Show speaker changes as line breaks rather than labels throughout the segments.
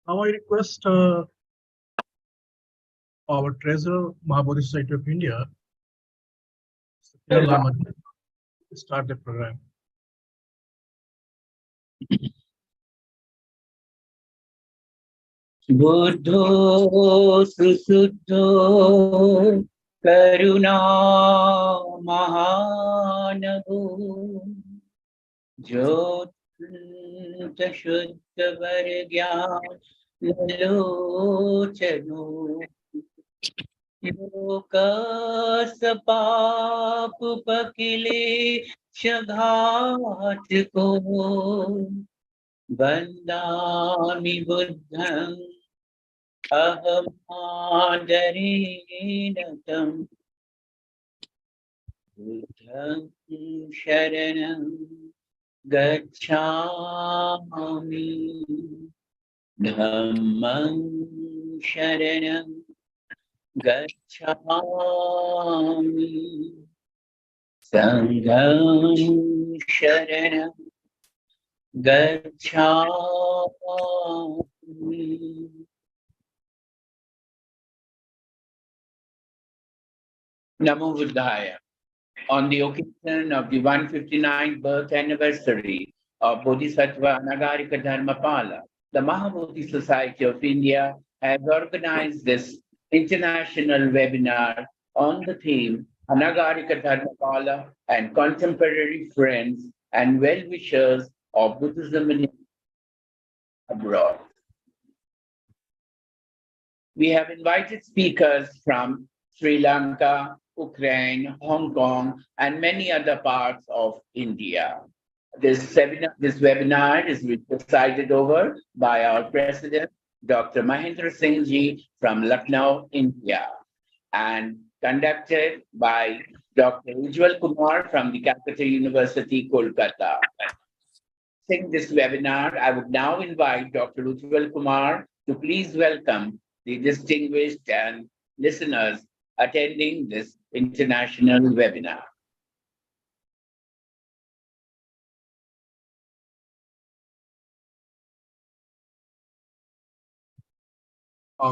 Now I request our treasurer, Bodhisattva of India, Lama, to start the program.
बुद्धो सुसुद्धो करुणा महानभो ज्योतिष शुद्ध वर ज्ञान लोचनो locus पाप पकिले शघात को वन्दामि बुद्धं अहम् आदरेण तं बुद्धं शरणं गच्छामि धम्मं शरणं गच्छामि संघं शरणं गच्छामि. Namo Buddhaya. On the occasion of the 159th birth anniversary of Bodhisattva Anagarika Dharmapala, the Mahabodhi Society of India has organized this international webinar on the theme Anagarika Dharmapala and Contemporary Friends and Well-Wishers of Buddhism in Abroad. We have invited speakers from Sri Lanka, Ukraine, Hong Kong, and many other parts of India. This webinar is presided over by our president, Dr. Mahendra Singh Ji from Lucknow, India, and conducted by Dr. Ujjwal Kumar from the Calcutta University, Kolkata. In this webinar, I would now invite Dr. Ujjwal Kumar to please welcome the distinguished and listeners attending this international webinar.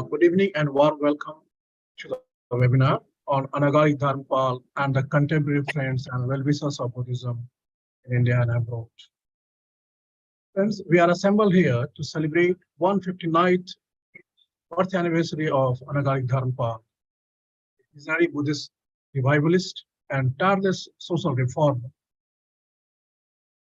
Good evening and warm welcome to the webinar on Anagarika Dharmapal and the contemporary friends and well-wishers of Buddhism in India and abroad. Friends, we are assembled here to celebrate 159th birth anniversary of Anagarika Dharmapala, a visionary Buddhist revivalist and tireless social reformer.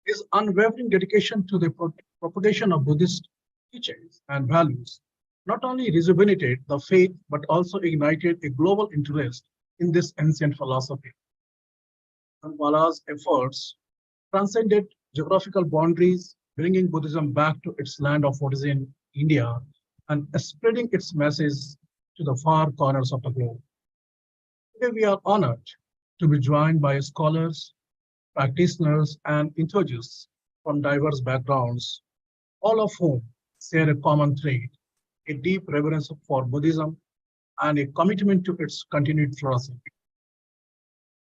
His unwavering dedication to the propagation of Buddhist teachings and values not only rejuvenated the faith but also ignited a global interest in this ancient philosophy. Dharmapala's efforts transcended geographical boundaries, bringing Buddhism back to its land of origin, India, and spreading its message to the far corners of the globe. Today we are honored to be joined by scholars, practitioners, and enthusiasts from diverse backgrounds, all of whom share a common thread, a deep reverence for Buddhism and a commitment to its continued flourishing.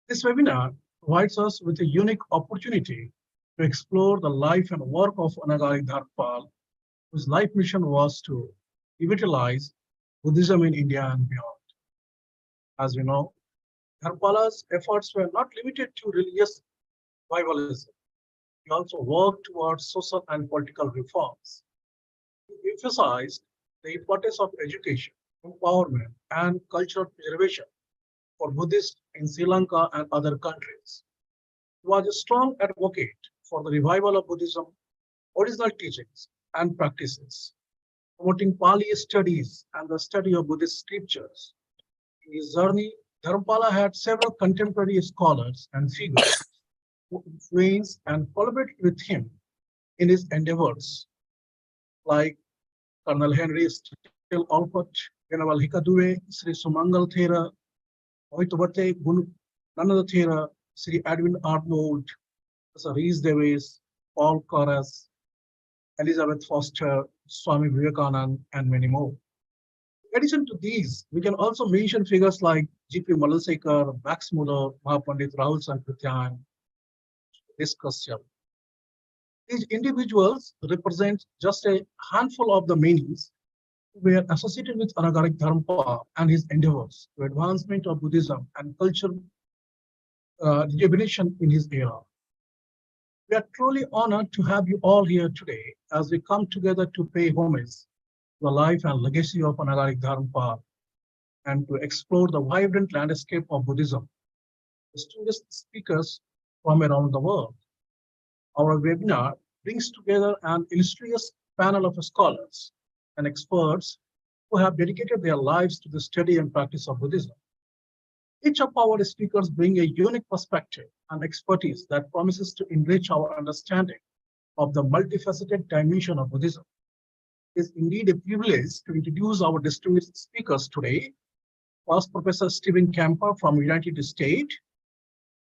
This webinar provides us with a unique opportunity to explore the life and work of Anagarika Dharmapala, whose life mission was to revitalize Buddhism in India and beyond. As we know, Dharmapala's efforts were not limited to religious revivalism. He also worked towards social and political reforms. He emphasized the importance of education, empowerment, and cultural preservation for Buddhists in Sri Lanka and other countries. He was a strong advocate for the revival of Buddhism, original teachings, and practices, promoting Pali studies and the study of Buddhist scriptures. In his journey, Dharmapala had several contemporary scholars and figures who influenced and collaborated with him in his endeavors, like Colonel Henry Steele Olcott, Venerable Hikaduwe, Sri Sumangal Thera, Oitobate Gunananda Thera, Sri Edwin Arnold, Sir Rhys Davis, Paul Corras, Elizabeth Foster, Swami Vivekananda, and many more. In addition to these, we can also mention figures like G.P. Malasekar, Max Muller, Mahapandit Rahul Sankrityan, Kashyap. These individuals represent just a handful of the many were associated with Anagarika Dharmapala and his endeavors to advancement of Buddhism and cultural rejuvenation in his era. We are truly honored to have you all here today as we come together to pay homage to the life and legacy of Anagarika Dharmapala and to explore the vibrant landscape of Buddhism. Distinguished speakers from around the world. Our webinar brings together an illustrious panel of scholars and experts who have dedicated their lives to the study and practice of Buddhism. Each of our speakers bring a unique perspective and expertise that promises to enrich our understanding of the multifaceted dimension of Buddhism. It is indeed a privilege to introduce our distinguished speakers today. First, Professor Stephen Camper from United States,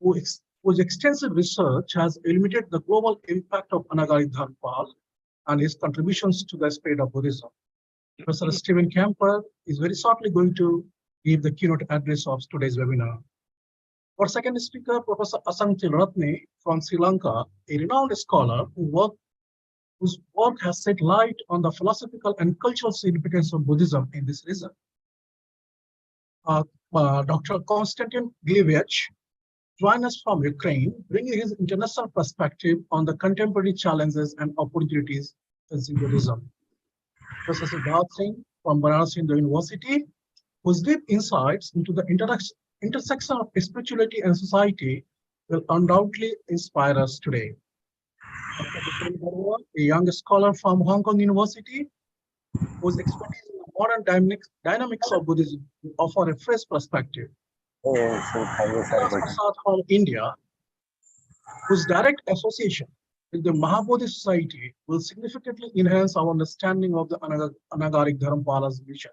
whose extensive research has illuminated the global impact of Anagarika Dharmapala and his contributions to the spread of Buddhism. Professor Stephen Camper is very shortly going to give the keynote address of today's webinar. Our second speaker, Professor Asante Ratne from Sri Lanka, a renowned scholar whose work has set light on the philosophical and cultural significance of Buddhism in this region. Dr. Konstantin Glivich joins us from Ukraine, bringing his international perspective on the contemporary challenges and opportunities facing Buddhism. Professor Siddharth Singh from Banaras Hindu University, whose deep insights into the intersection of spirituality and society will undoubtedly inspire us today. Dr. Vipin Barua, a young scholar from Hong Kong University, whose expertise in the modern dynamics of Buddhism will offer a fresh perspective. Prasad from India, whose direct association with the Mahabodhi Society will significantly enhance our understanding of the Anagarika Dharmapala's mission.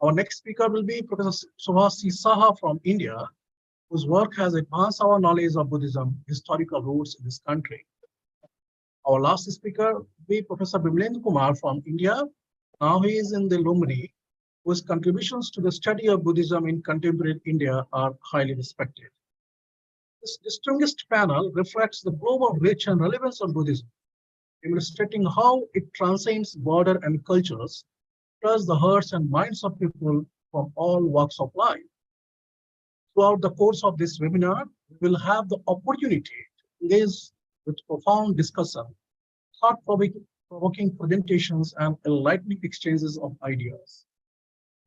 Our next speaker will be Professor Subhasi Saha from India, whose work has advanced our knowledge of Buddhism historical roots in this country. Our last speaker will be Professor Bimlendra Kumar from India. Now he is in the Lumini, whose contributions to the study of Buddhism in contemporary India are highly respected. This distinguished panel reflects the global reach and relevance of Buddhism, illustrating how it transcends border and cultures, touches the hearts and minds of people from all walks of life. Throughout the course of this webinar, we will have the opportunity to engage with profound discussion, thought-provoking presentations, and enlightening exchanges of ideas.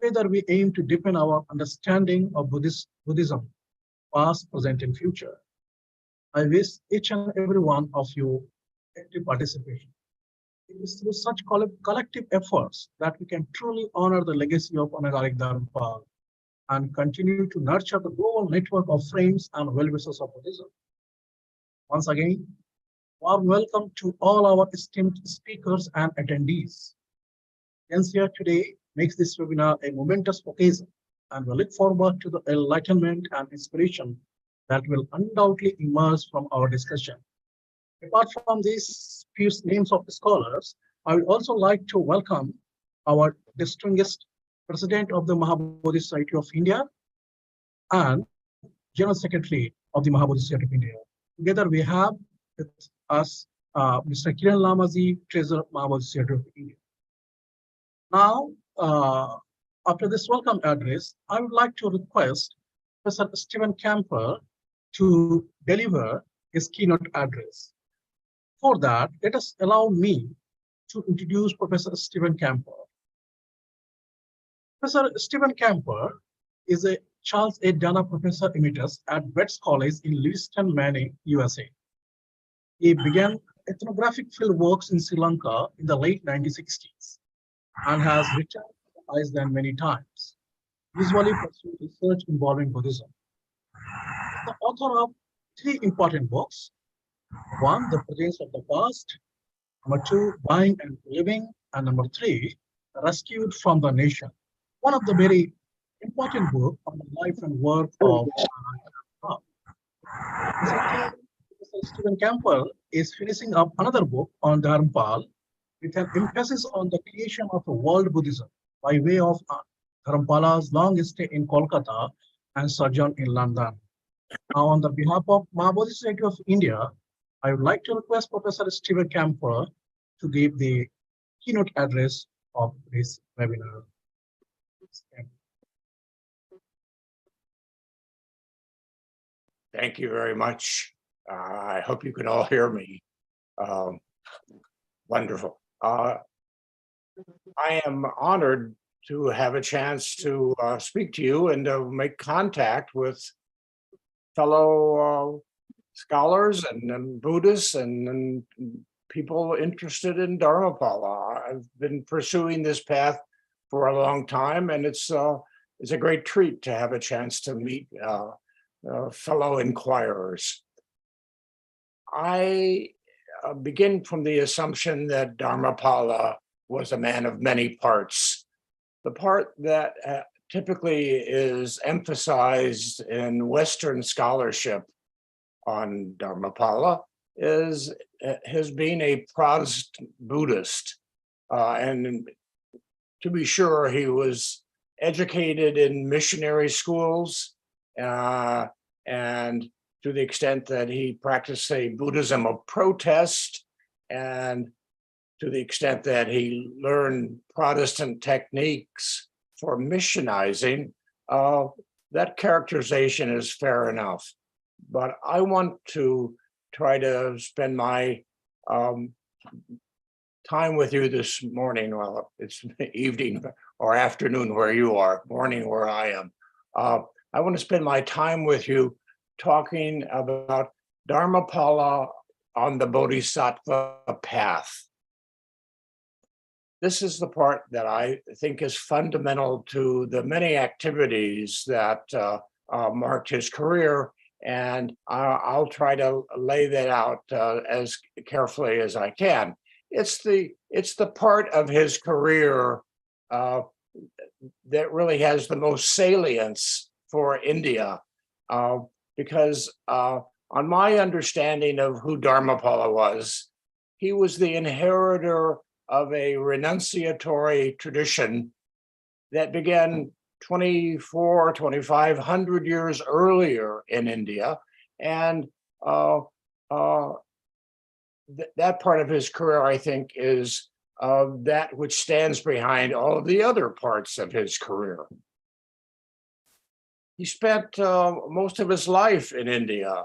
Together, we aim to deepen our understanding of Buddhism, past, present, and future. I wish each and every one of you active participation. It is through such collective efforts that we can truly honor the legacy of Anagarika Dharmapala and continue to nurture the global network of friends and well-wishers of Buddhism. Once again, warm welcome to all our esteemed speakers and attendees. Presence here today makes this webinar a momentous occasion, and we look forward to the enlightenment and inspiration that will undoubtedly emerge from our discussion. Apart from these few names of scholars, I would also like to welcome our distinguished President of the Mahabodhi Society of India and General Secretary of the Mahabodhi Society of India. Together we have with us Mr. Kiran Lamaji, Treasurer of Mahabodhi Society of India. Now, after this welcome address, I would like to request Professor Stephen Camper to deliver his keynote address. For that, let us allow me to introduce Professor Stephen Camper. Professor Stephen Camper is a Charles A. Dana Professor Emeritus at Betts College in Lewiston, Manning, USA. He began ethnographic field works in Sri Lanka in the late 1960s and has returned to Iceland many times, usually pursuing research involving Buddhism. He is the author of 3 important books. 1, The Presence of the Past. Number 2, Dying and Living. And number 3, Rescued from the Nation. One of the very important books on the life and work of Recently, Professor Stephen Camper is finishing up another book on Dharmapala with an emphasis on the creation of a world Buddhism by way of Dharmapala's long stay in Kolkata and sojourn in London. Now, on the behalf of Mahabodhi Society of India, I would like to request Professor Stephen Camper to give the keynote address of this webinar.
Thank you very much. I hope you can all hear me. Um, wonderful. I am honored to have a chance to speak to you and to make contact with fellow scholars and Buddhists and people interested in Dharmapala. I've been pursuing this path for a long time, and it's a great treat to have a chance to meet fellow inquirers. I begin from the assumption that Dharmapala was a man of many parts. The part that typically is emphasized in Western scholarship on Dharmapala is has been a Protestant Buddhist. And to be sure, he was educated in missionary schools, and to the extent that he practiced a Buddhism of protest, and to the extent that he learned Protestant techniques for missionizing, that characterization is fair enough. But I want to try to spend my time with you this morning. Well, it's evening or afternoon where you are, morning where I am. I want to spend my time with you talking about Dharmapala on the Bodhisattva path. This is the part that I think is fundamental to the many activities that marked his career, and I'll try to lay that out as carefully as I can. It's the part of his career that really has the most salience for India, because on my understanding of who Dharmapala was, he was the inheritor of a renunciatory tradition that began 2,500 years earlier in India. And that part of his career, I think, is that which stands behind all of the other parts of his career. He spent most of his life in India,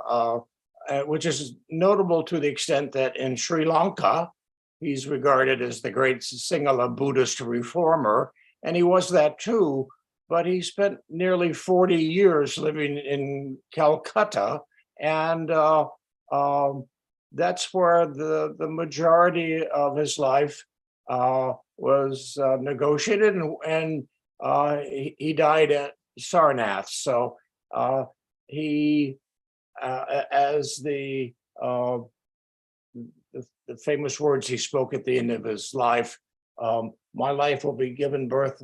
which is notable to the extent that in Sri Lanka, he's regarded as the great Sinhala Buddhist reformer, and he was that too, but he spent nearly 40 years living in Calcutta, and that's where the majority of his life was negotiated, and he died at Sarnath. So he, as the famous words he spoke at the end of his life, my life will be given birth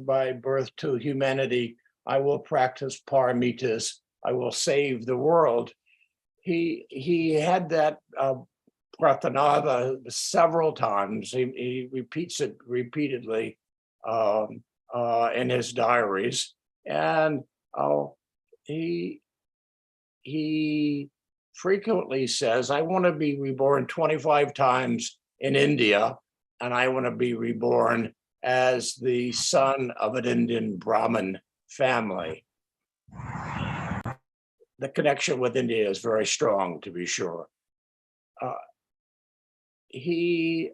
to humanity. I will practice paramitas. I will save the world. He had that prathanava several times. He repeats it repeatedly in his diaries, and he frequently says, I want to be reborn 25 times in India, and I want to be reborn as the son of an Indian Brahmin family. The connection with India is very strong, to be sure. He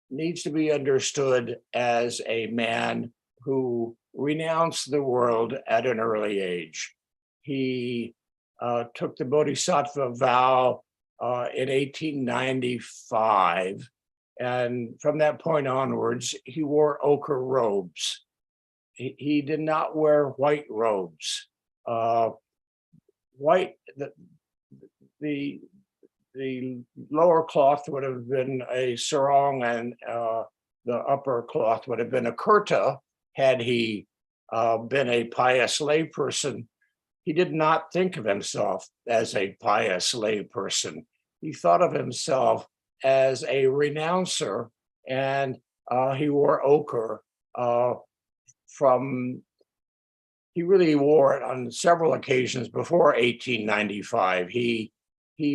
needs to be understood as a man who renounced the world at an early age. He took the Bodhisattva vow in 1895, and from that point onwards, he wore ochre robes. He did not wear white robes. White, the lower cloth would have been a sarong, and the upper cloth would have been a kurta had he been a pious layperson. He did not think of himself as a pious layperson. He thought of himself as a renouncer, and he wore ochre he really wore it on several occasions before 1895. He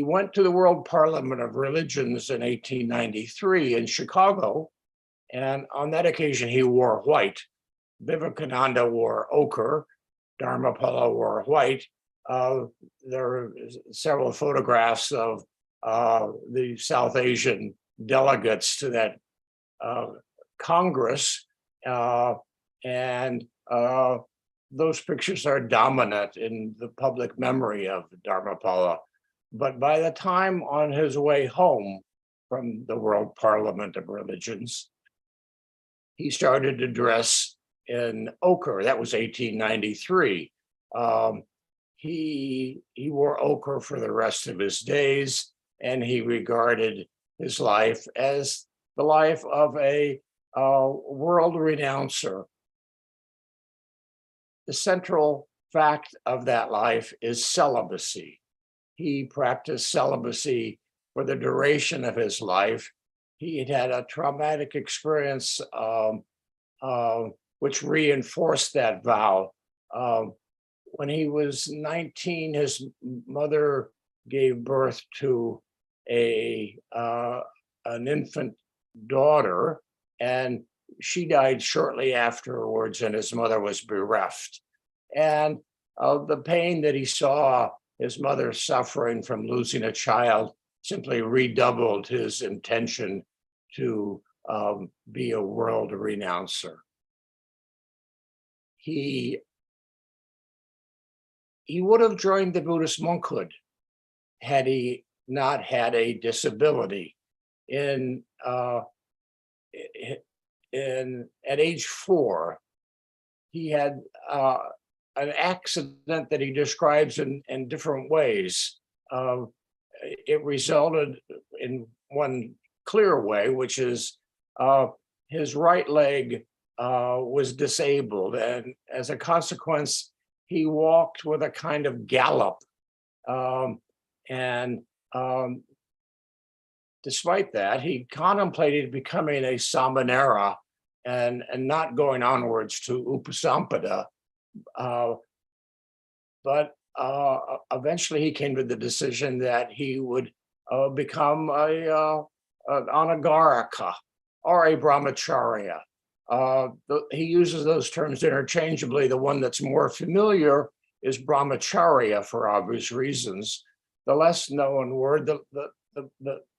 went to the World Parliament of Religions in 1893 in Chicago, And on that occasion, he wore white. Vivekananda wore ochre. Dharmapala wore white. There are several photographs of the South Asian delegates to that Congress, and those pictures are dominant in the public memory of Dharmapala. But by the time on his way home from the World Parliament of Religions, he started to dress in ochre. That was 1893. He wore ochre for the rest of his days, and he regarded his life as the life of a world renouncer. The central fact of that life is celibacy. He practiced celibacy for the duration of his life. He had had a traumatic experience which reinforced that vow. When he was 19, his mother gave birth to an infant daughter, and she died shortly afterwards, and his mother was bereft. And the pain that he saw his mother suffering from losing a child simply redoubled his intention to be a world renouncer. He would have joined the Buddhist monkhood had he not had a disability. At age 4, he had an accident that he describes in different ways. It resulted in one clear way, which is his right leg was disabled, and as a consequence, he walked with a kind of gallop. Despite that, he contemplated becoming a samanera and not going onwards to upasampada. But eventually he came to the decision that he would become an Anagarika or a brahmacharya. He uses those terms interchangeably. The one that's more familiar is brahmacharya for obvious reasons. The less known word, the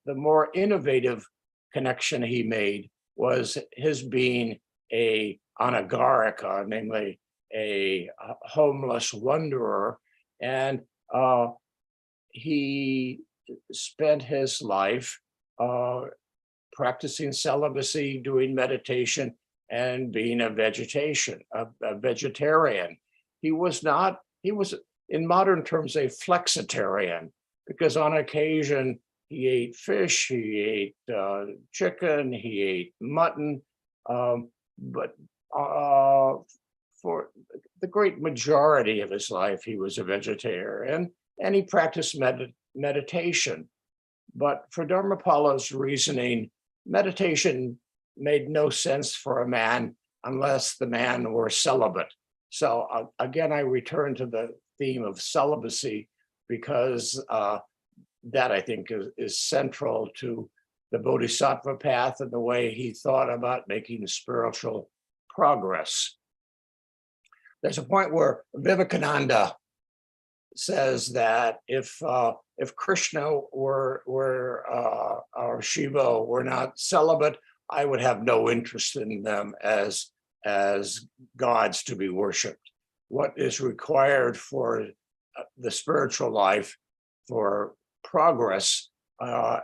more innovative connection he made was his being a Anagarika, namely a homeless wanderer. And he spent his life practicing celibacy, doing meditation, and being a vegetarian. He was in modern terms a flexitarian, because on occasion he ate fish, he ate chicken, he ate mutton, but for the great majority of his life, he was a vegetarian, and he practiced meditation. But for Dharmapala's reasoning, meditation made no sense for a man unless the man were celibate. So again, I return to the theme of celibacy because that I think is central to the Bodhisattva path and the way he thought about making spiritual progress. There's a point where Vivekananda says that if Krishna or Shiva were not celibate, I would have no interest in them as gods to be worshipped. What is required for the spiritual life, for progress,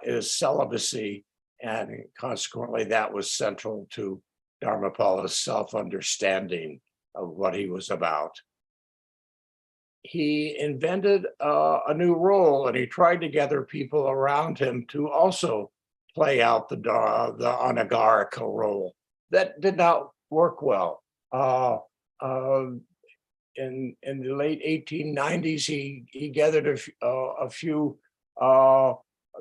is celibacy, and consequently that was central to Dharmapala's self-understanding of what he was about. He invented a new role, and he tried to gather people around him to also play out the Anagarika role. That did not work well. In the late 1890s, he gathered a few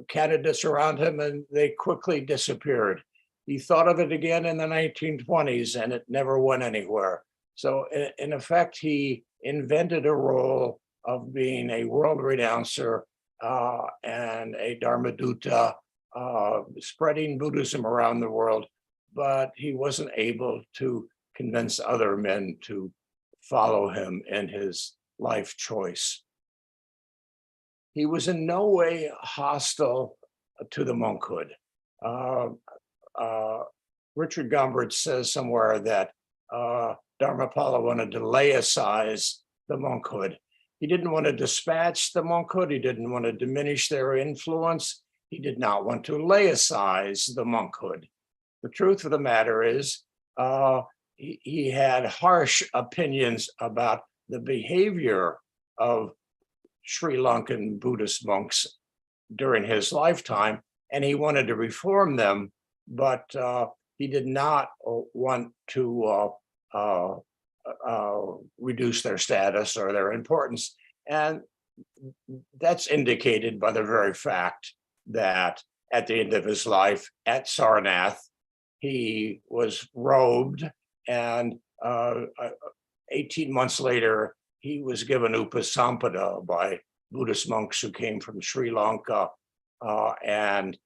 candidates around him, and they quickly disappeared. He thought of it again in the 1920s, and it never went anywhere. So in effect, he invented a role of being a world renouncer and a Dharmadutta, spreading Buddhism around the world, but he wasn't able to convince other men to follow him in his life choice. He was in no way hostile to the monkhood. Uh, Richard Gombrich says somewhere that Dharmapala wanted to laicize the monkhood. He didn't want to dispatch the monkhood. He didn't want to diminish their influence. He did not want to laicize the monkhood. The truth of the matter is, he had harsh opinions about the behavior of Sri Lankan Buddhist monks during his lifetime, and he wanted to reform them, but he did not want to reduce their status or their importance. And that's indicated by the very fact that at the end of his life at Sarnath, he was robed, and 18 months later, he was given upasampada by Buddhist monks who came from Sri Lanka and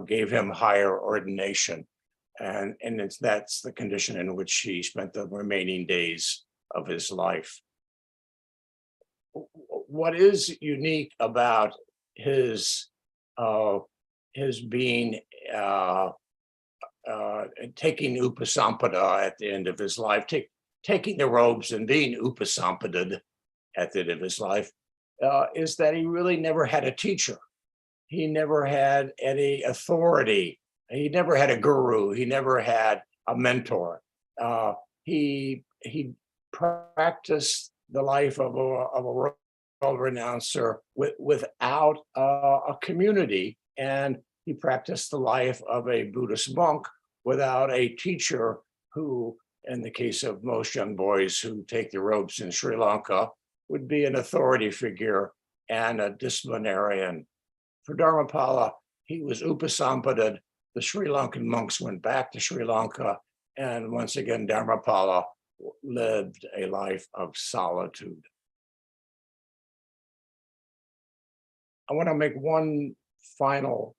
gave him higher ordination. And that's the condition in which he spent the remaining days of his life. What is unique about his being taking upasampada at the end of his life, taking the robes and being upasampaded at the end of his life, is that he really never had a teacher. He never had any authority. He never had a guru. He never had a mentor. He practiced the life of a world renouncer without a community, and he practiced the life of a Buddhist monk without a teacher who, in the case of most young boys who take the robes in Sri Lanka, would be an authority figure and a disciplinarian. For Dharmapala, he was upasampaded. The Sri Lankan monks went back to Sri Lanka, and once again, Dharmapala lived a life of solitude. I want to make one final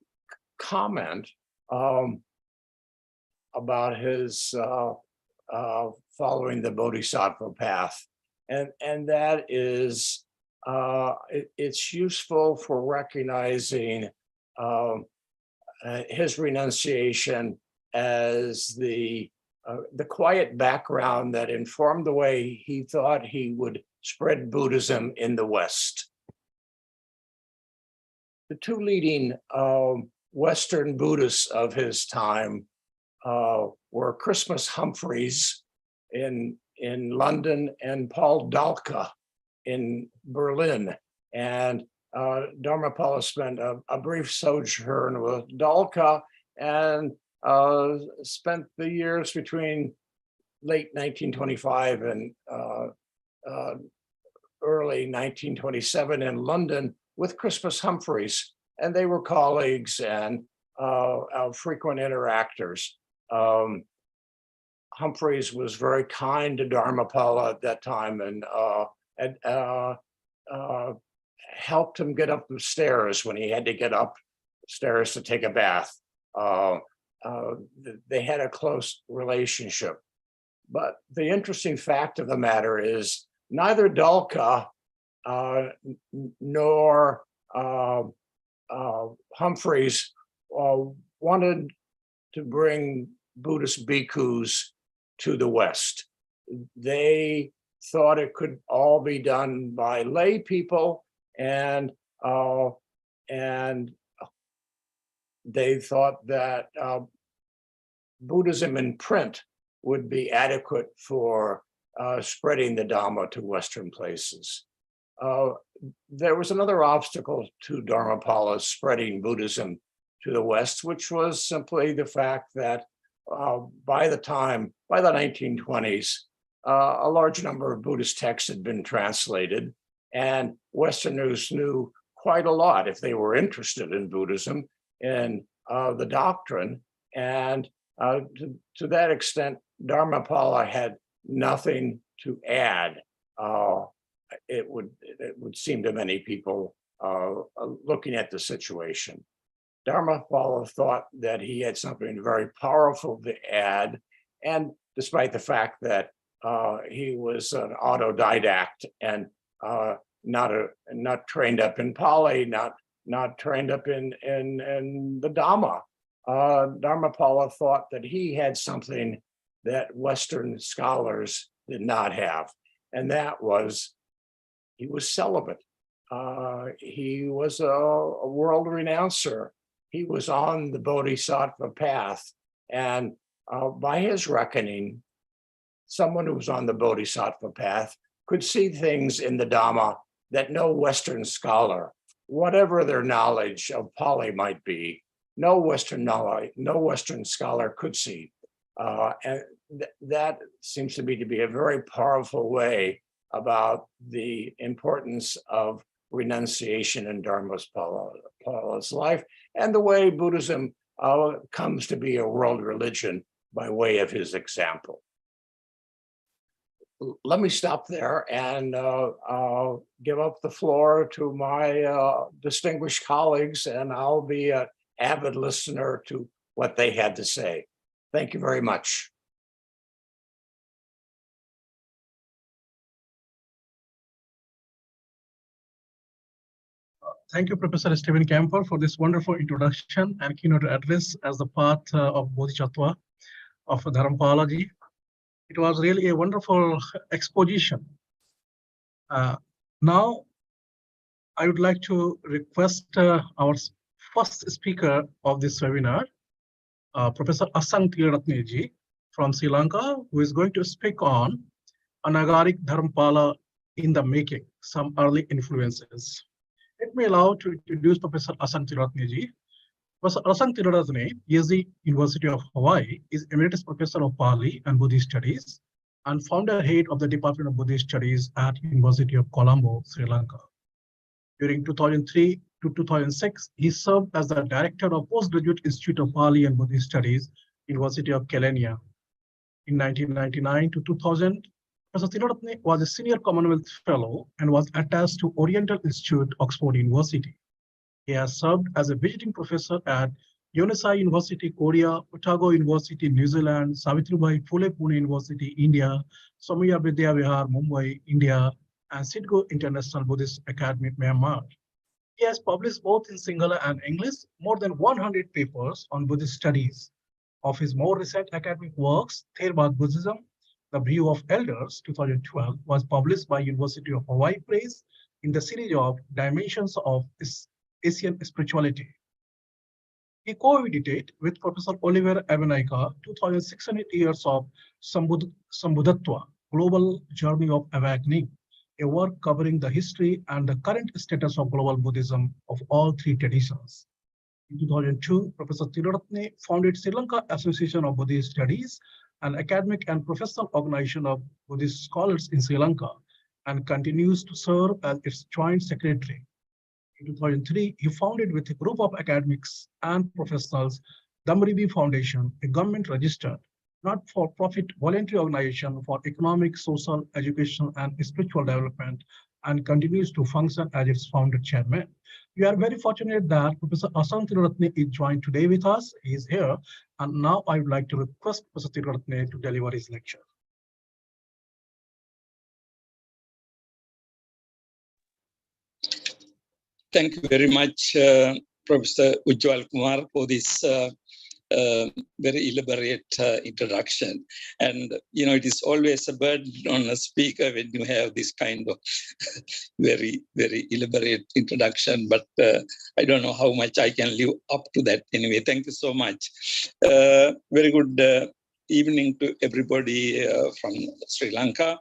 comment about his following the Bodhisattva path, and that is it's useful for recognizing his renunciation as the quiet background that informed the way he thought he would spread Buddhism in the West. The two leading Western Buddhists of his time were Christmas Humphreys in London and Paul Dalka in Berlin. And Dharmapala spent a brief sojourn with Dalka and spent the years between late 1925 and early 1927 in London with Christmas Humphreys, and they were colleagues and frequent interactors. Humphreys was very kind to Dharmapala at that time and helped him get up the stairs when he had to get up stairs to take a bath. They had a close relationship. But the interesting fact of the matter is neither Dalka nor Humphreys wanted to bring Buddhist bhikkhus to the West. They thought it could all be done by lay people, and they thought that Buddhism in print would be adequate for spreading the Dhamma to Western places. There was another obstacle to Dharmapala spreading Buddhism to the West, which was simply the fact that by the 1920s, a large number of Buddhist texts had been translated, and Westerners knew quite a lot if they were interested in Buddhism and the doctrine. And to that extent, Dharmapala had nothing to add. It would seem to many people looking at the situation. Dharmapala thought that he had something very powerful to add, and despite the fact that he was an autodidact and not trained up in Pali, not trained up in the Dhamma, Dharmapala thought that he had something that Western scholars did not have, and that was he was celibate. He was a world renouncer. He was on the Bodhisattva path. And by his reckoning, someone who was on the Bodhisattva path could see things in the Dhamma that no Western scholar, whatever their knowledge of Pali might be, no Western scholar could see. And that seems to me to be a very powerful way about the importance of renunciation in Dharmapala's life, and the way Buddhism comes to be a world religion by way of his example. Let me stop there and give up the floor to my distinguished colleagues, and I'll be an avid listener to what they had to say. Thank you very much.
Thank you, Professor Stephen Camper, for this wonderful introduction and keynote address as the part of Bodhisattva of Dharmapala ji. It was really a wonderful exposition. Now, I would like to request our first speaker of this webinar, Professor Asang Tiraratne ji from Sri Lanka, who is going to speak on Anagarika Dharmapala in the making, some early influences. Let me allow to introduce Professor Asang Tiraratne ji. Professor Asang Tiraratne, ESD University of Hawaii, is Emeritus Professor of Pali and Buddhist Studies and founder head of the Department of Buddhist Studies at University of Colombo, Sri Lanka. During 2003 to 2006, he served as the Director of Postgraduate Institute of Pali and Buddhist Studies, University of Kelania. In 1999 to 2000, Professor Tiraratne was a Senior Commonwealth Fellow and was attached to Oriental Institute, Oxford University. He has served as a visiting professor at Yonsei University, Korea, Otago University, New Zealand, Savitribai Phule Pune University, India, Somaya Vidya Vihar, Mumbai, India, and Sidgo International Buddhist Academy, Myanmar. He has published both in Sinhala and English more than 100 papers on Buddhist studies. Of his more recent academic works, Theravada Buddhism, The View of Elders, 2012, was published by University of Hawaii Press in the series of Dimensions of Asian Spirituality. He co-edited with Professor Oliver Anagarika 2,600 Years of Sambuddhatva, Global Journey of Awakening, a work covering the history and the current status of global Buddhism of all three traditions. In 2002, Professor Tiraratne founded Sri Lanka Association of Buddhist Studies, an academic and professional organization of Buddhist scholars in Sri Lanka, and continues to serve as its joint secretary. In 2003, he founded with a group of academics and professionals Dhamribi Foundation, a government-registered, not-for-profit voluntary organization for economic, social, educational, and spiritual development, and continues to function as its founder chairman. We are very fortunate that Professor Asang Tiraratne is joined today with us. He is here, and now I would like to request Professor Tiraratne to deliver his lecture.
Thank you very much, Professor Ujjwal Kumar, for this very elaborate introduction. And, you know, it is always a burden on a speaker when you have this kind of very, very elaborate introduction, but I don't know how much I can live up to that anyway. Thank you so much. Very good evening to everybody from Sri Lanka.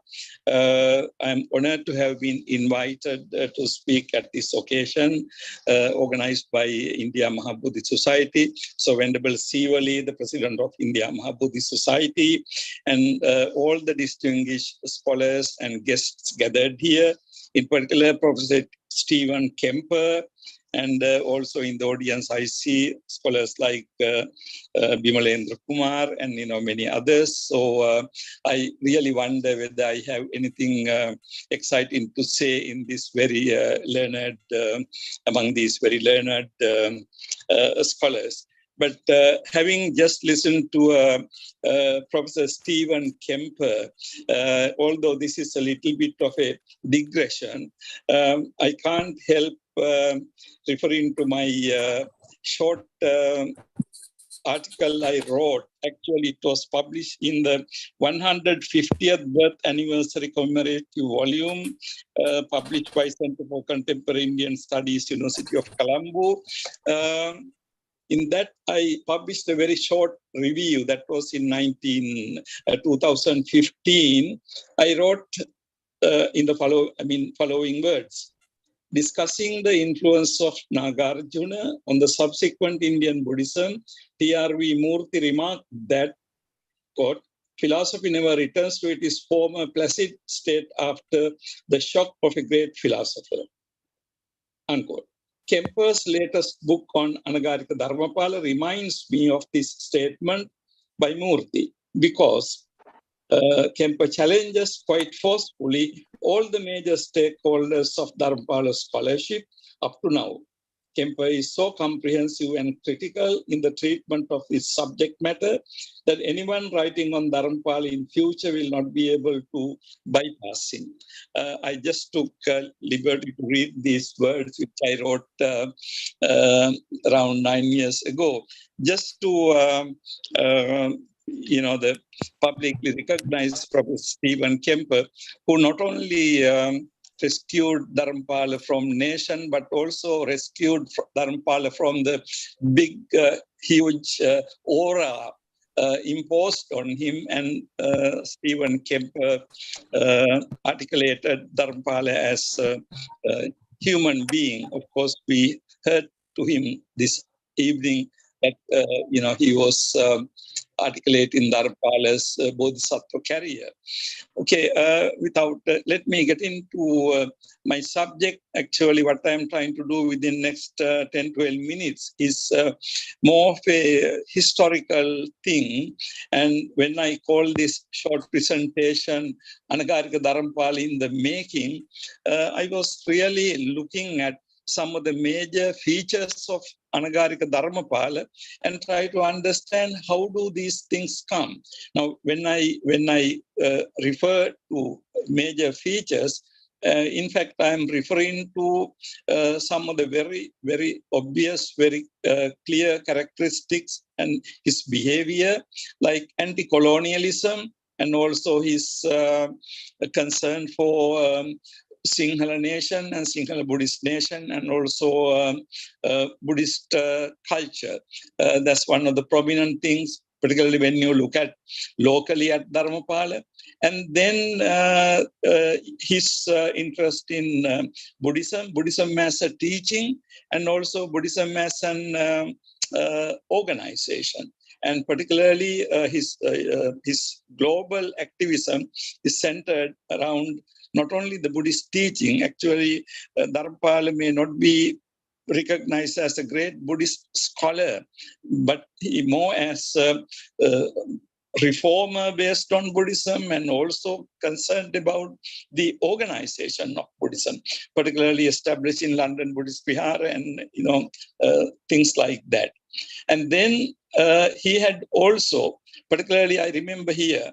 I'm honored to have been invited to speak at this occasion organized by India Mahabuddhist Society. So Venerable Sivali, the President of India Mahabuddhist Society, and all the distinguished scholars and guests gathered here, in particular Professor Stephen Kemper, And also in the audience, I see scholars like Bimalendra Kumar and many others. So I really wonder whether I have anything exciting to say in this very learned, among these very learned scholars. But having just listened to Professor Stephen Kemper, although this is a little bit of a digression, I can't help referring to my short article I wrote. Actually, it was published in the 150th birth anniversary commemorative volume, published by Center for Contemporary Indian Studies, University of Colombo. In that, I published a very short review that was in 2015. I wrote in the following words. Discussing the influence of Nagarjuna on the subsequent Indian Buddhism, T.R.V. Murthy remarked that, quote, philosophy never returns to its former placid state after the shock of a great philosopher, unquote. Kemper's latest book on Anagarika Dharmapala reminds me of this statement by Murthy because Kemper challenges quite forcefully all the major stakeholders of Dharmapala scholarship up to now. Kemper is so comprehensive and critical in the treatment of this subject matter that anyone writing on Dharmapala in future will not be able to bypass him. I just took liberty to read these words, which I wrote around 9 years ago, just to the publicly recognized Professor Stephen Kemper, who not only rescued Dharmapala from nation, but also rescued Dharmapala from the big, huge aura imposed on him. And Stephen Kemper articulated Dharmapala as a human being. Of course, we heard to him this evening that he was articulating Dharmapala's Bodhisattva career. Okay, let me get into my subject. Actually, what I'm trying to do within next 10-12 minutes is more of a historical thing. And when I call this short presentation Anagarika Dharmapala in the making, I was really looking at some of the major features of Anagarika Dharmapala and try to understand how do these things come. Now, when I refer to major features, in fact, I am referring to some of the very, very obvious, very clear characteristics and his behavior, like anti-colonialism and also his concern for Sinhala nation and Sinhala Buddhist nation, and also Buddhist culture. That's one of the prominent things, particularly when you look at locally at Dharmapala. And then his interest in Buddhism as a teaching, and also Buddhism as an organization. And particularly his global activism is centered around not only the Buddhist teaching. Actually, Dharmapala may not be recognized as a great Buddhist scholar, but he more as a reformer based on Buddhism, and also concerned about the organization of Buddhism, particularly established in London Buddhist Vihara and things like that. And then he had also, particularly I remember here,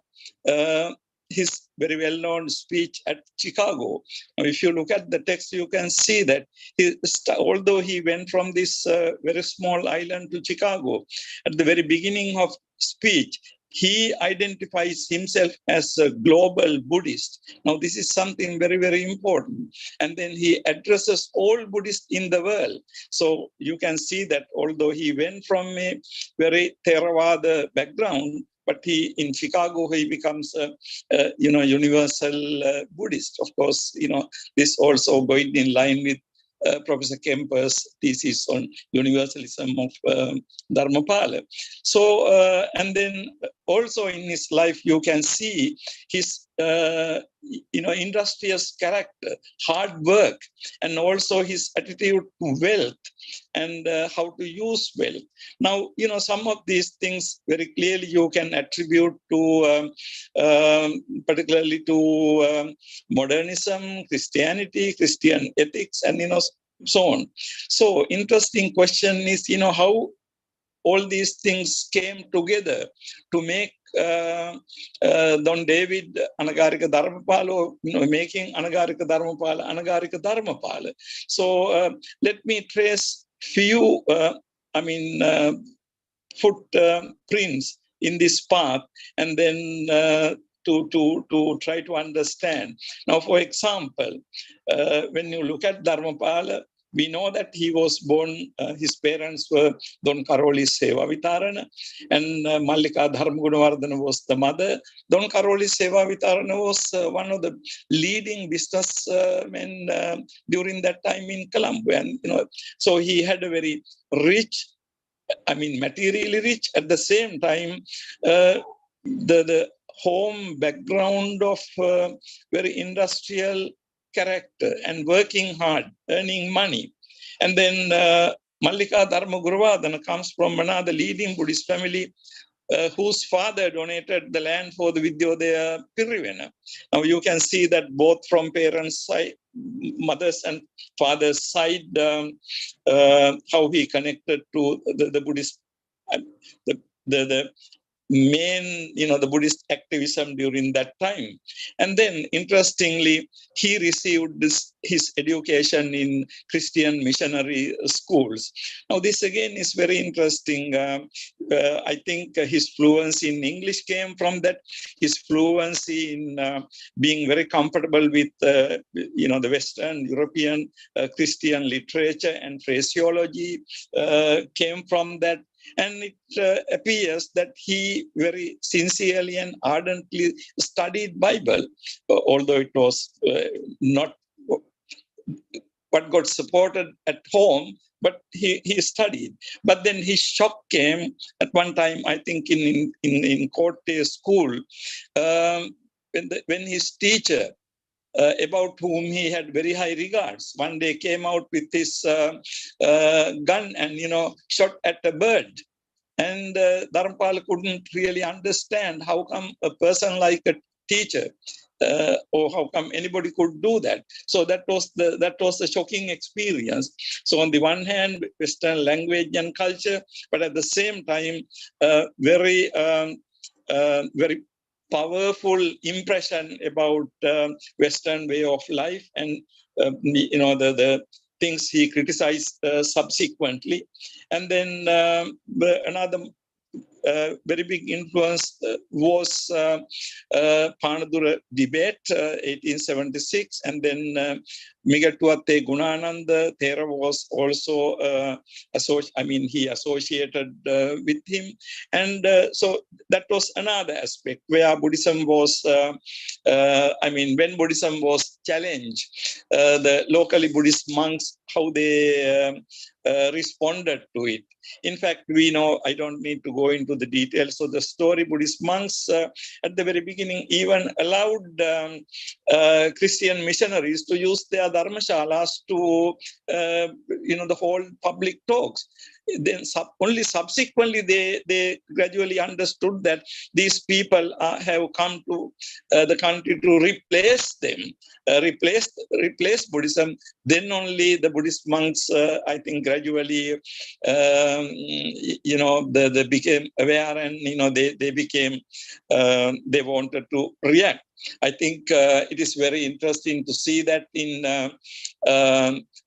his very well-known speech at Chicago. Now, if you look at the text, you can see that although he went from this very small island to Chicago, at the very beginning of speech, he identifies himself as a global Buddhist. Now, this is something very, very important. And then he addresses all Buddhists in the world. So you can see that although he went from a very Theravada background, but in Chicago, he becomes a universal Buddhist. Of course, this also going in line with Professor Kemper's thesis on universalism of Dharmapala. So, and then also in his life, you can see his, industrious character, hard work, and also his attitude to wealth and how to use wealth. Now, some of these things very clearly you can attribute to, particularly to modernism, Christianity, Christian ethics, and, so on. So interesting question is, how all these things came together to make Don David Anagarika Dharmapala, making Anagarika Dharmapala. So let me trace few, footprints in this path, and then to try to understand. Now, for example, when you look at Dharmapala, we know that he was born, his parents were Don Karoli Seva Vitarana, and Mallika Dharmagunawardhana was the mother. Don Karoli Seva Vitarana was one of the leading businessmen during that time in Colombo. And, so he had a very rich, materially rich, at the same time, the home background of very industrial character and working hard, earning money. And then Mallika Dharmaguruvadana comes from another leading Buddhist family whose father donated the land for the Vidyodaya Pirivena. Now you can see that both from parents' side, mother's and father's side, how he connected to the Buddhist, the main, the Buddhist activism during that time. And then, interestingly, he received his education in Christian missionary schools. Now, this again is very interesting. I think his fluency in English came from that. His fluency in being very comfortable with, the Western European Christian literature and phraseology came from that. And it appears that he very sincerely and ardently studied Bible, although it was not what got supported at home, but he studied. But then his shock came at one time, I think in Corte school, when his teacher, about whom he had very high regards, one day came out with his gun and, shot at a bird. And Dharmapala couldn't really understand how come a person like a teacher, or how come anybody could do that. So that was the shocking experience. So on the one hand, Western language and culture, but at the same time, very powerful impression about Western way of life, and the things he criticized subsequently. And then another very big influence was Panadura debate, 1876, and then Migatuate Gunananda Thera was also he associated with him, and so that was another aspect where Buddhism was. When Buddhism was challenged, the locally Buddhist monks, how they responded to it. In fact, we know, I don't need to go into the details of the story, Buddhist monks at the very beginning even allowed Christian missionaries to use their dharmashalas to, the whole public talks. Then only subsequently they gradually understood that these people have come to the country to replace them, replace Buddhism. Then only the Buddhist monks, I think, gradually, they became aware, and they became, they wanted to react. I think it is very interesting to see that in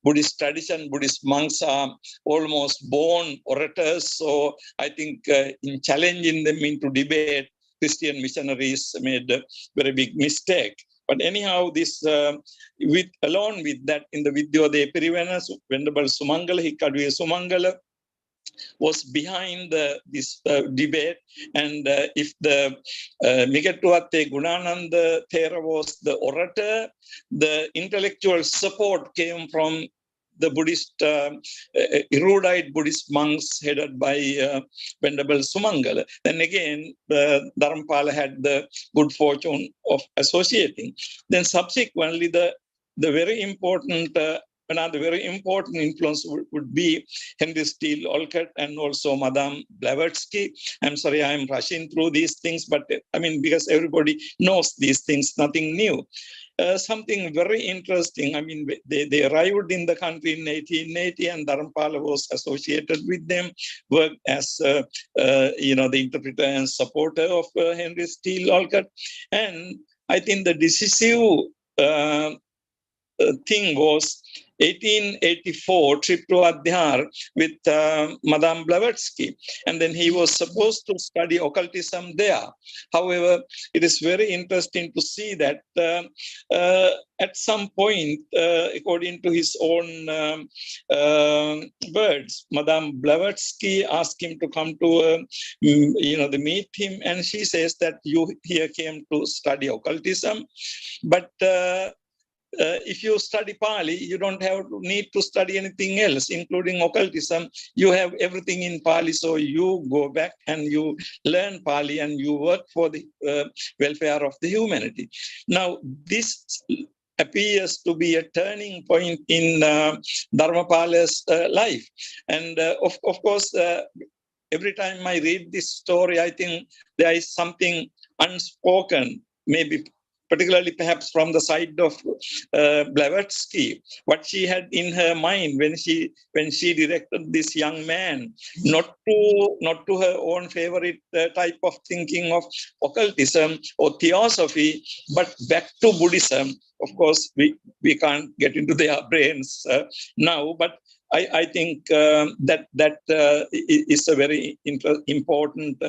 Buddhist tradition, Buddhist monks are almost born orators. So I think in challenging them into debate, Christian missionaries made a very big mistake. But anyhow, this along with that, in the Vidyodaya Pirivena, Venerable Sumangala, Hikkaduwe Sumangala, was behind this debate. And if the Migatuate Gunananda Thera was the orator, the intellectual support came from the Buddhist, erudite Buddhist monks headed by Venerable Sumangala. Then again, Dharmapala had the good fortune of associating. Then subsequently, the very important, another very important influence would be Henry Steele Olcott and also Madame Blavatsky. I'm sorry, I'm rushing through these things, but I mean, because everybody knows these things, nothing new. Something very interesting. I mean, they arrived in the country in 1880, and Dharmapala was associated with them, worked as the interpreter and supporter of Henry Steele Olcott. And I think the decisive thing was 1884 trip to Adyar with Madame Blavatsky, and then he was supposed to study occultism there. However, it is very interesting to see that at some point, according to his own words, Madame Blavatsky asked him to come to meet him, and she says that you here came to study occultism, but if you study Pali, you don't need to study anything else, including occultism. You have everything in Pali, so you go back and you learn Pali and you work for the welfare of the humanity. Now, this appears to be a turning point in Dharmapala's life. And of course, every time I read this story, I think there is something unspoken, maybe particularly perhaps from the side of Blavatsky, what she had in her mind when she directed this young man, not to her own favorite type of thinking of occultism or theosophy, but back to Buddhism. Of course, we can't get into their brains now, but I think that is a very important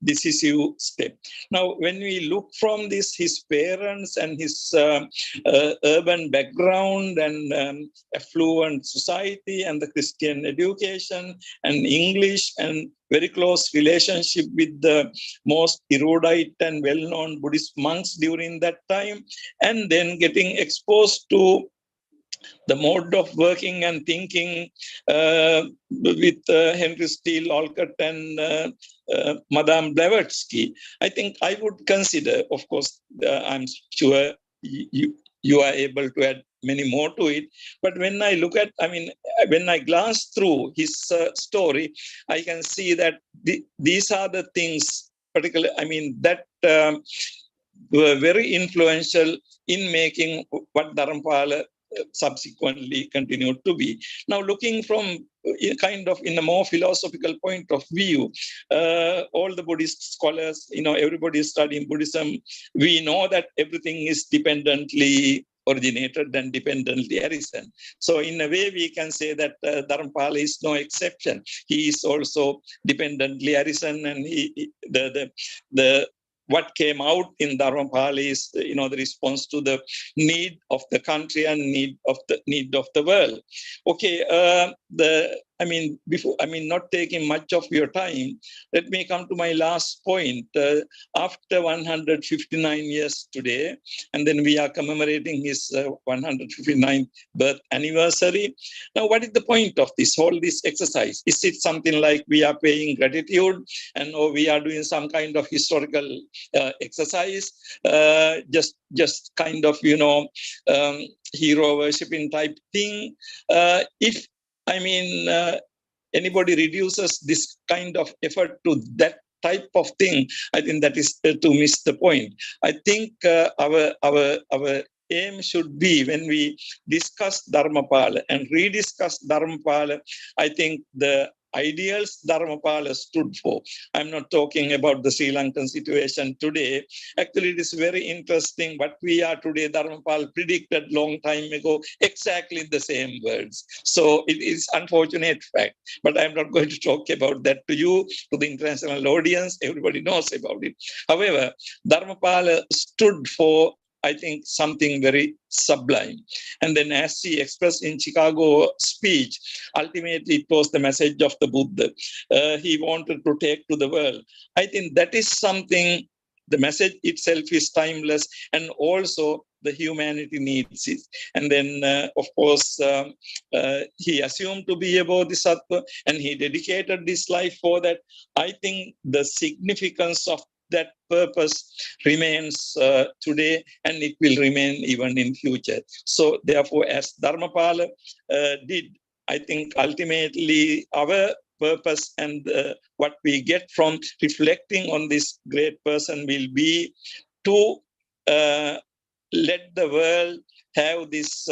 decisive step. Now, when we look from this, his parents and his urban background and affluent society and the Christian education and English and very close relationship with the most erudite and well-known Buddhist monks during that time, and then getting exposed to the mode of working and thinking with Henry Steele Olcott and Madame Blavatsky, I think I would consider, of course, I'm sure you are able to add many more to it. But when I look at, when I glance through his story, I can see that these are the things, particularly, that were very influential in making what Dharmapala subsequently continued to be. Now, looking from in a more philosophical point of view, all the Buddhist scholars, everybody is studying Buddhism. We know that everything is dependently originated and dependently arisen. So in a way, we can say that Dharmapala is no exception. He is also dependently arisen, and what came out in Dharmapala is, the response to the need of the country and need of the world. Okay, not taking much of your time, let me come to my last point. After 159 years today, and then we are commemorating his 159th birth anniversary. Now, what is the point of this exercise? Is it something like we are paying gratitude or we are doing some kind of historical exercise, just kind of, hero worshipping type thing? If anybody reduces this kind of effort to that type of thing, I think that is to miss the point. I think our aim should be, when we discuss Dharmapala and rediscuss Dharmapala, I think the ideals Dharmapala stood for. I'm not talking about the Sri Lankan situation today. Actually, it is very interesting what we are today. Dharmapala predicted long time ago exactly the same words. So it is unfortunate fact, but I'm not going to talk about that to you, to the international audience. Everybody knows about it. However, Dharmapala stood for, I think, something very sublime. And then, as he expressed in Chicago speech, ultimately it was the message of the Buddha he wanted to take to the world. I think that is something, the message itself is timeless, and also the humanity needs it. And then, of course, he assumed to be a Bodhisattva, and he dedicated his life for that. I think the significance of that purpose remains today, and it will remain even in future. So therefore, as Dharmapala did, I think ultimately our purpose and what we get from reflecting on this great person will be to let the world have this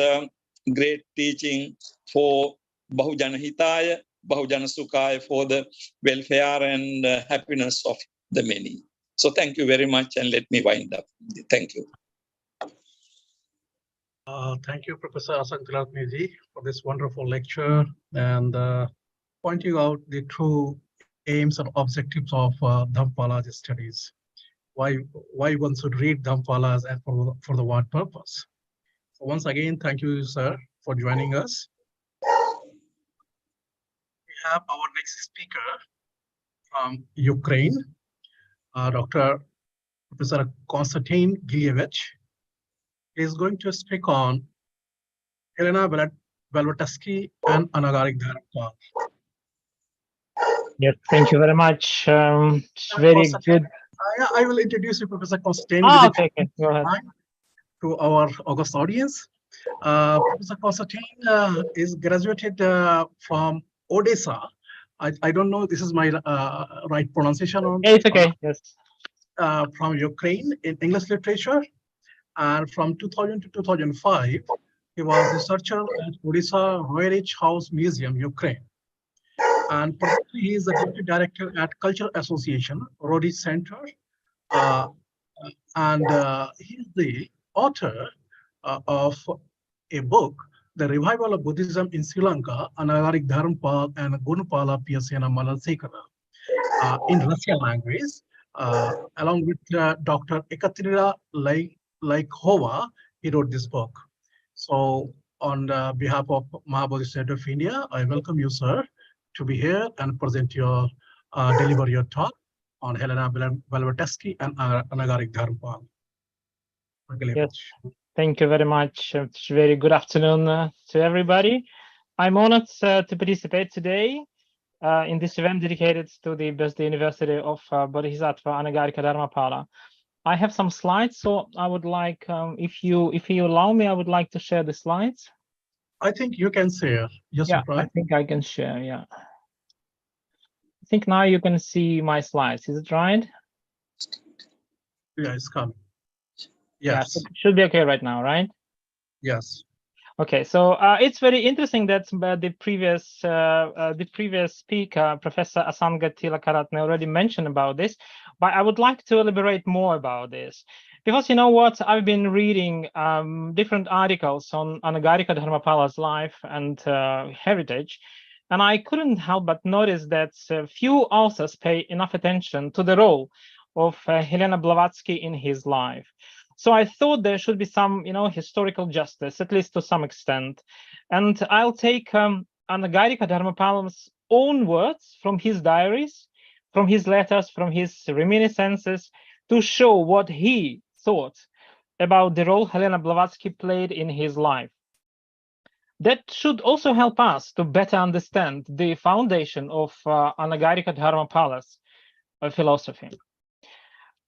great teaching for Bahujana Hitaya, Bahujana Sukhaya, for the welfare and happiness of the many. So thank you very much, and let me wind up. Thank you.
Thank you, Professor Asankaratneji, for this wonderful lecture and pointing out the true aims and objectives of Dharmapala studies. Why one should read Dharmapalas and for the what purpose. So once again, thank you, sir, for joining us. We have our next speaker from Ukraine, Dr. Professor Konstantin Gilievich. He is going to speak on Helena Blavatsky and Anagarika Dharmapala.
Yes, thank you very much. It's very good.
I will introduce you, Professor Konstantin,
Okay, go ahead.
To our august audience. Professor Konstantin is graduated from Odessa. I don't know this is my right pronunciation.
Yeah, it's okay. Yes.
From Ukraine in English literature, and from 2000 to 2005, he was researcher at Odessa Heritage House Museum, Ukraine. And presently he is the deputy director at Cultural Association, Rodi Center, and he is the author of a book, The Revival of Buddhism in Sri Lanka, Anagarika Dharmapala and Gunapala Piyasena Malasekara, in Russian language, along with Dr. Ekaterina Laikhova, he wrote this book. So on behalf of Bodhisattva of India, I welcome you, sir, to be here and present your, deliver your talk on Helena Blavatsky and Anagarika Dharmapala.
Yes, thank you very much. It's very good afternoon to everybody. I'm honored to participate today in this event dedicated to the birthday anniversary of Bodhisattva Anagarika Dharmapala. I have some slides, so I would like, if you allow me, I would like to share the slides.
I think you can share. Yes,
yeah,
right?
I think I can share. Yeah. I think now you can see my slides. Is it right?
Yeah, it's coming.
Yes.
Yes.
Yeah, should be okay right now, right?
Yes.
Okay, so it's very interesting that the previous speaker, Professor Asanga Tilakaratne, already mentioned about this, but I would like to elaborate more about this. Because you know what, I've been reading different articles on Anagarika Dharmapala's life and heritage, and I couldn't help but notice that few authors pay enough attention to the role of Helena Blavatsky in his life. So I thought there should be some, historical justice, at least to some extent. And I'll take Anagarika Dharmapala's own words from his diaries, from his letters, from his reminiscences, to show what he thought about the role Helena Blavatsky played in his life. That should also help us to better understand the foundation of Anagarika Dharmapala's philosophy.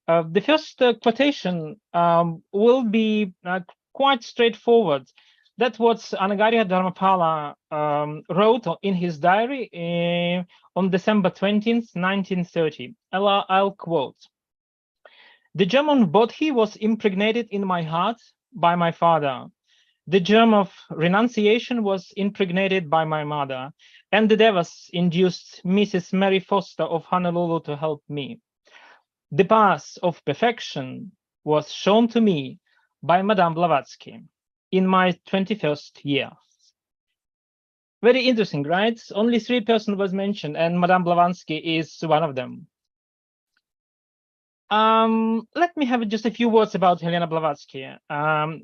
The first quotation will be quite straightforward. That's what Anagarika Dharmapala wrote in his diary on December 20th, 1930. I'll quote. The German Bodhi was impregnated in my heart by my father. The germ of renunciation was impregnated by my mother, and the Devas induced Mrs. Mary Foster of Honolulu to help me. The path of perfection was shown to me by Madame Blavatsky in my 21st year. Very interesting, right? Only 3 persons was mentioned, and Madame Blavatsky is one of them. Let me have just a few words about Helena Blavatsky,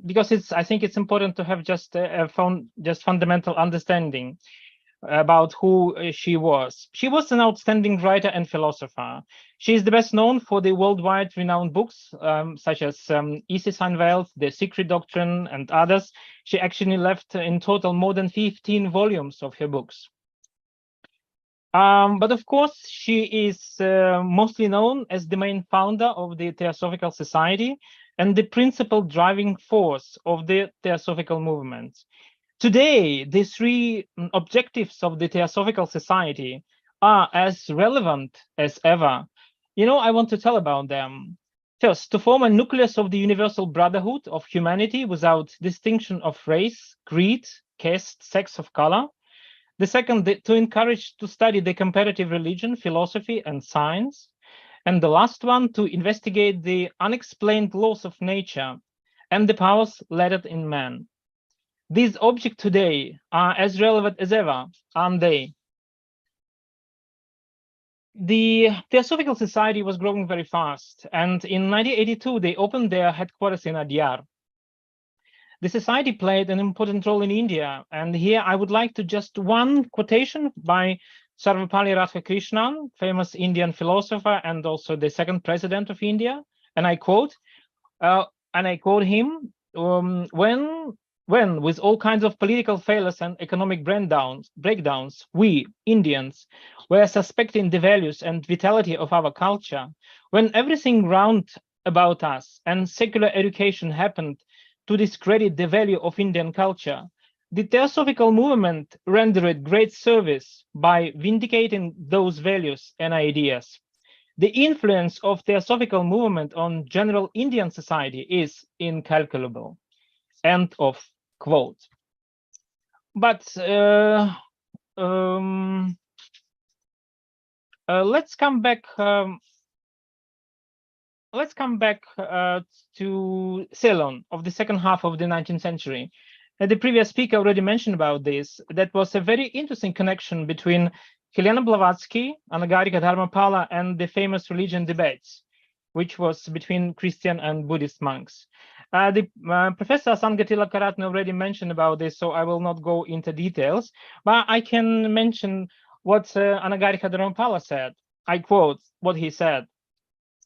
because I think it's important to have just a fundamental understanding. about who she was. She was an outstanding writer and philosopher. She is the best known for the worldwide renowned books such as Isis Unveiled, The Secret Doctrine, and others. She actually left in total more than 15 volumes of her books. But of course, she is mostly known as the main founder of the Theosophical Society and the principal driving force of the Theosophical movement. Today, the three objectives of the Theosophical Society are as relevant as ever. I want to tell about them. First, to form a nucleus of the universal brotherhood of humanity without distinction of race, creed, caste, sex, of color. The second, to encourage to study the comparative religion, philosophy, and science. And the last one, to investigate the unexplained laws of nature and the powers latent in man. These objects today are as relevant as ever, aren't they? The Theosophical Society was growing very fast, and in 1982, they opened their headquarters in Adyar. The society played an important role in India, and here I would like to just one quotation by Sarvepalli Radhakrishnan, famous Indian philosopher and also the second president of India, and I quote him, when with all kinds of political failures and economic breakdowns, we, Indians, were suspecting the values and vitality of our culture, when everything round about us and secular education happened to discredit the value of Indian culture, the Theosophical movement rendered great service by vindicating those values and ideas. The influence of Theosophical movement on general Indian society is incalculable. End of quote. But let's come back. Let's come back to Ceylon of the second half of the 19th century. The previous speaker already mentioned about this. That was a very interesting connection between Helena Blavatsky, Anagarika, Dharmapala, and the famous religion debates, which was between Christian and Buddhist monks. Professor Asangatila Karatne already mentioned about this, so I will not go into details, but I can mention what Anagarika Dharmapala said. I quote what he said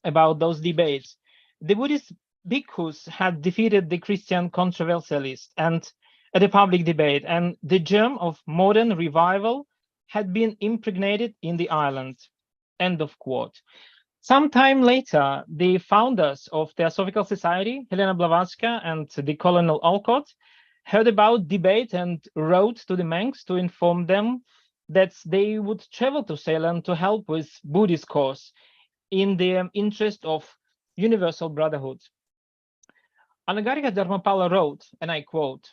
about those debates. The Buddhist bhikkhus had defeated the Christian controversialists and at a public debate, and the germ of modern revival had been impregnated in the island. End of quote. Sometime later, the founders of the Theosophical Society, Helena Blavatsky and the Colonel Alcott, heard about debate and wrote to the monks to inform them that they would travel to Ceylon to help with Buddhist cause in the interest of universal brotherhood. Anagarika Dharmapala wrote, and I quote,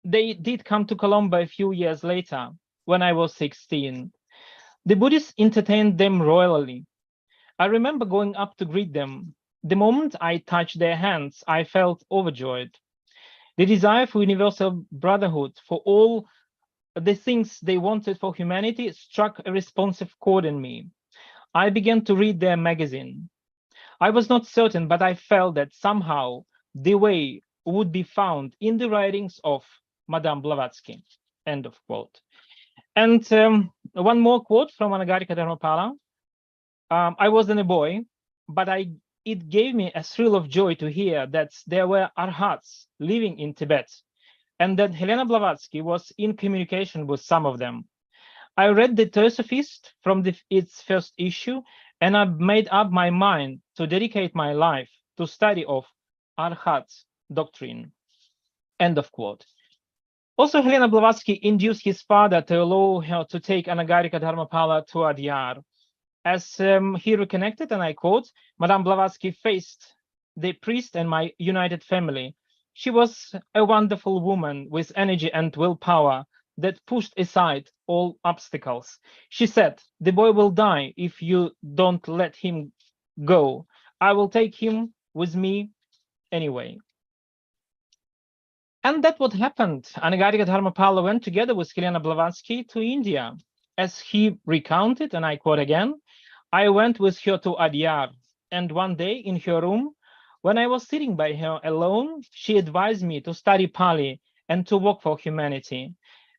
"They did come to Colombo a few years later, when I was 16. The Buddhists entertained them royally. I remember going up to greet them. The moment I touched their hands, I felt overjoyed. The desire for universal brotherhood, for all the things they wanted for humanity, struck a responsive chord in me. I began to read their magazine. I was not certain, but I felt that somehow the way would be found in the writings of Madame Blavatsky." End of quote. And one more quote from Anagarika Dharmapala. "I wasn't a boy, but it gave me a thrill of joy to hear that there were arhats living in Tibet, and that Helena Blavatsky was in communication with some of them. I read the Theosophist from its first issue, and I made up my mind to dedicate my life to study of Arhat doctrine." End of quote. Also, Helena Blavatsky induced his father to allow her to take Anagarika Dharmapala to Adyar. As he reconnected, and I quote, "Madame Blavatsky faced the priest and my united family. She was a wonderful woman with energy and willpower that pushed aside all obstacles. She said, 'The boy will die if you don't let him go. I will take him with me anyway.'" And that's what happened. Anagarika Dharmapala went together with Helena Blavatsky to India. As he recounted, and I quote again, "I went with her to Adyar, and one day in her room, when I was sitting by her alone, she advised me to study Pali and to work for humanity.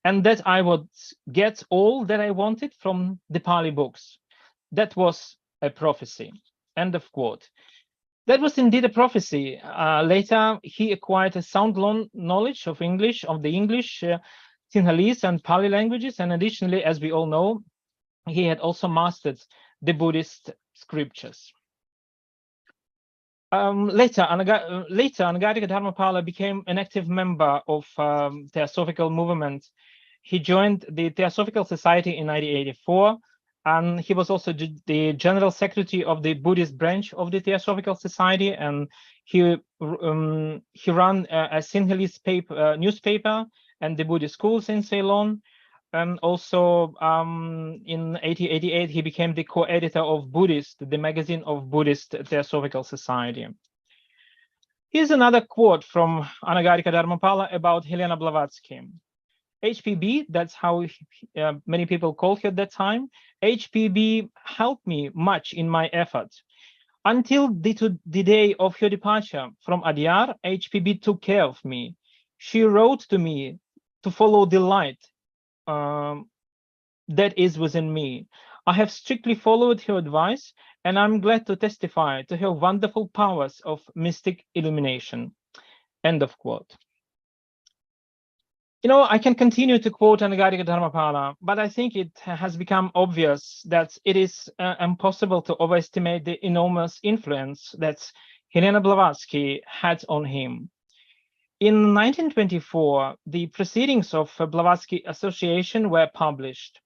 and that I would get all that I wanted from the Pali books. That was a prophecy. End of quote. That was indeed a prophecy. Later, he acquired a sound knowledge of English, Sinhalese and Pali languages, and additionally, as we all know, he had also mastered the Buddhist scriptures. Later, Anagarika Dharmapala became an active member of Theosophical movement. He joined the Theosophical Society in 1984, and he was also the general secretary of the Buddhist branch of the Theosophical Society, and he ran a Sinhalese newspaper and the Buddhist schools in Ceylon. Also, in 1888, he became the co-editor of Buddhist, the magazine of Buddhist Theosophical Society. Here's another quote from Anagarika Dharmapala about Helena Blavatsky. HPB, that's how many people called her at that time. HPB helped me much in my effort. Until the day of her departure from Adyar, HPB took care of me. She wrote to me to follow the light that is within me. I have strictly followed her advice, and I'm glad to testify to her wonderful powers of mystic illumination. End of quote. You know, I can continue to quote Anagarika Dharmapala, but I think it has become obvious that it is impossible to overestimate the enormous influence that Helena Blavatsky had on him. In 1924, the proceedings of Blavatsky Association were published.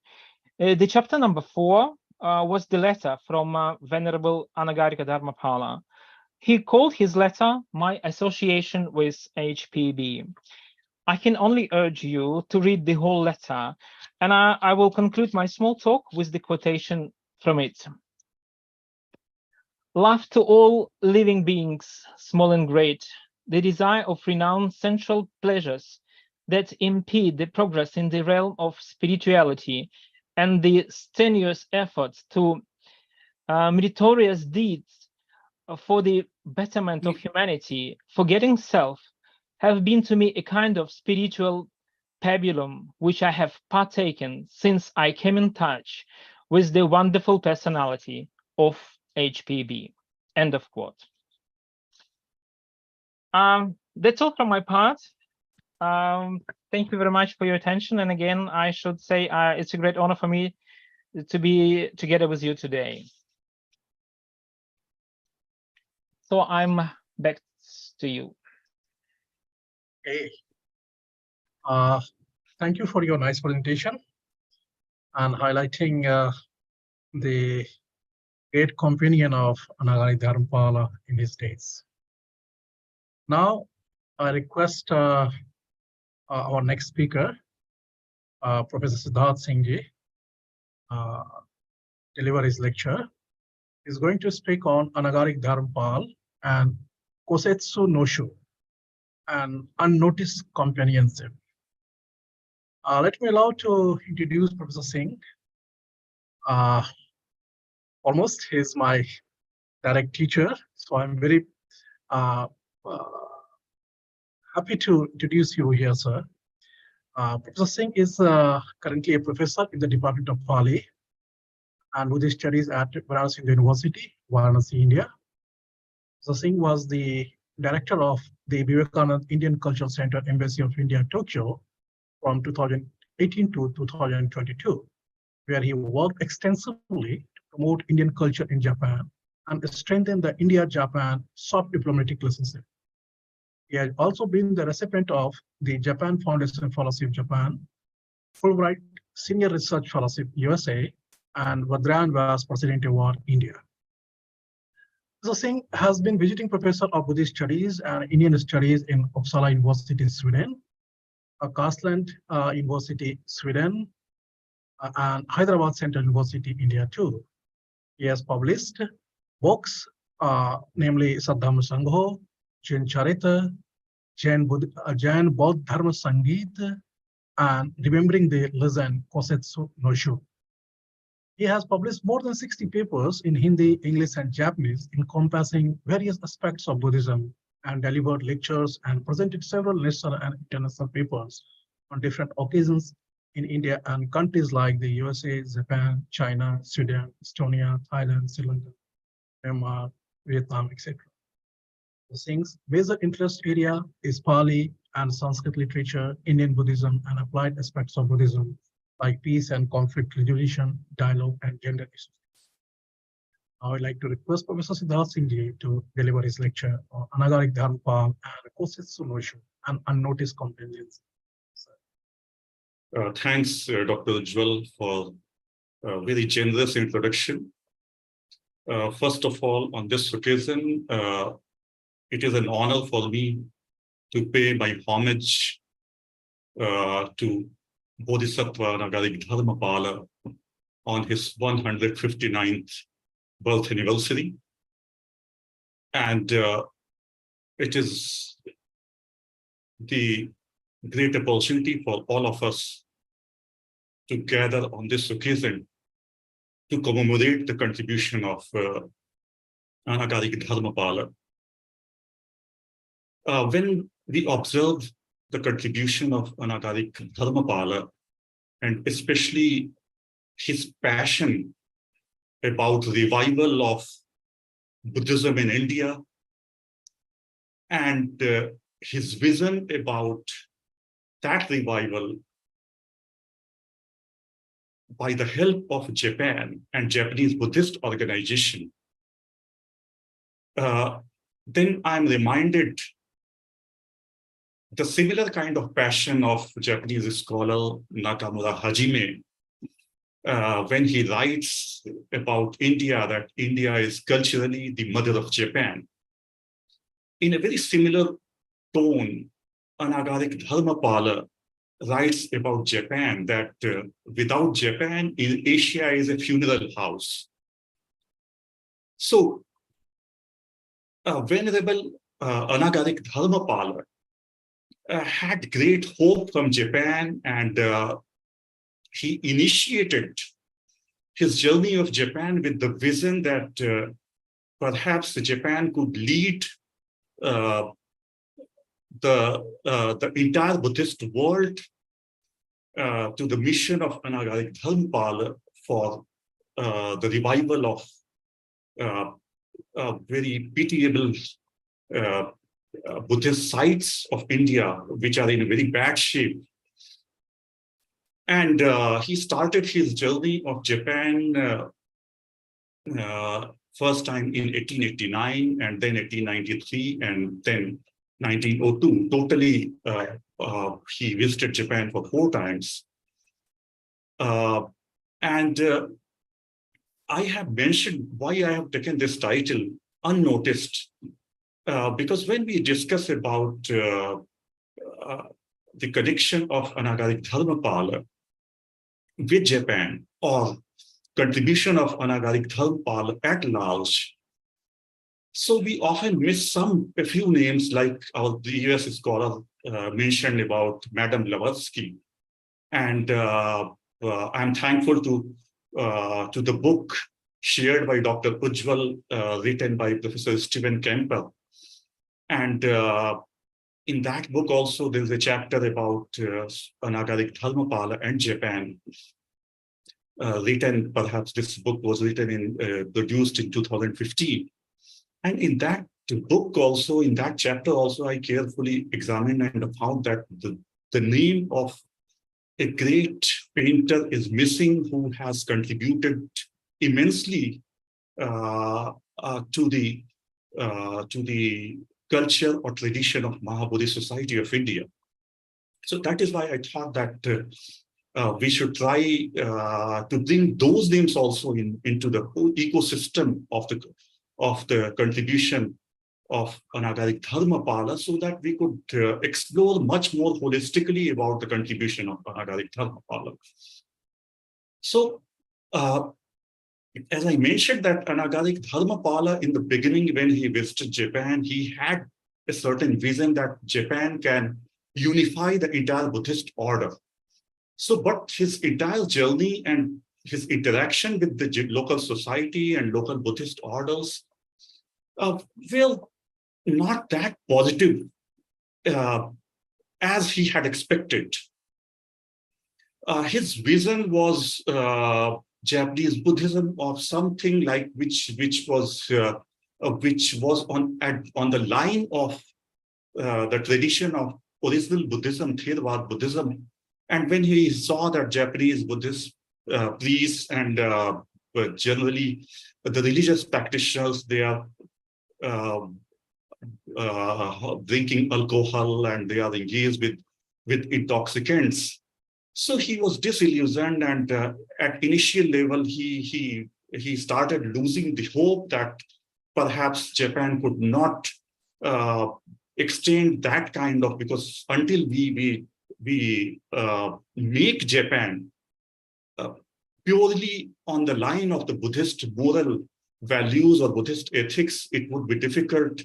The chapter number 4 was the letter from Venerable Anagarika Dharmapala. He called his letter "My Association with HPB." I can only urge you to read the whole letter, and I will conclude my small talk with the quotation from it. Love to all living beings, small and great, the desire of renowned sensual pleasures that impede the progress in the realm of spirituality, and the strenuous efforts to meritorious deeds for the betterment of humanity, forgetting self, have been to me a kind of spiritual pabulum which I have partaken since I came in touch with the wonderful personality of HPB. End of quote. That's all from my part. Thank you very much for your attention. And again, I should say it's a great honor for me to be together with you today. So I'm back to you.
Okay. Thank you for your nice presentation and highlighting the great companion of Anagarika Dharmapala in his days. Now, I request our next speaker, Professor Siddharth Singh ji, deliver his lecture. He's going to speak on Anagarika Dharmapala and Kosetsu Noshu, and unnoticed companionship. Let me allow to introduce Professor Singh. Almost he's my direct teacher, so I'm very happy to introduce you here, sir. Professor Singh is currently a professor in the Department of Pali and Buddhist Studies at Varanasi University, Varanasi, India. Professor Singh was the director of the Vivekananda Indian Cultural Center, Embassy of India, Tokyo, from 2018 to 2022, where he worked extensively to promote Indian culture in Japan and strengthen the India-Japan soft diplomatic relationship. He has also been the recipient of the Japan Foundation Fellowship Japan, Fulbright Senior Research Fellowship USA, and Vadrayan Vyas President Award India. Professor Singh has been visiting professor of Buddhist Studies and Indian Studies in Uppsala University, Sweden, Karlsland University, Sweden, and Hyderabad Central University, India too. He has published books, namely Sadhama Sangho, Jain Charita, Jain Bodh Dharma Sangeet, and Remembering the Legend Kosetsu Noshu. He has published more than 60 papers in Hindi, English, and Japanese, encompassing various aspects of Buddhism, and delivered lectures and presented several national and international papers on different occasions in India and countries like the USA, Japan, China, Sweden, Estonia, Thailand, Sri Lanka, Myanmar, Vietnam, etc. The Singh's major interest area is Pali and Sanskrit literature, Indian Buddhism, and applied aspects of Buddhism like peace and conflict resolution, dialogue, and gender issues. Now I'd like to request Professor Siddharth Singh to deliver his lecture on Anagarika Dharmapala and Kosetsu Notion and unnoticed contingency.
Thanks, Dr. Ujjwal, for a very generous introduction. First of all, on this occasion, it is an honor for me to pay my homage to Bodhisattva Anagarika Dharmapala on his 159th birth anniversary. And it is the great opportunity for all of us to gather on this occasion to commemorate the contribution of Anagarika Dharmapala. When we observe the contribution of Anagarika Dharmapala, and especially his passion about revival of Buddhism in India, and his vision about that revival by the help of Japan and Japanese Buddhist organization, then I'm reminded the similar kind of passion of Japanese scholar Nakamura Hajime, when he writes about India, that India is culturally the mother of Japan. In a very similar tone, Anagarika Dharmapala writes about Japan, that without Japan, Asia is a funeral house. So, Venerable Anagarika Dharmapala had great hope from Japan, and he initiated his journey of Japan with the vision that perhaps Japan could lead the entire Buddhist world to the mission of Anagarika Dharmapala for the revival of very pitiable Buddhist sites of India, which are in a very bad shape. And he started his journey of Japan first time in 1889, and then 1893, and then 1902. Totally, he visited Japan for 4 times. And I have mentioned why I have taken this title, Unnoticed, because when we discuss about the connection of Anagarika Dharmapala with Japan, or contribution of Anagarika Dharmapala at large, so we often miss a few names, like the US scholar mentioned about Madame Blavatsky. And I'm thankful to the book shared by Dr. Ujjwal, written by Professor Stephen Kemper. And in that book also, there's a chapter about Anagarika Dharmapala and Japan. Written, perhaps this book was written produced in 2015. And in that book also, in that chapter also, I carefully examined and found that the name of a great painter is missing, who has contributed immensely to the culture or tradition of Mahabodhi Society of India. So that is why I thought that we should try to bring those names also into the whole ecosystem of the contribution of Anagarika Dharmapala, so that we could explore much more holistically about the contribution of Anagarika Dharmapala. So, as I mentioned, that Anagarika Dharmapala, in the beginning, when he visited Japan, he had a certain vision that Japan can unify the entire Buddhist order. So, but his entire journey and his interaction with the local society and local Buddhist orders were not that positive as he had expected. his vision was Japanese Buddhism of something like which was on the line of the tradition of original Buddhism, Theravada Buddhism. And when he saw that Japanese Buddhist priests and generally the religious practitioners, they are drinking alcohol and they are engaged with intoxicants. So he was disillusioned, and at initial level, he started losing the hope that perhaps Japan could not extend that kind of, because until we make Japan purely on the line of the Buddhist moral values or Buddhist ethics, it would be difficult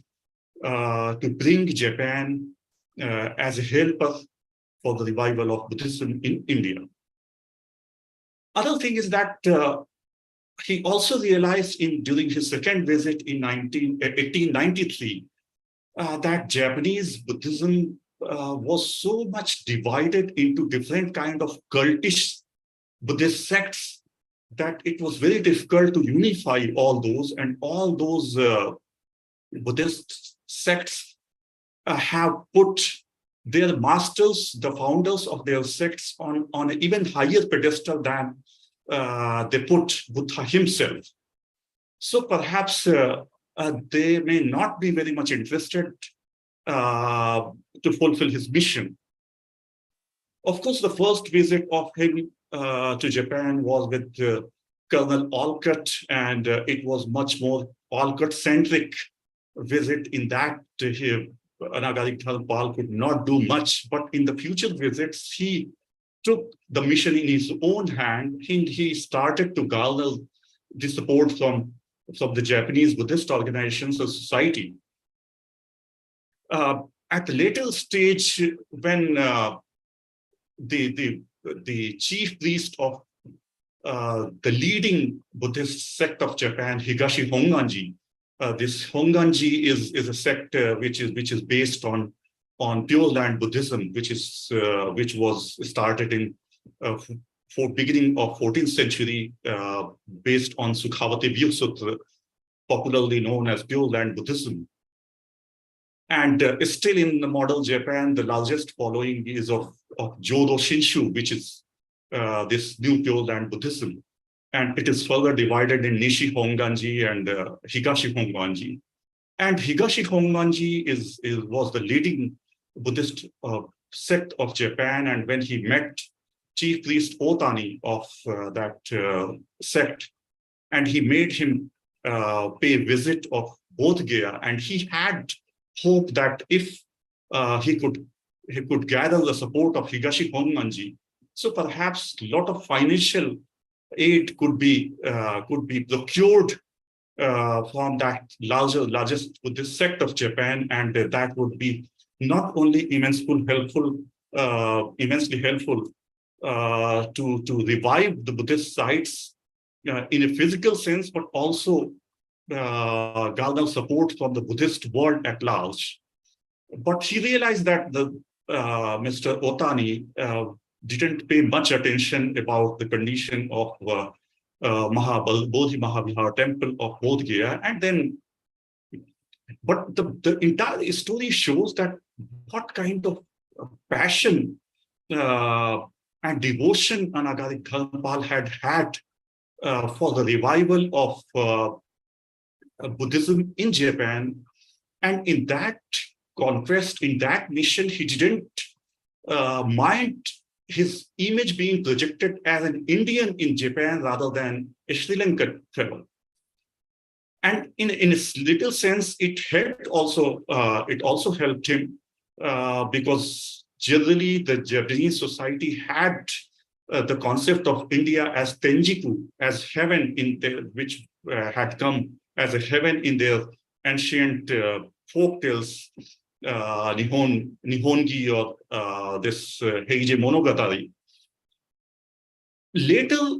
to bring Japan as a helper for the revival of Buddhism in India. Other thing is that he also realized during his second visit in 1893 that Japanese Buddhism was so much divided into different kind of cultish Buddhist sects that it was very difficult to unify all those, and all those Buddhist sects have put their masters, the founders of their sects, on an even higher pedestal than they put Buddha himself. So perhaps they may not be very much interested to fulfill his mission. Of course, the first visit of him to Japan was with Colonel Olcott, and it was much more Olcott-centric visit in that Anagarika Dharmapala could not do much, but in the future visits, he took the mission in his own hand. He started to garner the support from the Japanese Buddhist organizations or society. At the later stage, when the chief priest of the leading Buddhist sect of Japan, Higashi Honganji, this Honganji is a sect which is based on Pure Land Buddhism, which was started in beginning of 14th century, based on Sukhavati View Sutra, popularly known as Pure Land Buddhism. And still in the model Japan, the largest following is of Jodo Shinshu, which is this new Pure Land Buddhism. And it is further divided in Nishi Honganji and Higashi Honganji. And Higashi Honganji was the leading Buddhist sect of Japan. And when he met Chief Priest Otani of that sect, and he made him pay a visit of Bodh Gaya, and he had hope that if he could gather the support of Higashi Honganji, so perhaps a lot of financial aid could be procured from that largest Buddhist sect of Japan, and that would be not only immensely helpful to revive the Buddhist sites in a physical sense, but also garner support from the Buddhist world at large. But he realized that Mr. Otani didn't pay much attention about the condition of Bodhi Mahavihar temple of Bodh Gaya. And then, but the entire story shows that what kind of passion and devotion Anagarika Dharmapala had for the revival of Buddhism in Japan. And in that conquest, in that mission, he didn't mind his image being projected as an Indian in Japan rather than a Sri Lankan fellow. And in a little sense, it also helped him because generally the Japanese society had the concept of India as Tenjiku, as heaven which had come as a heaven in their ancient folk tales, Nihongi or this Heiji Monogatari. Later,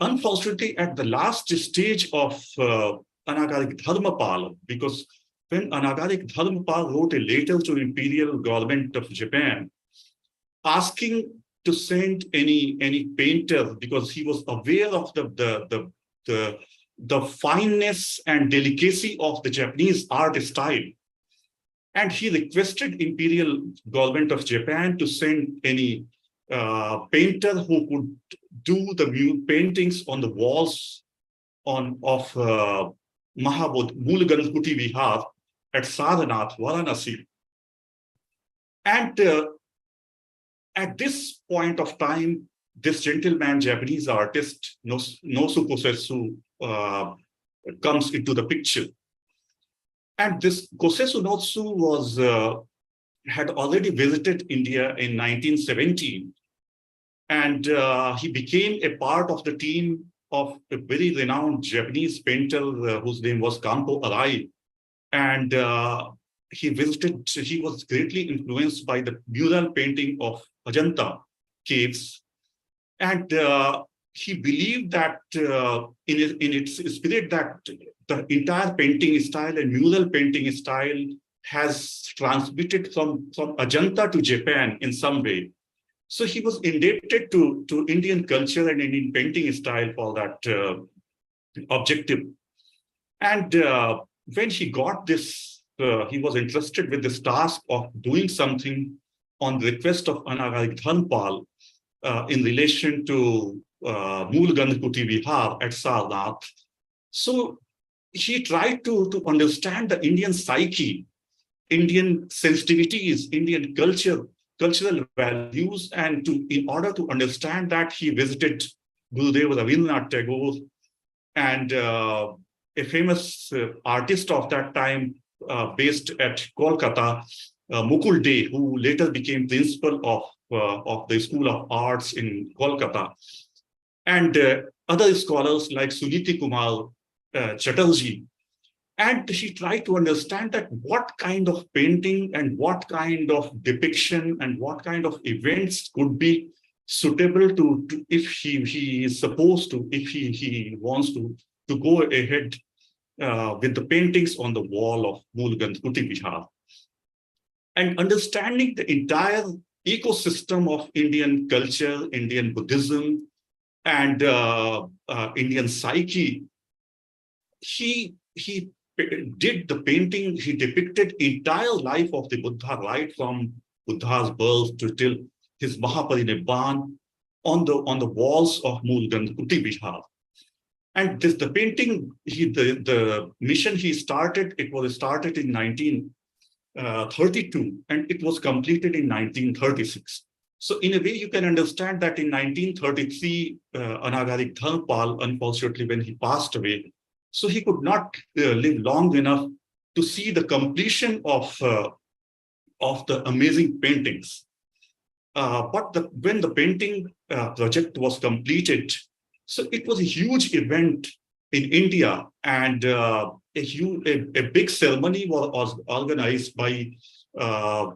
unfortunately, at the last stage of Anagarika Dharmapala, because when Anagarika Dharmapala wrote a letter to the imperial government of Japan, asking to send any painter because he was aware of the fineness and delicacy of the Japanese art style. And he requested Imperial Government of Japan to send any painter who could do the paintings on the walls of Moolgankuti Vihar at Sarnath, Varanasi. And at this point of time, this gentleman, Japanese artist, Nosu Kosetsu, comes into the picture. And this Kosetsu Nosu had already visited India in 1917. And he became a part of the team of a very renowned Japanese painter whose name was Kanpo Arai. And he was greatly influenced by the mural painting of Ajanta caves. And he believed that in its spirit that the entire painting style and mural painting style has transmitted from Ajanta to Japan in some way. So he was indebted to Indian culture and Indian painting style for that objective. And when he got this, he was interested with this task of doing something on the request of Anagarika Dharmapala in relation to Moolgankuti Vihar at Sarnath. So he tried to understand the Indian psyche, Indian sensitivities, Indian cultural values, and in order to understand that, he visited Gurudev Rabindranath Tagore and a famous artist of that time based at Kolkata, Mukul Dey, who later became principal of the School of Arts in Kolkata, and other scholars like Suniti Kumar Chatterjee. And he tried to understand that what kind of painting and what kind of depiction and what kind of events could be suitable to if he is supposed to, if he wants to go ahead with the paintings on the wall of Moolgankuti Vihar. And understanding the entire ecosystem of Indian culture, Indian Buddhism, and Indian psyche, he did the painting. He depicted entire life of the Buddha, right from Buddha's birth to till his Mahaparinirvan on the walls of Moolgankuti Vihar. And the painting, the mission he started, it was started in 1932, and it was completed in 1936. So in a way, you can understand that in 1933, Anagarika Dharmapala, unfortunately, when he passed away, so he could not live long enough to see the completion of the amazing paintings. But when the painting project was completed, so it was a huge event in India, and a big ceremony was organized by a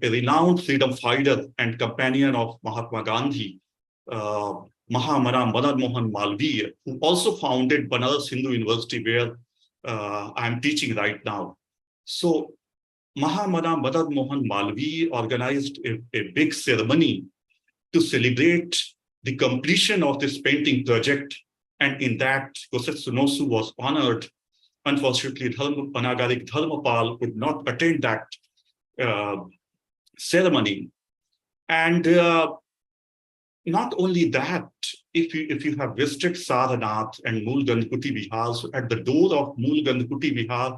renowned freedom fighter and companion of Mahatma Gandhi, Mahamana Madan Mohan Malviya, who also founded Banaras Hindu University, where I'm teaching right now. So Mahamana Madan Mohan Malviya organized a big ceremony to celebrate the completion of this painting project. And in that, Kosetsu Nosu was honored. Unfortunately, Anagarika Dharmapala could not attend that ceremony. And not only that, if you have visited Sarnath and Moolgankuti Vihar, so at the door of Moolgankuti Vihar,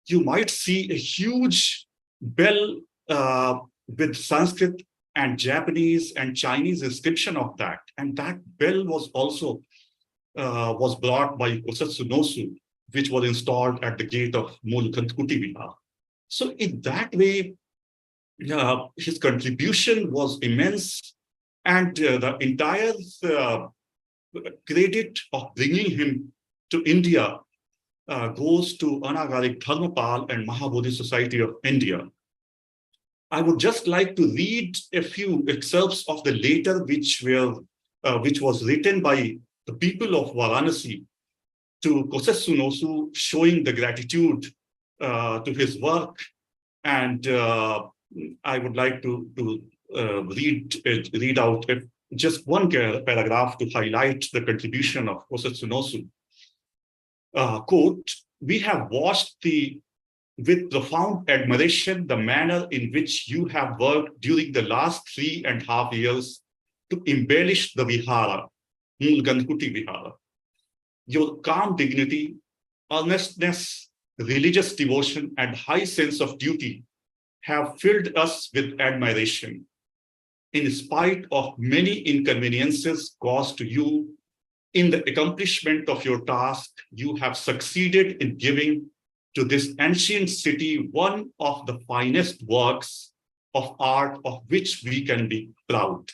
you might see a huge bell with Sanskrit and Japanese and Chinese inscription of that. And that bell was also was brought by Kosetsu Nosu, which was installed at the gate of Moolgankuti Vihar. So in that way, his contribution was immense, and the entire credit of bringing him to India goes to Anagarika Dharmapala and Mahabodhi Society of India. I would just like to read a few excerpts of the letter which was written by the people of Varanasi to Kosetsu Nosu, showing the gratitude to his work. And I would like to read out just one paragraph to highlight the contribution of Kosetsu Nosu. Quote, "We have watched with profound admiration the manner in which you have worked during the last 3.5 years to embellish the Vihara, Mool Gandhkuti Vihara. Your calm dignity, earnestness, religious devotion, and high sense of duty have filled us with admiration. In spite of many inconveniences caused to you in the accomplishment of your task, you have succeeded in giving to this ancient city one of the finest works of art of which we can be proud.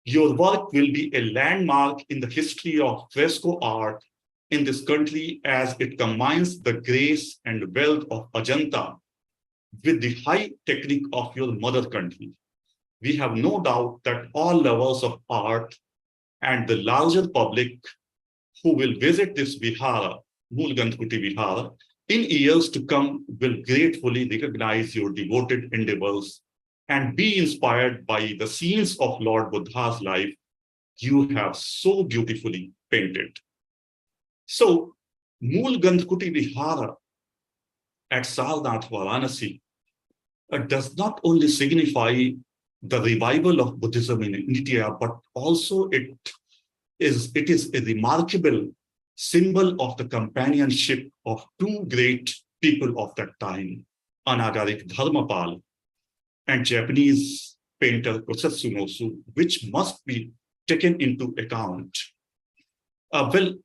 Your work will be a landmark in the history of fresco art in this country as it combines the grace and wealth of Ajanta with the high technique of your mother country. We have no doubt that all lovers of art and the larger public who will visit this Vihara, Mool Gandhkuti Vihara, in years to come will gratefully recognize your devoted endeavors and be inspired by the scenes of Lord Buddha's life you have so beautifully painted." So, Mool Gandhkuti Vihara at Sarnath, Varanasi, does not only signify the revival of Buddhism in India, but also it is a remarkable symbol of the companionship of two great people of that time, Anagarika Dharmapala and Japanese painter Kosetsu Nosu, which must be taken into account. Well,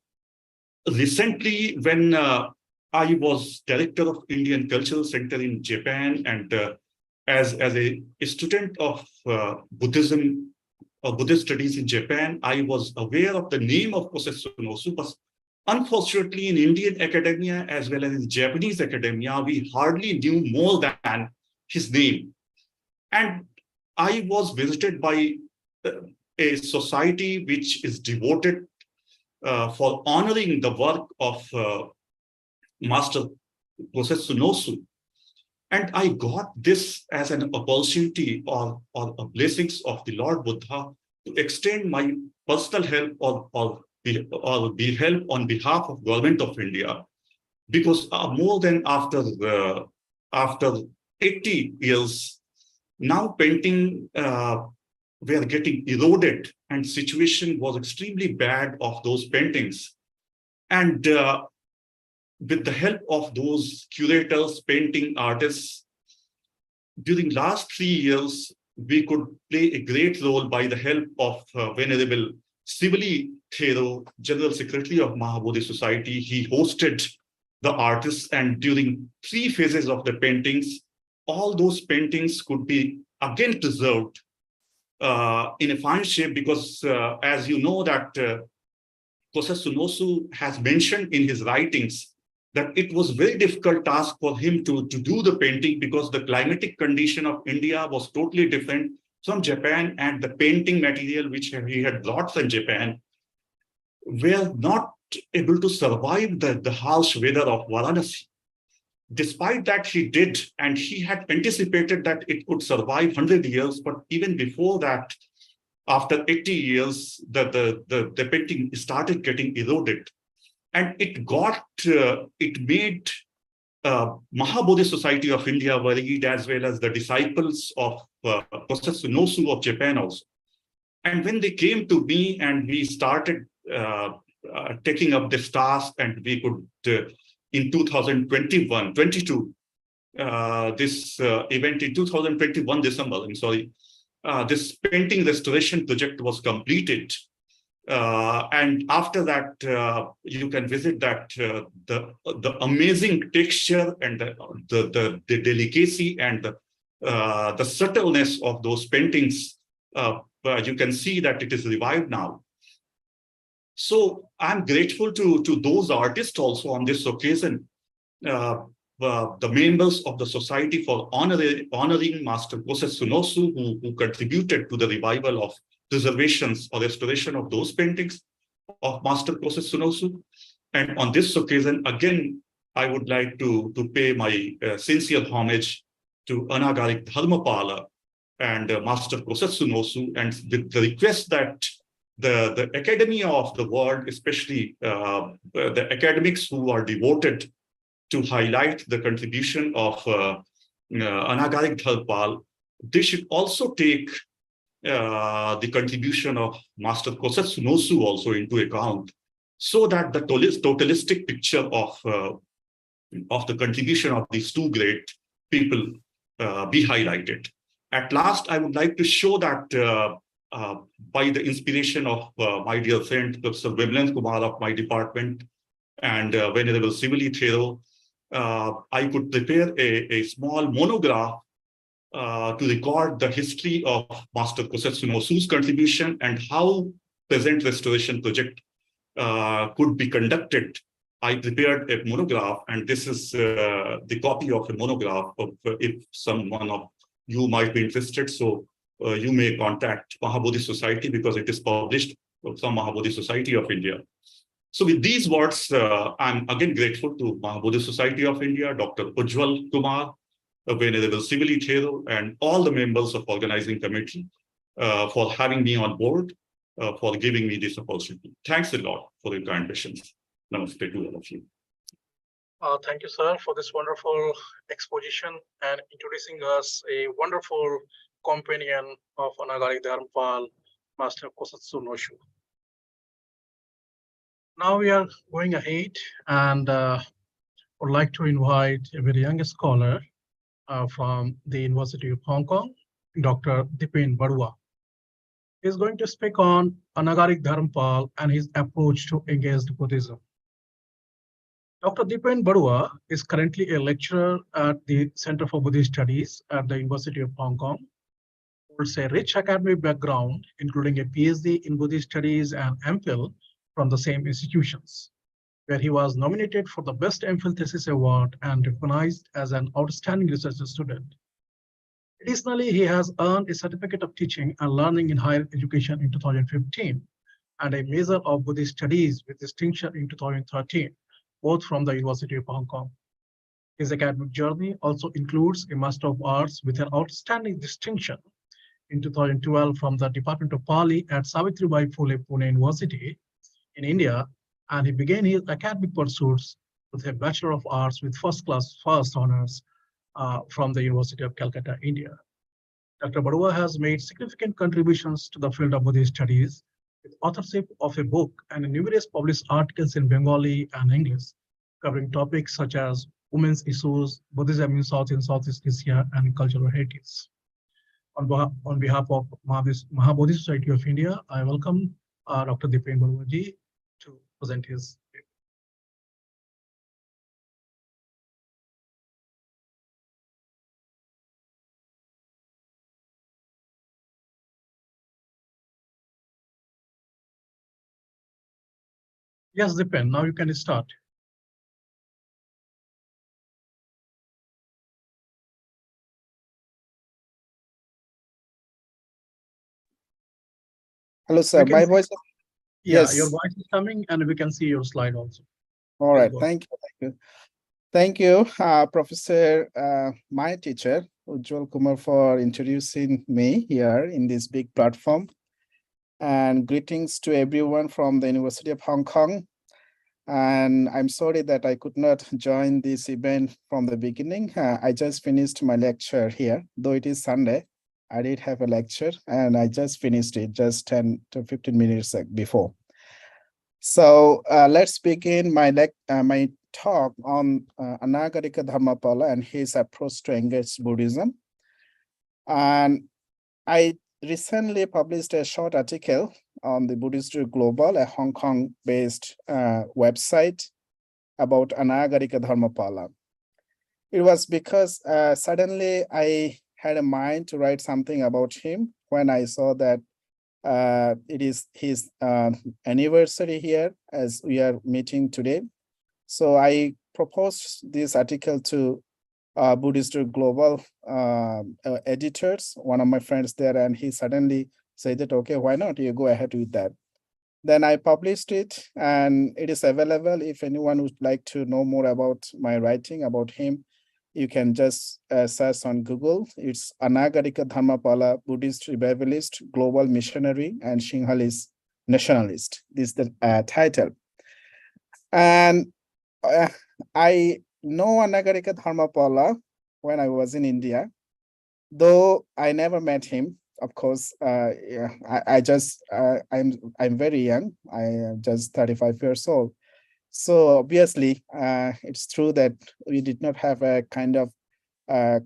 recently, when I was director of Indian Cultural Center in Japan, and as a student of Buddhism or Buddhist studies in Japan, I was aware of the name of Kosetsu Nosu, but unfortunately in Indian academia as well as in Japanese academia, we hardly knew more than his name. And I was visited by a society which is devoted for honoring the work of Master Kosetsu Nosu. And I got this as an opportunity or a blessings of the Lord Buddha to extend my personal help or be help on behalf of Government of India, because more than after 80 years, now painting were getting eroded and situation was extremely bad of those paintings. And with the help of those curators, painting artists, during last 3 years, we could play a great role by the help of Venerable Sivali Thero, General Secretary of Mahabodhi Society. He hosted the artists, and during 3 phases of the paintings, all those paintings could be again preserved in a fine shape, because as you know that Kosetsu Nosu has mentioned in his writings that it was very difficult task for him to do the painting, because the climatic condition of India was totally different from Japan, and the painting material which he had brought from Japan were not able to survive the harsh weather of Varanasi. Despite that, he did, and he had anticipated that it could survive 100 years, but even before that, after 80 years, the painting started getting eroded. And it made Mahabodhi Society of India worried, as well as the disciples of Kosetsu Nosu of Japan also. And when they came to me and we started taking up this task, and we could, in 2022, this event in 2021 December, I'm sorry, this painting restoration project was completed. And after that, you can visit that the amazing texture and the delicacy and the subtleness of those paintings. You can see that it is revived now. So I'm grateful to those artists also on this occasion, the members of the society, for honoring Master Kosetsu Nosu, who contributed to the revival of preservations or restoration of those paintings of Master Kosetsu Nosu. And on this occasion, again, I would like to pay my sincere homage to Anagarika Dharmapala, and Master Kosetsu Nosu, and the request that the academia of the world, especially the academics who are devoted to highlight the contribution of Anagarika Dharmapala, they should also take the contribution of Master Kosetsu Nosu also into account, so that the totalistic picture of the contribution of these two great people be highlighted. At last, I would like to show that by the inspiration of my dear friend, Professor Vimlan Kumar of my department, and Venerable Sivali Thero, I could prepare a small monograph to record the history of Master Kosetsu Nosu's contribution and how present restoration project could be conducted. I prepared a monograph, and this is the copy of a monograph of, if someone of you might be interested. So you may contact Mahabodhi Society, because it is published from Mahabodhi Society of India. So with these words, I'm again grateful to Mahabodhi Society of India, Dr. Ujjwal Kumar, Venerable Sivali Thero, and all the members of organizing committee for having me on board, for giving me this opportunity. Thanks a lot for your kind wishes. Namaste to all of you.
Thank you, sir, for this wonderful exposition and introducing us a wonderful companion of Anagarika Dharmapala, Master Kosetsu Noshu. Now we are going ahead, and would like to invite a very young scholar from the University of Hong Kong, Dr. Dipen Barua. He is going to speak on Anagarika Dharmapala and his approach to engaged Buddhism. Dr. Dipen Barua is currently a lecturer at the Center for Buddhist Studies at the University of Hong Kong. He holds a rich academic background, including a PhD in Buddhist Studies and MPhil from the same institutions, where he was nominated for the Best MPhil Thesis Award and recognized as an outstanding research student. Additionally, he has earned a Certificate of Teaching and Learning in Higher Education in 2015 and a Major of Buddhist Studies with distinction in 2013, both from the University of Hong Kong. His academic journey also includes a Master of Arts with an outstanding distinction in 2012 from the Department of Pali at Savitribai Phule Pune University in India, and he began his academic pursuits with a Bachelor of Arts with first honors from the University of Calcutta, India. Dr. Barua has made significant contributions to the field of Buddhist studies, with authorship of a book and numerous published articles in Bengali and English, covering topics such as women's issues, Buddhism in South and Southeast Asia, and cultural heritage. On behalf of Mahabodhi Society of India, I welcome Dr. Dipen Barua ji to present his paper. Yes, Dipen, now you can start.
Hello, sir. My voice.
Yeah,
Yes.
your voice is coming, and we can see your slide also.
All right.
go.
Thank you. Thank you, Professor, my teacher, Ujjwal Kumar, for introducing me here in this big platform. And greetings to everyone from the University of Hong Kong. And I'm sorry that I could not join this event from the beginning. I just finished my lecture here, though it is Sunday. I did have a lecture and I just finished it just 10 to 15 minutes before. So let's begin my talk on Anagarika Dharmapala and his approach to engage Buddhism. And I recently published a short article on the Bodhisattva Global, a Hong Kong-based website about Anagarika Dharmapala. It was because suddenly I had a mind to write something about him when I saw that it is his anniversary here as we are meeting today. So I proposed this article to Bodhisattva Global editors, one of my friends there, and he suddenly said that, okay, why not? You go ahead with that. Then I published it and it is available. If anyone would like to know more about my writing about him, You can just search on Google. It's Anagarika Dharmapala, Buddhist revivalist, global missionary, and Sinhalese nationalist. This is the title. And I know Anagarika Dharmapala when I was in India, though I never met him. Of course, yeah, I'm very young. I am just 35 years old. So obviously, it's true that we did not have a kind of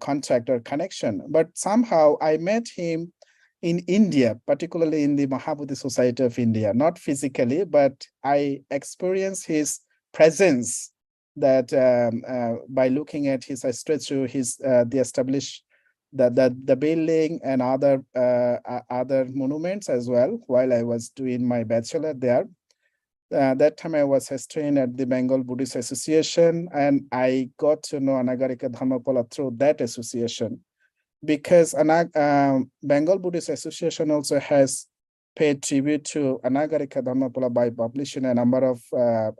contact or connection, but somehow I met him in India, particularly in the Mahabodhi Society of India, not physically, but I experienced his presence that by looking at his statue, the established the building and other monuments as well while I was doing my bachelor there. That time I was historian at the Bengal Buddhist Association, and I got to know Anagarika Dharmapala through that association, because Bengal Buddhist Association also has paid tribute to Anagarika Dharmapala by publishing a number of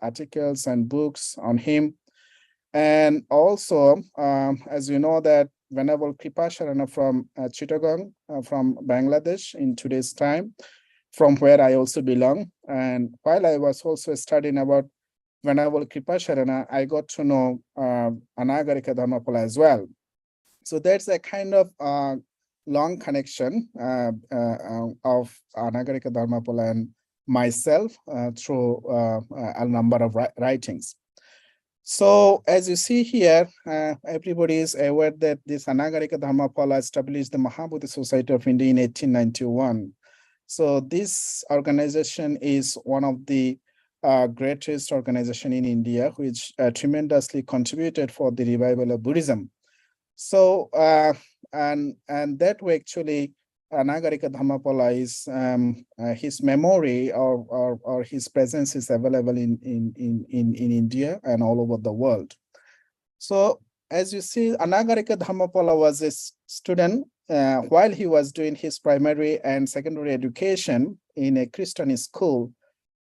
articles and books on him. And also, as you know, that Venerable Kripasharana from Chittagong, from Bangladesh in today's time, from where I also belong. And while I was also studying about Venerable Kripasharana, I got to know Anagarika Dharmapala as well. So that's a kind of long connection of Anagarika Dharmapala and myself through a number of writings. So as you see here, everybody is aware that this Anagarika Dharmapala established the Mahabodhi Society of India in 1891. So this organization is one of the greatest organization in India, which tremendously contributed for the revival of Buddhism. So and that way actually Anagarika Dharmapala is his memory or his presence is available in India and all over the world. So as you see, Anagarika Dharmapala was a student while he was doing his primary and secondary education in a Christian school.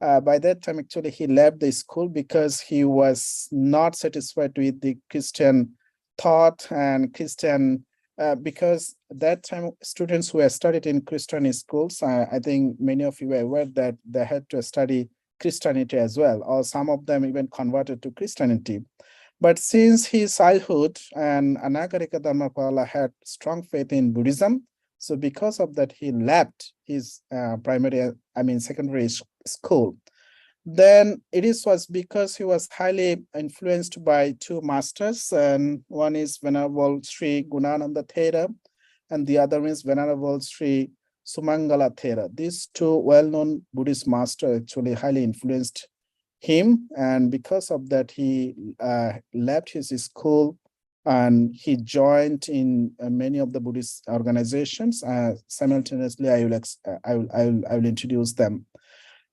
By that time, actually, he left the school because he was not satisfied with the Christian thought and Christian, because that time students who had studied in Christian schools, I think many of you were aware that they had to study Christianity as well, or some of them even converted to Christianity. But since his childhood, and Anagarika Dharmapala had strong faith in Buddhism, so because of that, he left his secondary school. Then it was because he was highly influenced by two masters, and one is Venerable Sri Gunananda Thera, and the other is Venerable Sri Sumangala Thera. These two well-known Buddhist masters actually highly influenced him, and because of that, he left his school and he joined in many of the Buddhist organizations. Simultaneously, I will introduce them.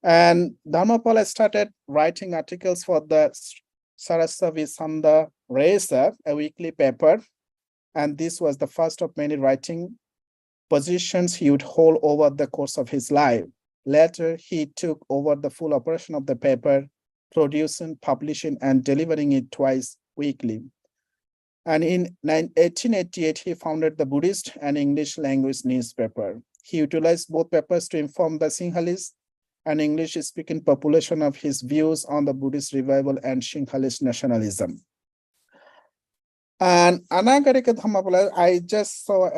And Dharmapala started writing articles for the Saraswati Sanda Resa, a weekly paper, and this was the first of many writing positions he would hold over the course of his life. Later, he took over the full operation of the paper, producing, publishing, and delivering it twice weekly. And in 1888, he founded the Buddhist and English language newspaper. He utilized both papers to inform the Sinhalese and English-speaking population of his views on the Buddhist revival and Sinhalese nationalism. And Anagarika Dharmapala, I just saw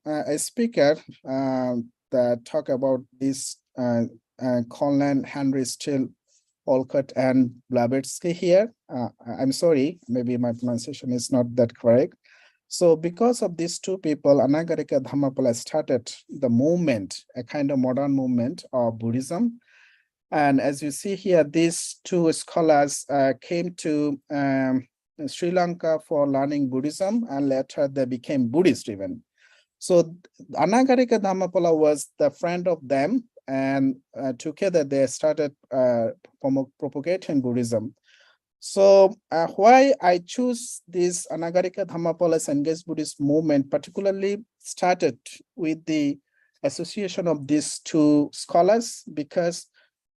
a speaker that talked about this Conlan, Henry Steele, Olcott, and Blavatsky here. I'm sorry, maybe my pronunciation is not that correct. So because of these two people, Anagarika Dharmapala started the movement, a kind of modern movement of Buddhism. And as you see here, these two scholars came to Sri Lanka for learning Buddhism, and later they became Buddhist even. So Anagarika Dharmapala was the friend of them, and together they started propagating Buddhism. So why I choose this Anagarika Dharmapala's Engaged Buddhist movement particularly started with the association of these two scholars, because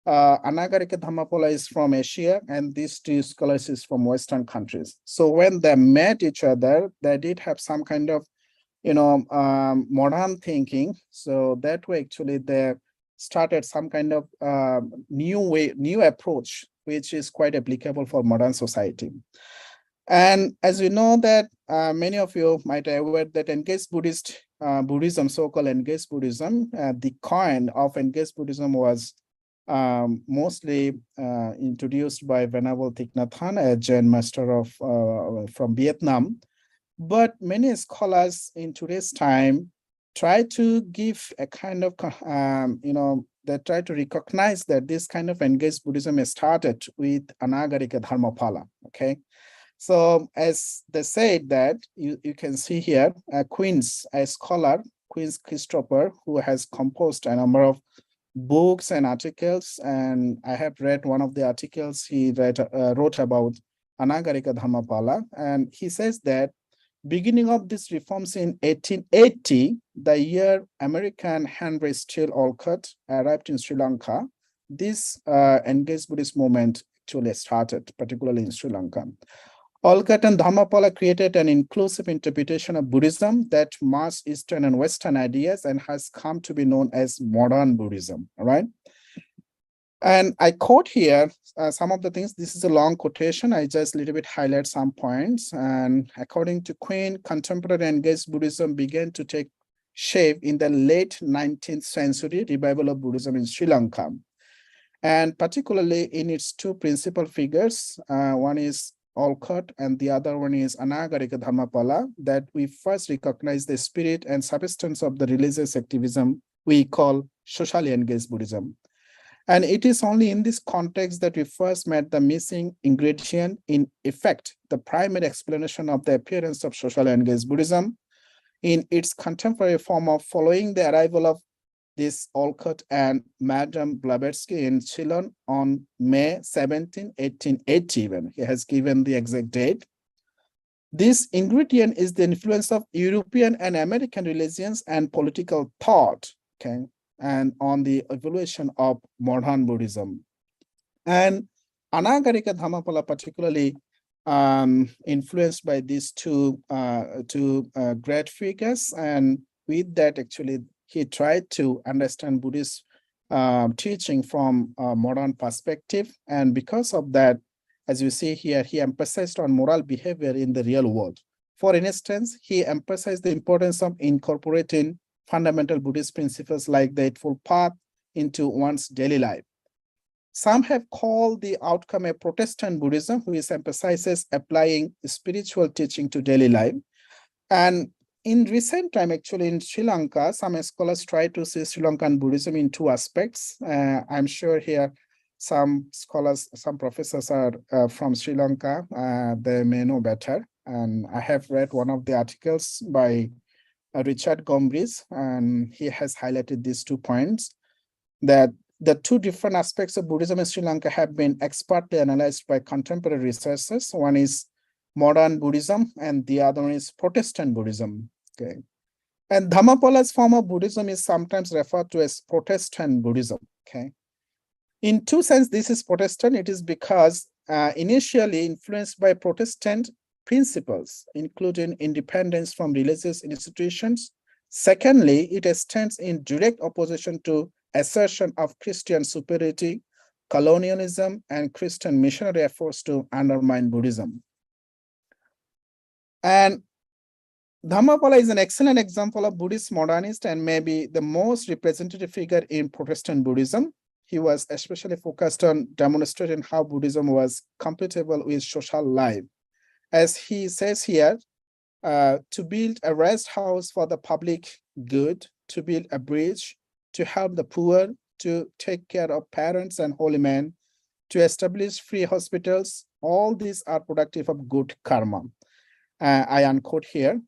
Anagarika Dharmapala is from Asia, and these two scholars is from Western countries. So when they met each other, they did have some kind of, modern thinking. So that way, actually, they started some kind of new approach, which is quite applicable for modern society. And as we know that many of you might be aware that engaged Buddhism, so-called engaged Buddhism, the coin of engaged Buddhism was mostly introduced by Venerable Thich Nhat Hanh, a Jain master of from Vietnam. But many scholars in today's time try to give a kind of, they try to recognize that this kind of engaged Buddhism started with Anagarika Dharmapala, okay? So as they said that, you can see here, a scholar, Queen's Christopher, who has composed a number of books and articles, and I have read one of the articles he wrote about Anagarika Dharmapala, and he says that beginning of these reforms in 1880, the year American Henry Steele Olcott arrived in Sri Lanka, this engaged Buddhist movement actually started, particularly in Sri Lanka. Olcott and Dharmapala created an inclusive interpretation of Buddhism that merged Eastern and Western ideas and has come to be known as modern Buddhism, all right? And I quote here some of the things. This is a long quotation. I just a little bit highlight some points. And according to Quinn, contemporary engaged Buddhism began to take shape in the late 19th century revival of Buddhism in Sri Lanka. And particularly in its two principal figures, one is Olcott and the other one is Anagarika Dharmapala, that we first recognize the spirit and substance of the religious activism we call socially engaged Buddhism. And it is only in this context that we first met the missing ingredient, in effect, the primary explanation of the appearance of socially engaged Buddhism in its contemporary form of following the arrival of this Olcott and Madame Blavatsky in Ceylon on May 17, 1880, even. He has given the exact date. This ingredient is the influence of European and American religions and political thought, okay, and on the evolution of modern Buddhism. And Anagarika Dharmapala particularly influenced by these two great figures, and with that actually he tried to understand Buddhist teaching from a modern perspective. And because of that, as you see here, he emphasized on moral behavior in the real world. For instance, he emphasized the importance of incorporating fundamental Buddhist principles like the Eightfold Path into one's daily life. Some have called the outcome a Protestant Buddhism, which emphasizes applying spiritual teaching to daily life. And in recent time, actually in Sri Lanka, some scholars try to see Sri Lankan Buddhism in two aspects. I'm sure here some scholars, some professors are from Sri Lanka, they may know better. And I have read one of the articles by Richard Gombrich, and he has highlighted these 2 points, that the two different aspects of Buddhism in Sri Lanka have been expertly analyzed by contemporary researchers. One is modern Buddhism and the other one is Protestant Buddhism. Okay. And Dharmapala's form of Buddhism is sometimes referred to as Protestant Buddhism. Okay. In two sense, this is Protestant. It is because initially influenced by Protestant principles, including independence from religious institutions. Secondly, it stands in direct opposition to assertion of Christian superiority, colonialism, and Christian missionary efforts to undermine Buddhism. And Dharmapala is an excellent example of Buddhist modernist and maybe the most representative figure in Protestant Buddhism. He was especially focused on demonstrating how Buddhism was compatible with social life. As he says here, to build a rest house for the public good, to build a bridge, to help the poor, to take care of parents and holy men, to establish free hospitals, all these are productive of good karma. I unquote here.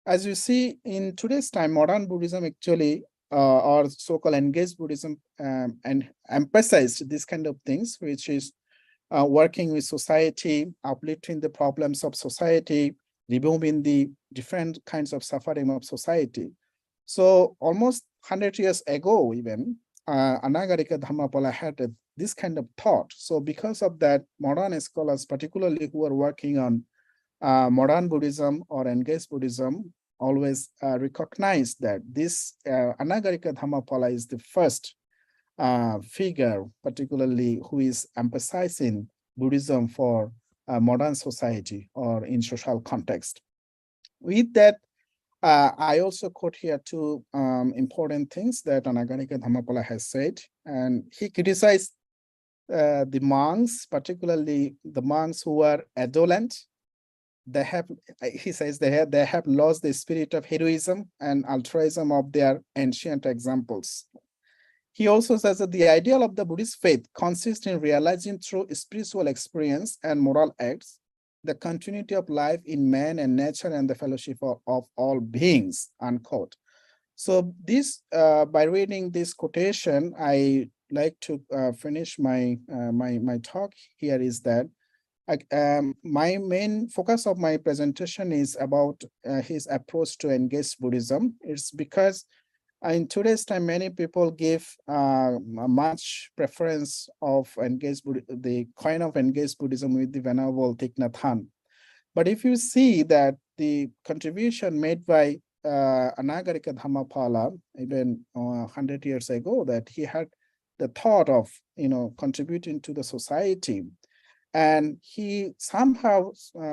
As you see, in today's time, modern Buddhism actually, or so-called engaged Buddhism, and emphasized this kind of things, which is working with society, uplifting the problems of society, removing the different kinds of suffering of society. So almost 100 years ago, even, Anagarika Dharmapala had this kind of thought. So because of that, modern scholars, particularly who are working on modern Buddhism or engaged Buddhism, always recognize that this Anagarika Dharmapala is the first figure, particularly who is emphasizing Buddhism for modern society or in social context. With that, I also quote here two important things that Anagarika Dharmapala has said, and he criticized the monks, particularly the monks who are indolent. They have, he says, they have lost the spirit of heroism and altruism of their ancient examples. He also says that the ideal of the Buddhist faith consists in realizing through spiritual experience and moral acts the continuity of life in man and nature and the fellowship of all beings, unquote. So this, by reading this quotation, I like to finish my my talk here is that my main focus of my presentation is about his approach to engaged Buddhism. It's because in today's time, many people give much preference of the kind of engaged Buddhism with the Venerable Thich Nhat Hanh. But if you see that the contribution made by Anagarika Dharmapala, even 100 years ago, that he had the thought of, contributing to the society. And he somehow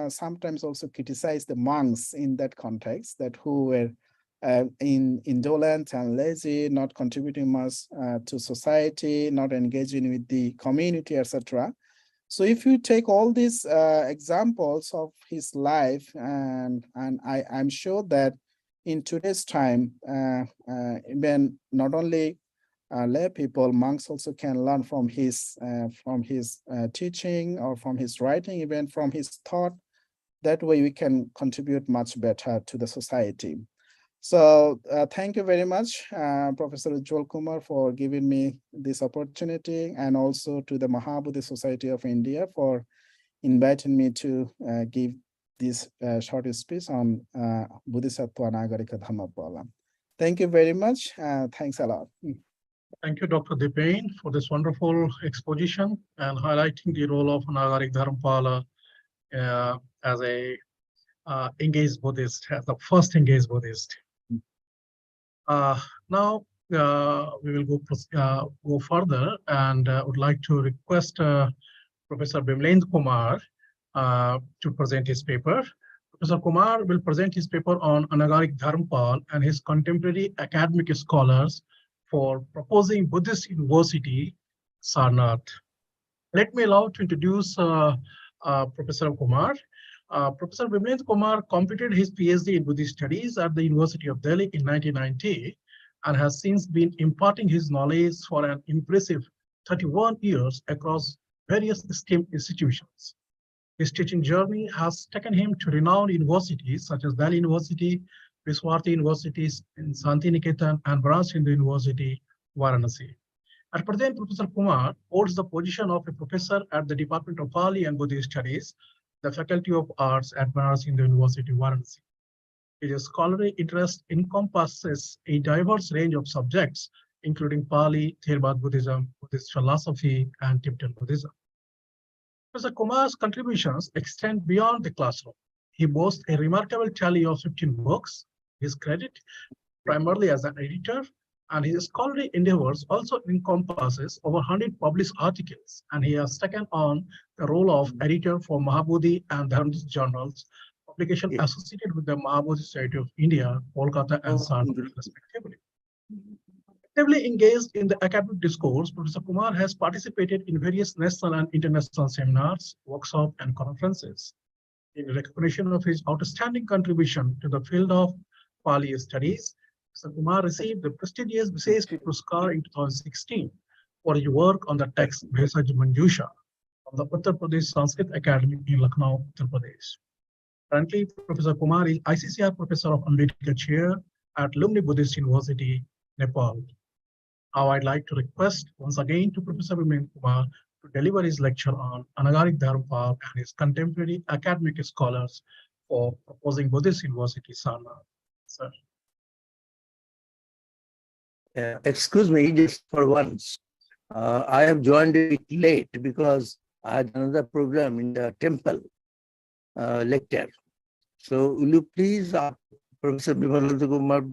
sometimes also criticized the monks in that context, that who were indolent and lazy, not contributing much to society, not engaging with the community, etc. So if you take all these examples of his life, and I'm sure that in today's time, even not only lay people, monks also can learn from his teaching or from his writing, even from his thought. That way we can contribute much better to the society. So thank you very much, Professor Ujjwal Kumar, for giving me this opportunity, and also to the Mahabodhi Society of India for inviting me to give this short speech on Bodhisattva Anagarika Dharmapala. Thank you very much. Thanks a lot.
Thank you, Dr. Dipain, for this wonderful exposition and highlighting the role of Anagarika Dharmapala as a engaged Buddhist, as the first engaged Buddhist. Now we will go further, and would like to request Professor Bimlendra Kumar to present his paper. Professor Kumar will present his paper on Anagarika Dharmapala and his contemporary academic scholars for proposing Buddhist University, Sarnath. Let me allow to introduce Professor Kumar. Professor Bimlendra Kumar completed his PhD in Buddhist Studies at the University of Delhi in 1990 and has since been imparting his knowledge for an impressive 31 years across various esteemed institutions. His teaching journey has taken him to renowned universities such as Delhi University, Viswati Universities in Santiniketan, and Varanasi Hindu University, Varanasi. At present, Professor Kumar holds the position of a professor at the Department of Pali and Buddhist Studies, the Faculty of Arts at Varanasi Hindu University, Varanasi. His scholarly interest encompasses a diverse range of subjects, including Pali, Theravada Buddhism, Buddhist philosophy, and Tibetan Buddhism. Professor Kumar's contributions extend beyond the classroom. He boasts a remarkable tally of 15 books, his credit, primarily as an editor, and his scholarly endeavors also encompasses over 100 published articles, and he has taken on the role of editor for Mahabodhi and Dharmapala journals, publication associated with the Mahabodhi Society of India, Kolkata and Sarnath, respectively. Actively engaged in the academic discourse, Professor Kumar has participated in various national and international seminars, workshops, and conferences. In recognition of his outstanding contribution to the field of Pali studies, Professor Kumar received the prestigious Visesh Puruskar in 2016 for his work on the text Bhesaj Manjusha from the Uttar Pradesh Sanskrit Academy in Lucknow, Uttar Pradesh. Currently, Professor Kumar is ICCR Professor of Ambedkar Chair at Lumni Buddhist University, Nepal. Now I'd like to request once again to Professor Bimlendra Kumar to deliver his lecture on Anagarika Dharmapala and his contemporary academic scholars for proposing Buddhist University, Sarnath. Sir.
Excuse me, just for once. I have joined a bit late because I had another program in the temple lecture. So will you please, Professor Bimalanta Kumar,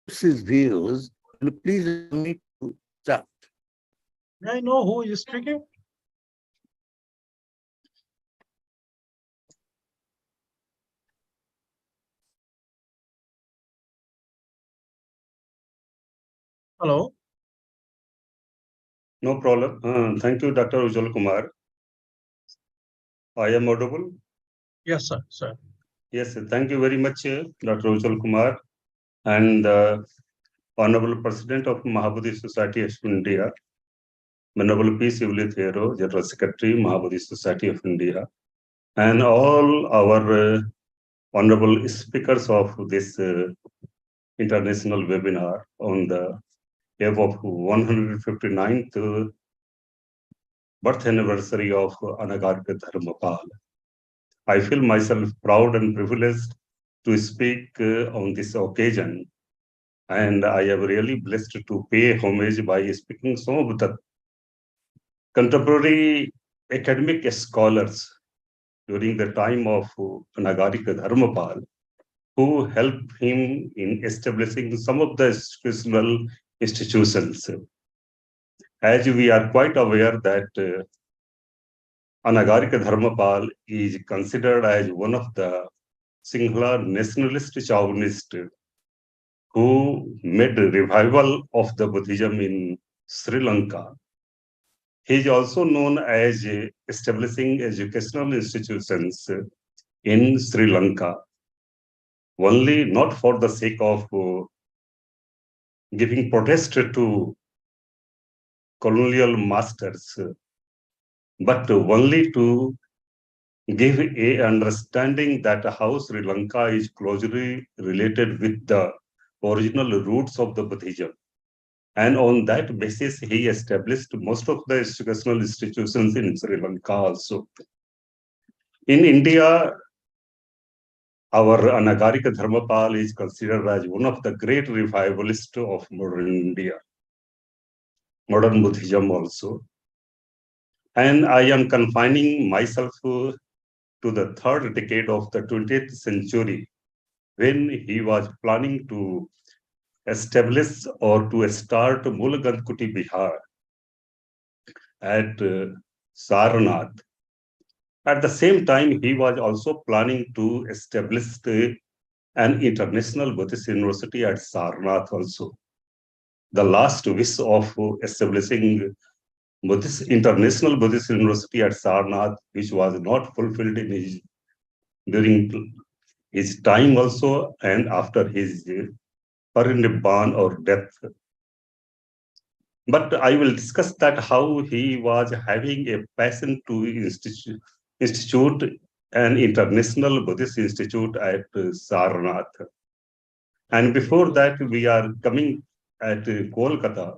his views, will you please allow me to start?
May I know who is speaking? Hello.
No problem. Thank you, Dr. Ujjwal Kumar. I am audible?
Yes, sir.
Yes, thank you very much, Dr. Ujjwal Kumar, and Honorable President of Mahabodhi Society of India, Honorable P. Sivali Thero, General Secretary, Mahabodhi Society of India, and all our honorable speakers of this international webinar on the eve of 159th birth anniversary of Anagarika Dharmapala. I feel myself proud and privileged to speak on this occasion, and I am really blessed to pay homage by speaking some of the contemporary academic scholars during the time of Anagarika Dharmapala, who helped him in establishing some of the educational institutions. As we are quite aware that Anagarika Dharmapala is considered as one of the Sinhala nationalist chauvinists who made a revival of the Buddhism in Sri Lanka. He is also known as establishing educational institutions in Sri Lanka, only not for the sake of giving protest to colonial masters, but only to give a understanding that how Sri Lanka is closely related with the original roots of the Buddhism. And on that basis, he established most of the educational institutions in Sri Lanka also. In India, our Anagarika Dharmapala is considered as one of the great revivalists of modern India, modern Buddhism also. And I am confining myself to the third decade of the 20th century, when he was planning to establish or to start Mulgandkuti Bihar at Sarnath. At the same time, he was also planning to establish an international Buddhist university at Sarnath also. The last wish of establishing International Buddhist University at Sarnath, which was not fulfilled in during his time also and after his parinirvan or death. But I will discuss that how he was having a passion to institute an international Buddhist institute at Sarnath. And before that, we are coming at Kolkata,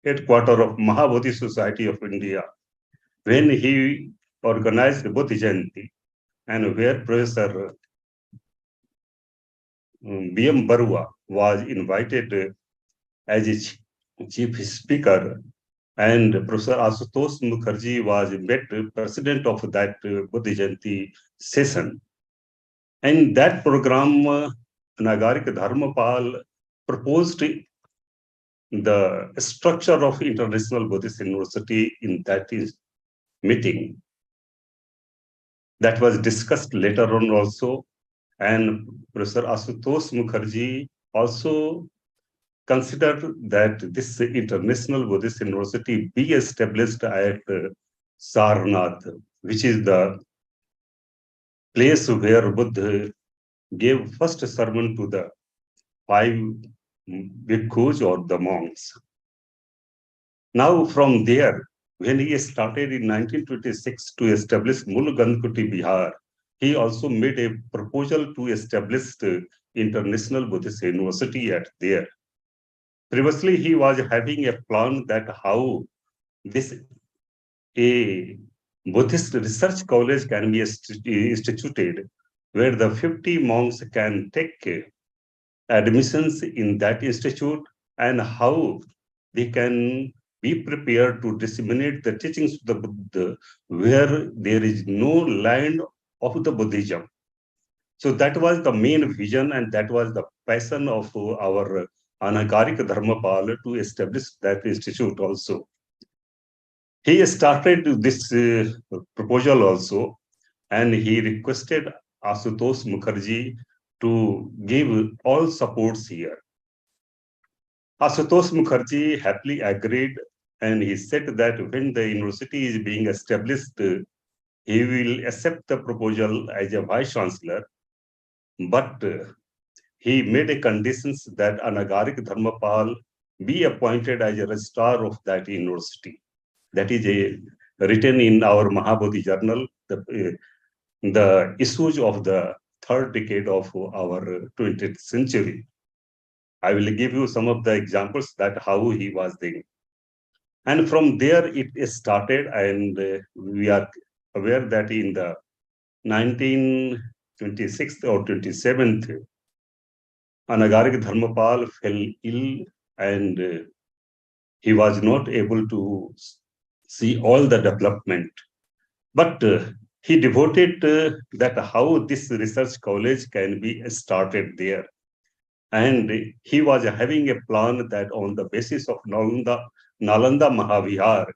headquarters of Mahabodhi Society of India, when he organized Bodhi Jayanti, and where Professor B.M. Barua was invited as a chief speaker, and Professor Asutosh Mukherjee was made president of that Bodhi Jayanti session. And that program, Nagarika Dharmapala proposed the structure of International Buddhist University in that meeting. That was discussed later on also, and Professor Asutosh Mukherjee also considered that this International Buddhist University be established at Sarnath, which is the place where Buddha gave first sermon to the 5 bhikkhus or the monks. Now from there, when he started in 1926 to establish Mulgandkuti Bihar, he also made a proposal to establish the International Buddhist University at there. Previously, he was having a plan that how a Buddhist research college can be instituted, where the 50 monks can take admissions in that institute, and how they can be prepared to disseminate the teachings of the Buddha where there is no land of the Buddhism. So that was the main vision, and that was the passion of our Anagarika Dharmapala to establish that institute also. He started this proposal also, and he requested Asutosh Mukherjee to give all supports here. Asutosh Mukherjee happily agreed, and he said that when the university is being established, he will accept the proposal as a vice chancellor, but he made a conditions that Anagarik Dharmapal be appointed as a registrar of that university. That is written in our Mahabodhi journal, the issues of the third decade of our 20th century. I will give you some of the examples that how he was there. And from there it started, and we are aware that in the 1926th or 27th, Anagarik Dharmapal fell ill, and he was not able to see all the development. But he devoted that how this research college can be started there. And he was having a plan that on the basis of Nalanda Mahavihar,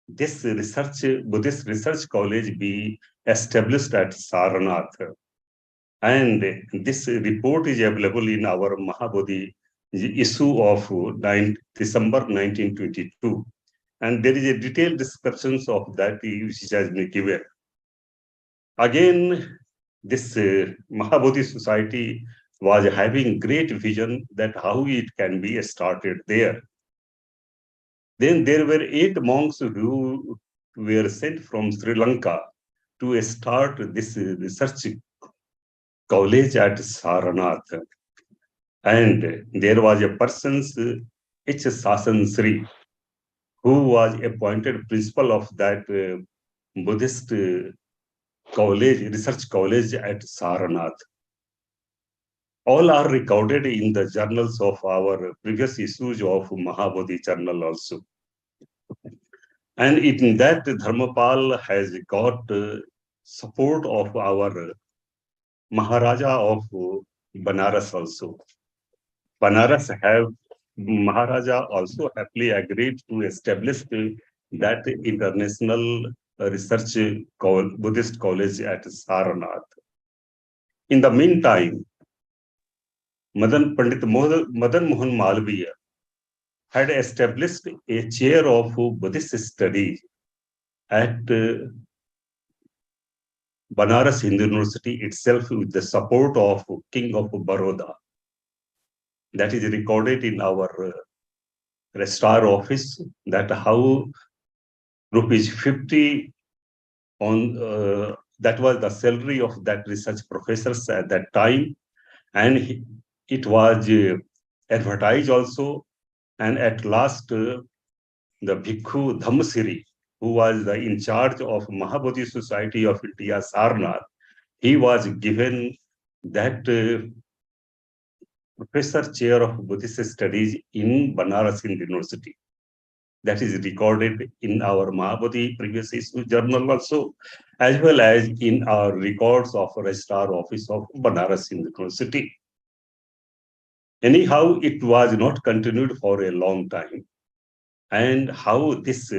this Buddhist research college be established at Saranath. And this report is available in our Mahabodhi issue of December 1922. And there is a detailed description of that which has been given. Again, this Mahabodhi society was having great vision that how it can be started there. Then there were 8 monks who were sent from Sri Lanka to start this research college at Saranath. And there was a person, H. Sasan Sri, who was appointed principal of that Buddhist college, research college at Saranath. All are recorded in the journals of our previous issues of Mahabodhi journal also. And in that, Dharmapal has got support of our Maharaja of Banaras also. Maharaja also happily agreed to establish that international research Buddhist college at Saranath. In the meantime, Pandit Madan Mohan Malviya had established a chair of Buddhist studies at Banaras Hindu University itself with the support of King of Baroda. That is recorded in our registrar office, that how ₹50 on that was the salary of that research professors at that time, and it was advertised also. And at last, the Bhikkhu Dhammasiri, who was in charge of Mahabodhi Society of India, Sarnath, he was given that professor chair of Buddhist studies in Banaras Hindu University. That is recorded in our Mahabodhi previous issue journal also, as well as in our records of registrar office of Banaras Hindu University. Anyhow, it was not continued for a long time. And how this,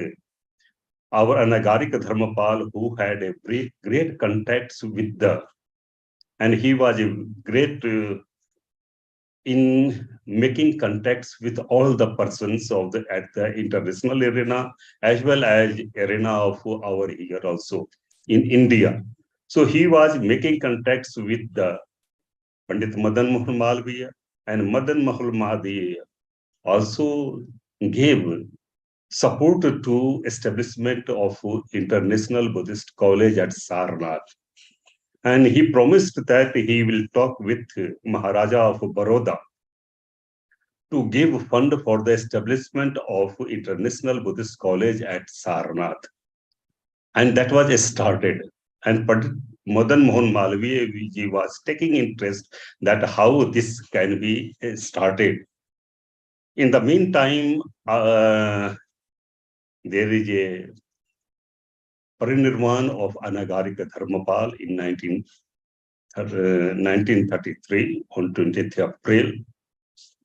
our Anagarika Dharmapal, who had a great contacts with and he was a great in making contacts with all the persons of at the international arena, as well as arena of our here also in India. So he was making contacts with the Pandit Madan Mohan Malviya, and Madan Mohan Malviya also gave support to establishment of International Buddhist College at Sarnath. And he promised that he will talk with Maharaja of Baroda to give fund for the establishment of International Buddhist College at Sarnath. And that was started. And Madan Mohan Malviya was taking interest that how this can be started.
In the meantime, there is a parinirvan of Anagarika Dharmapala in 1933 on 20th April.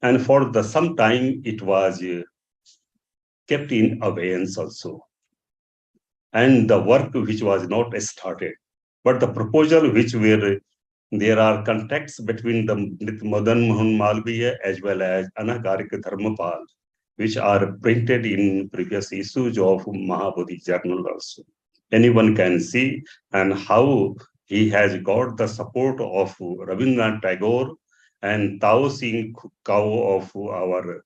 And for some time, it was kept in abeyance also. And the work which was not started. But the proposal which were, there are contacts between the Madan Mohan Malviya as well as Anagarika Dharmapala, which are printed in previous issues of Mahabodhi Journal also. Anyone can see and how he has got the support of Rabindranath Tagore and Tao Singh Kao of our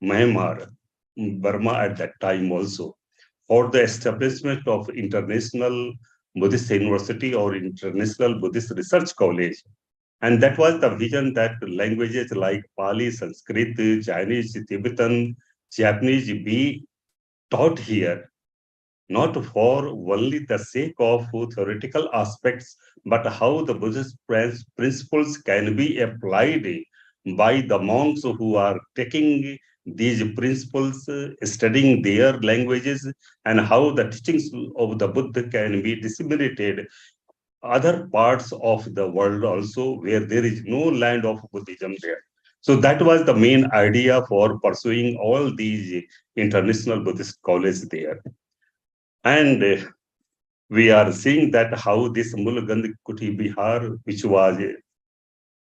Myanmar, Burma at that time also, for the establishment of International Buddhist University or International Buddhist Research College. And that was the vision that languages like Pali, Sanskrit, Chinese, Tibetan, Japanese be taught here, not for only the sake of theoretical aspects, but how the Buddhist principles can be applied by the monks who are taking these principles, studying their languages, and how the teachings of the Buddha can be disseminated other parts of the world also where there is no land of Buddhism there. So that was the main idea for pursuing all these international Buddhist colleges there. And we are seeing that how this Mulgand Kuti Bihar, which was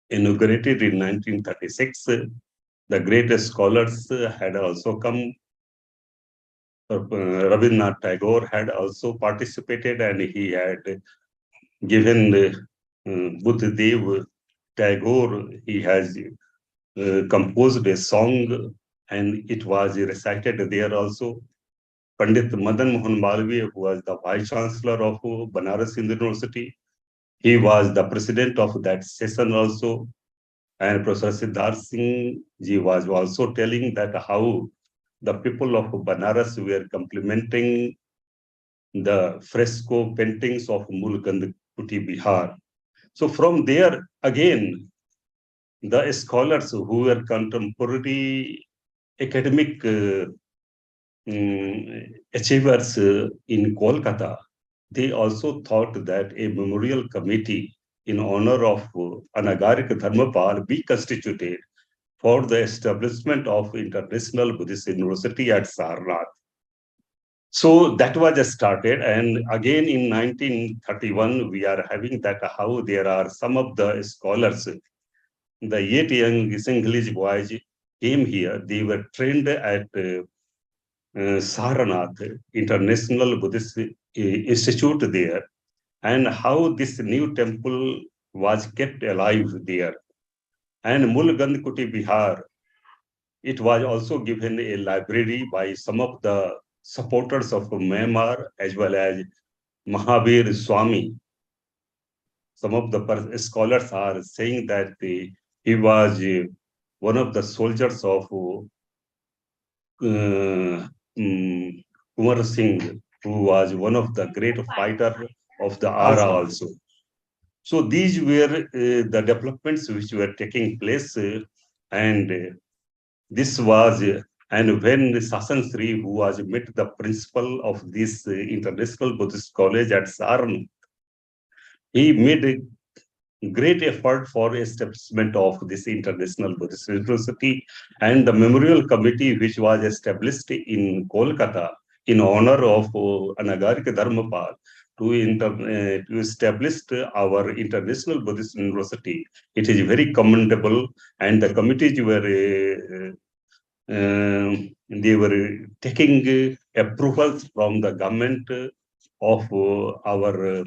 inaugurated in 1936, the greatest scholars had also come. Rabindranath Tagore had also participated, and he had given Buddhadev Tagore, he has composed a song and it was recited there also. Pandit Madan Mohan Malviya, who was the Vice Chancellor of Banaras Hindu University, he was the president of that session also. And Professor Siddharth Singh ji was also telling that how the people of Banaras were complimenting the fresco paintings of Mulgand Kuti Bihar. So from there, again, the scholars who were contemporary academic achievers in Kolkata, they also thought that a memorial committee in honor of Anagarika Dharmapala be constituted for the establishment of International Buddhist University at Sarnath. So that was started, and again in 1931 we are having that how there are some of the scholars, the yet young Sinhalese boys came here. They were trained at Sarnath International Buddhist Institute there, and how this new temple was kept alive there. And Mulgand Kuti Bihar, it was also given a library by some of the supporters of Myanmar as well as Mahavir Swami. Some of the scholars are saying that he was one of the soldiers of Kumar Singh, who was one of the great fighter of the Ara also. So these were the developments which were taking place, and this was, and when Sasan Sri, who was met the principal of this International Buddhist College at Sarnath, he made a great effort for establishment of this International Buddhist University, and the memorial committee which was established in Kolkata in honor of Anagarika Dharmapala to establish our International Buddhist University. It is very commendable, and the committees were they were taking approvals from the government of our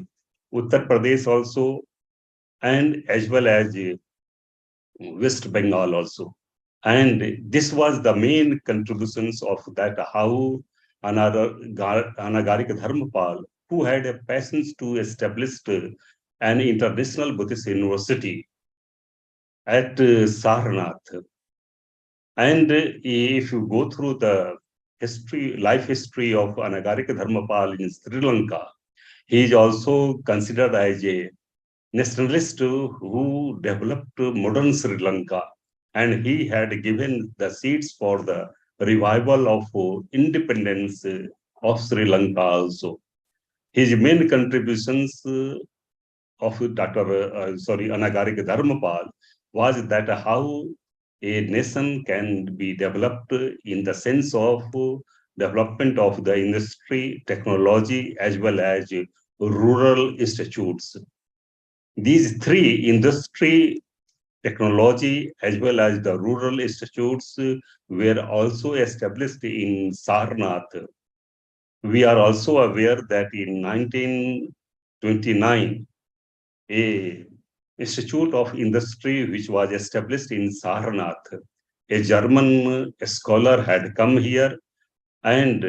Uttar Pradesh also, and as well as West Bengal also. And this was the main contributions of that, how Anagarika Dharmapala, who had a passion to establish an International Buddhist University at Sarnath. And if you go through the history, life history of Anagarika Dharmapala in Sri Lanka, he is also considered as a nationalist who developed modern Sri Lanka. and he had given the seeds for the revival of independence of Sri Lanka also. His main contributions of Anagarika Dharmapala was that how a nation can be developed in the sense of development of the industry, technology, as well as rural institutes. These three, industry, technology, as well as the rural institutes, were also established in Sarnath. We are also aware that in 1929, a Institute of Industry which was established in Sarnath, a German scholar had come here, and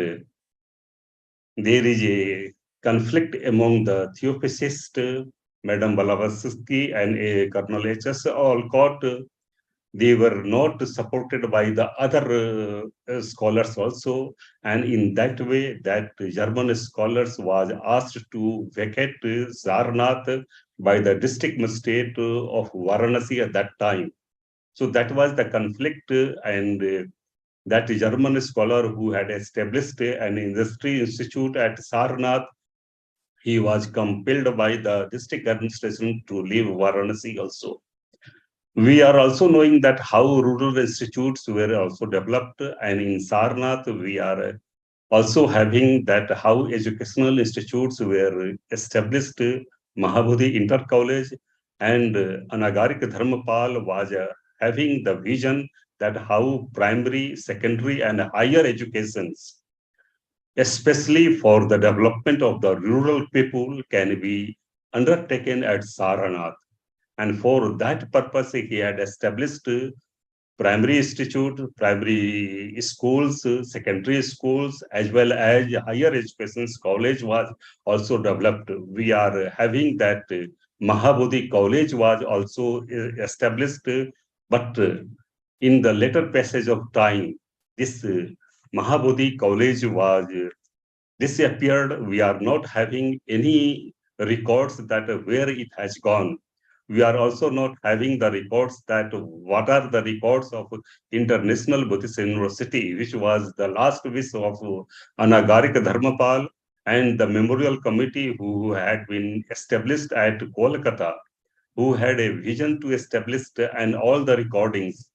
there is a conflict among the Theophysist, Madame Blavatsky, and a Colonel H.S. Olcott. They were not supported by the other scholars also, and in that way that German scholars was asked to vacate Sarnath by the district magistrate of Varanasi at that time. So that was the conflict, and that German scholar who had established an industry institute at Sarnath, he was compelled by the district administration to leave Varanasi also. We are also knowing that how rural institutes were also developed, and in Sarnath we are also having that how educational institutes were established, Mahabodhi Inter College, and Anagarika Dharmapala was having the vision that how primary, secondary, and higher educations, especially for the development of the rural people, can be undertaken at Sarnath. And for that purpose, he had established primary institute, primary schools, secondary schools, as well as higher education college was also developed. We are having that Mahabodhi College was also established, but in the later passage of time, this Mahabodhi College was disappeared. We are not having any records that where it has gone. We are also not having the records that what are the records of International Buddhist University, which was the last wish of Anagarika Dharmapala and the memorial committee who had been established at Kolkata, who had a vision to establish and all the recordings.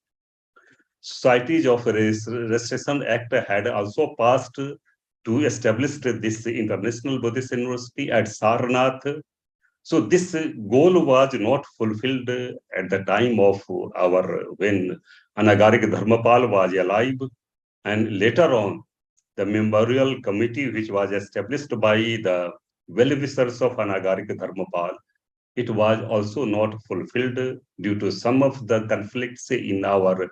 Societies of Registration Act had also passed to establish this International Buddhist University at Sarnath. So this goal was not fulfilled at the time of when Anagarika Dharmapala was alive, and later on, the memorial committee which was established by the well-wishers of Anagarika Dharmapala, it was also not fulfilled due to some of the conflicts in our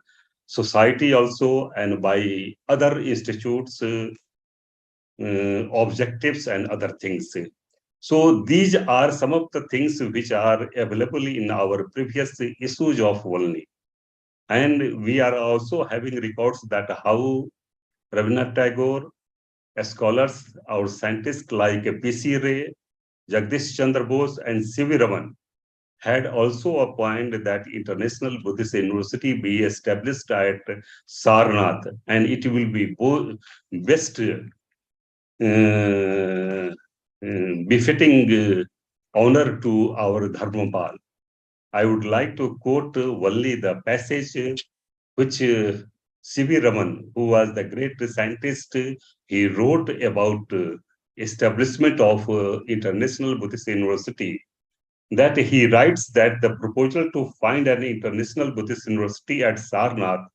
society also and by other institutes, objectives and other things. So these are some of the things which are available in our previous issues of Volney. And we are also having records that how Rabindranath Tagore, scholars or scientists like P.C. Ray, Jagdish Chandra Bose, and C.V. Raman had also appointed that International Buddhist University be established at Sarnath, and it will be best befitting honor to our Dharmapala. I would like to quote only the passage which C.V. Raman, who was the great scientist, he wrote about establishment of International Buddhist University. That he writes that the proposal to find an International Buddhist University at Sarnath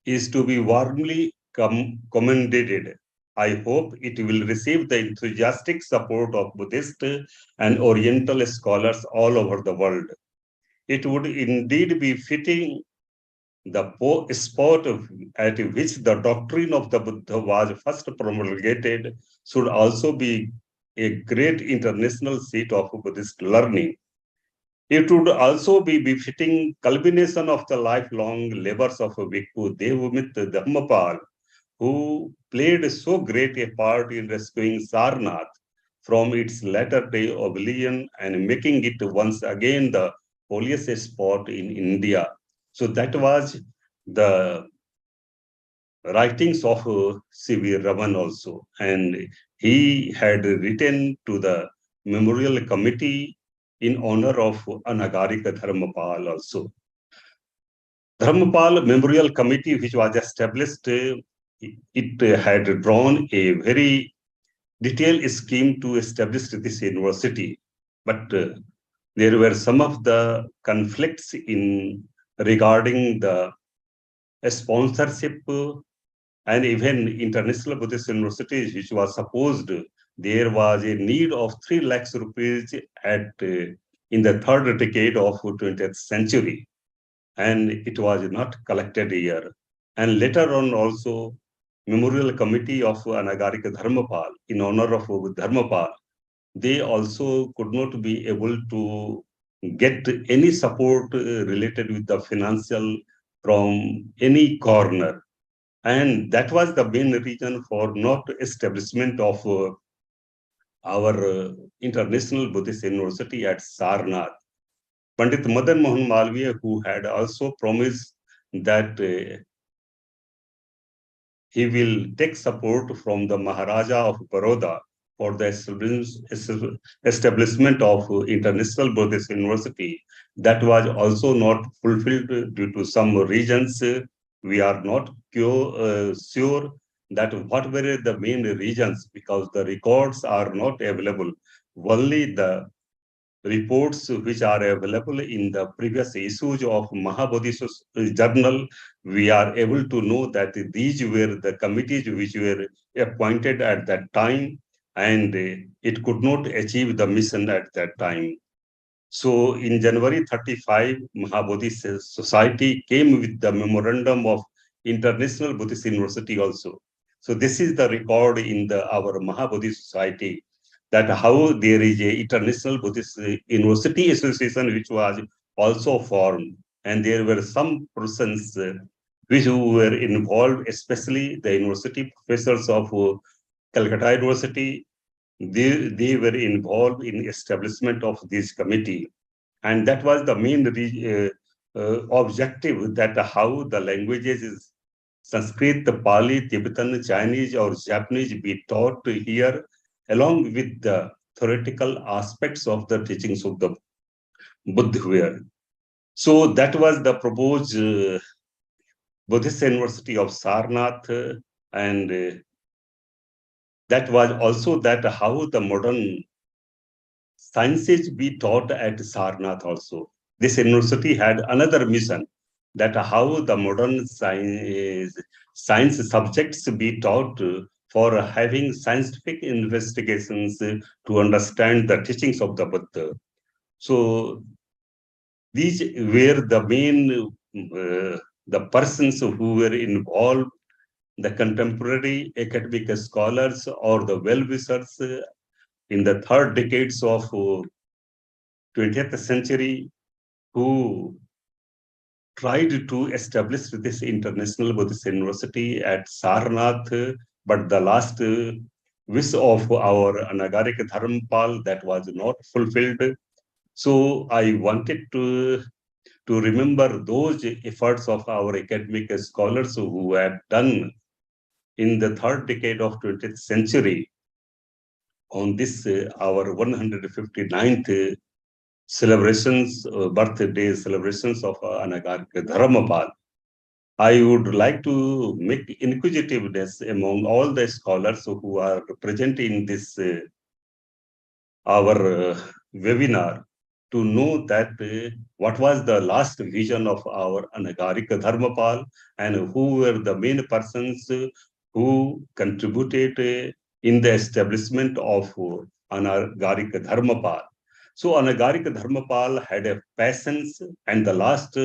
is to be warmly commended. I hope it will receive the enthusiastic support of Buddhist and Oriental scholars all over the world. It would indeed be fitting the spot at which the doctrine of the Buddha was first promulgated should also be a great international seat of Buddhist learning. It would also be befitting culmination of the lifelong labors of Bhikkhu Devamit Dharmapala, who played so great a part in rescuing Sarnath from its latter-day oblivion and making it once again the holiest spot in India. So that was the writings of C.V. Raman also. And he had written to the memorial committee in honor of Anagarika Dharmapala also. Dharmapala Memorial Committee, which was established, it had drawn a very detailed scheme to establish this university. But there were some of the conflicts in regarding the sponsorship and even International Buddhist University, which was supposed there was a need of 3 lakhs rupees at in the third decade of 20th century, and it was not collected here. And later on also, Memorial Committee of Anagarika Dharmapal, in honor of Dharmapal, they also could not be able to get any support related with the financial from any corner. And that was the main reason for not establishment of our International Buddhist University at Sarnath. Pandit Madan Mohan Malviya, who had also promised that he will take support from the Maharaja of Baroda for the establishment of International Buddhist University. That was also not fulfilled due to some reasons. We are not sure that what were the main reasons, because the records are not available. Only the reports which are available in the previous issues of Mahabodhisattva journal, we are able to know that these were the committees which were appointed at that time, and it could not achieve the mission at that time. So in January 35, Mahabodhi Society came with the memorandum of International Buddhist University also. So this is the record in our Mahabodhi Society, that how there is a International Buddhist University Association which was also formed, and there were some persons which were involved, especially the university professors of Calcutta University. They were involved in establishment of this committee, and that was the main objective, that how the languages is Sanskrit, Pali, Tibetan, Chinese, or Japanese be taught here, along with the theoretical aspects of the teachings of the Buddha. So that was the proposed Buddhist University of Sarnath, and that was also that how the modern sciences be taught at Sarnath also. This university had another mission, that how the modern science subjects be taught for having scientific investigations to understand the teachings of the Buddha. So these were the main the persons who were involved, the contemporary academic scholars or the well-wishers in the third decades of 20th century, who tried to establish this International Buddhist University at Sarnath, but the last wish of our Anagarika Dharmapal, that was not fulfilled. So I wanted to remember those efforts of our academic scholars who have done in the third decade of 20th century on this our 159th celebrations, birthday celebrations of Anagarika Dharmapal. I would like to make inquisitiveness among all the scholars who are present in this our webinar, to know that what was the last vision of our Anagarika Dharmapal, and who were the main persons who contributed in the establishment of Anagarika Dharmapal. So Anagarika Dharmapal had a patience, and the last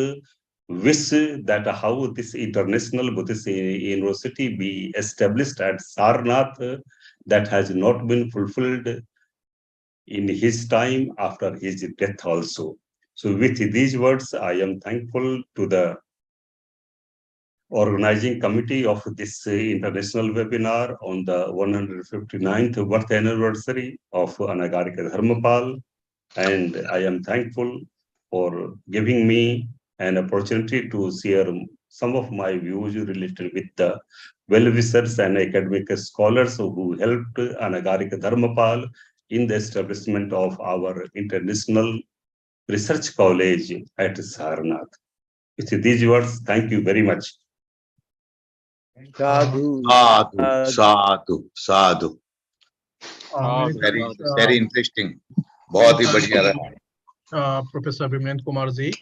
wish that how this International Buddhist University be established at Sarnath, that has not been fulfilled in his time after his death also. So with these words, I am thankful to the organizing committee of this international webinar on the 159th birth anniversary of Anagarika Dharmapal. And I am thankful for giving me an opportunity to share some of my views related with the well-wishers and academic scholars who helped Anagarika Dharmapala in the establishment of our international research college at Sarnath. With these words, thank you very much.
Sadhu,
Sadhu, sadhu, sadhu.
Many
Very,
thanks,
very interesting.
many
बहुत ही
thanks
बढ़िया
to,
रहा.
Professor Bimlen Kumar ji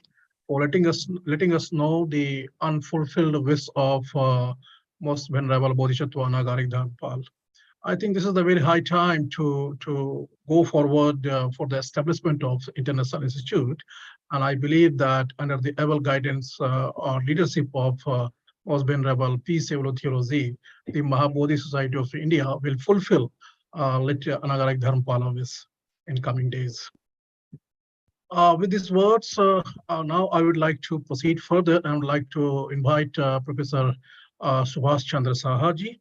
for letting us know the unfulfilled wish of most venerable Bodhisattva Anagarika Dharmapala. I think this is the very high time to go forward for the establishment of International Institute. And I believe that under the able guidance or leadership of Most Venerable Peace Theology, the Mahabodhi Society of India will fulfill Anagarika Dharmapala wish in coming days. With these words, now I would like to proceed further. I would like to invite Professor Subhash Chandra Saha ji.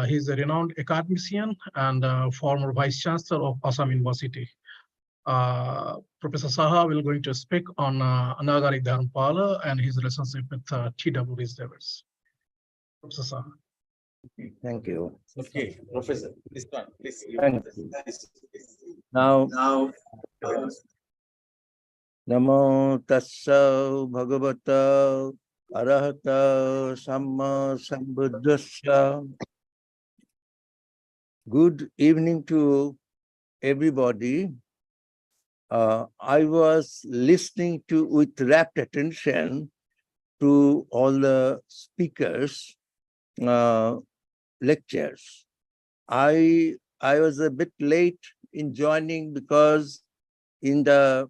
He is a renowned academician and former Vice Chancellor of Assam University. Professor Saha will going to speak on Anagarika Dharmapala and his relationship with T.W. Rhys Davids. Professor Saha.
thank you.
Okay, Professor, please come, please.
Thank you. Now, Namo Tassa Bhagavata Arahata Samma Sambuddhassa. Good evening to everybody. I was listening with rapt attention to all the speakers' lectures. I was a bit late in joining because in the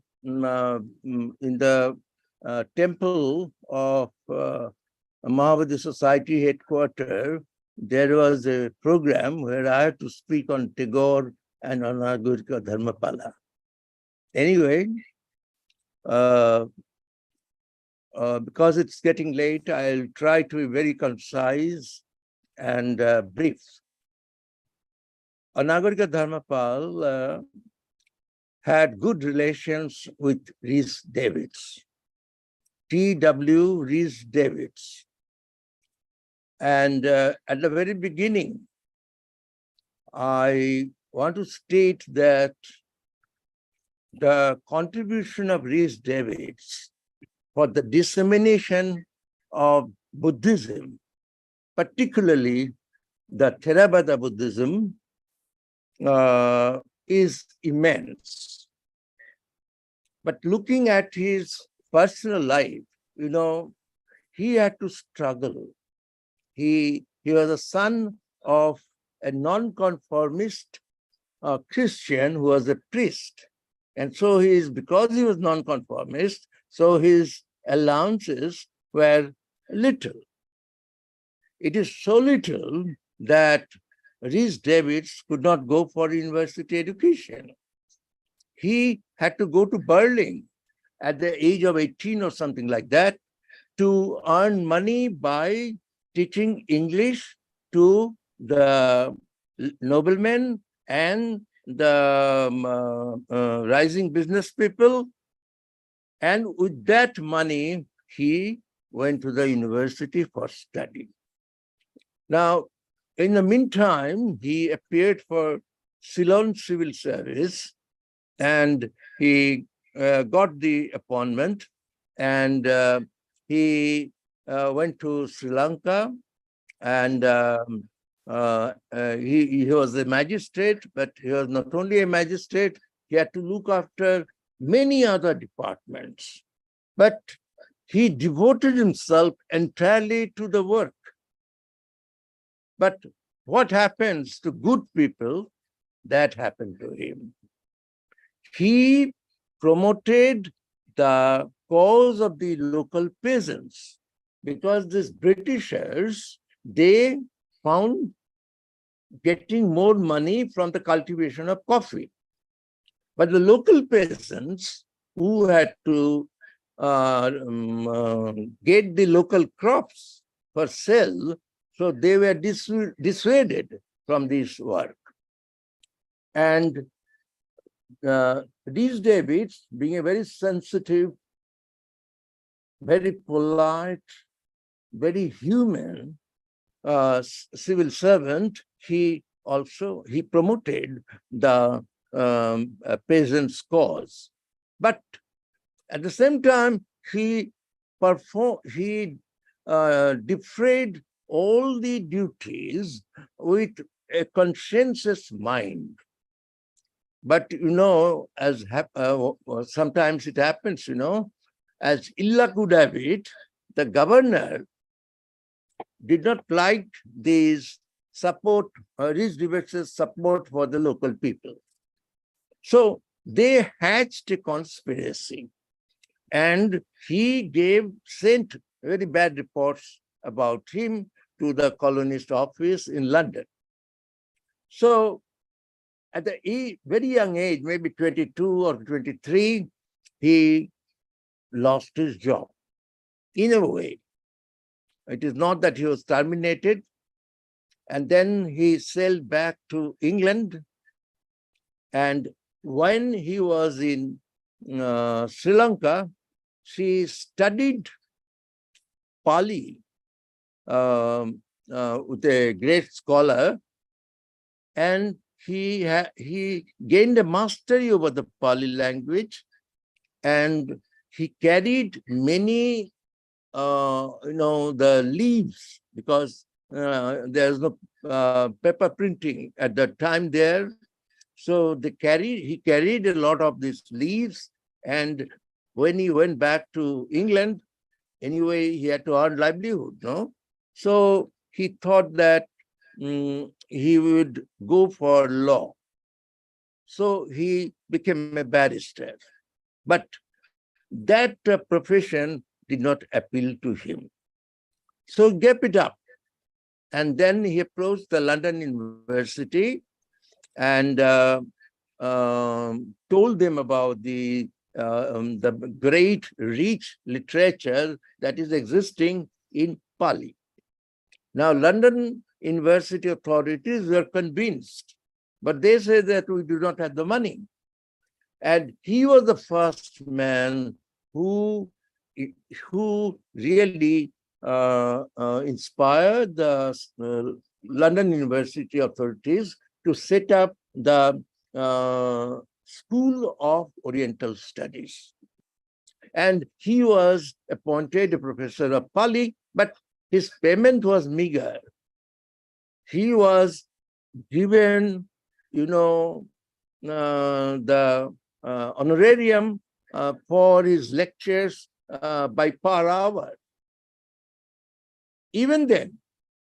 temple of Mahabodhi Society headquarters, there was a program where I had to speak on Tagore and Anagarika Dharmapala. Anyway, because it's getting late, I'll try to be very concise and brief. Anagarika Dharmapala had good relations with Rhys Davids, T.W. Rhys Davids. And at the very beginning, I want to state that the contribution of Rhys Davids for the dissemination of Buddhism, particularly the Theravada Buddhism, is immense. But looking at his personal life, you know, he had to struggle. He was a son of a non-conformist Christian who was a priest. And so because he was non-conformist, so his allowances were little. It is so little that Rhys Davids could not go for university education. He had to go to Berlin at the age of 18 or something like that to earn money by teaching English to the noblemen and the rising business people. And with that money, he went to the university for study. Now, in the meantime, he appeared for Ceylon Civil Service and he got the appointment and he went to Sri Lanka and he was a magistrate, but he was not only a magistrate, he had to look after many other departments. But he devoted himself entirely to the work. But what happens to good people, that happened to him. He promoted the cause of the local peasants because these Britishers, they found getting more money from the cultivation of coffee. But the local peasants who had to get the local crops for sale, so they were dissuaded from this work. And Rhys Davids, being a very sensitive very polite, very human civil servant. He promoted the peasants' cause, but at the same time he defrayed all the duties with a conscientious mind. But as sometimes it happens, as illa could have it, the governor did not like these support, Rich Divers's support for the local people. So they hatched a conspiracy, and he sent very bad reports about him to the colonist office in London. So at a very young age, maybe 22 or 23, he lost his job. In a way, it is not that he was terminated. And then he sailed back to England. And when he was in Sri Lanka, she studied Pali with a great scholar, and he gained a mastery over the Pali language, and he carried many the leaves, because there's no paper printing at that time there. So he carried a lot of these leaves, and when he went back to England, anyway, he had to earn livelihood, no? So he thought that he would go for law. So he became a barrister. But that profession did not appeal to him. So he gave it up. And then he approached the London University and told them about the great, rich literature that is existing in Pali. Now, London University authorities were convinced, but they say that we do not have the money. And he was the first man who really inspired the London University authorities to set up the School of Oriental Studies. And he was appointed a professor of Pali, but his payment was meager. He was given, the honorarium for his lectures by per hour. Even then,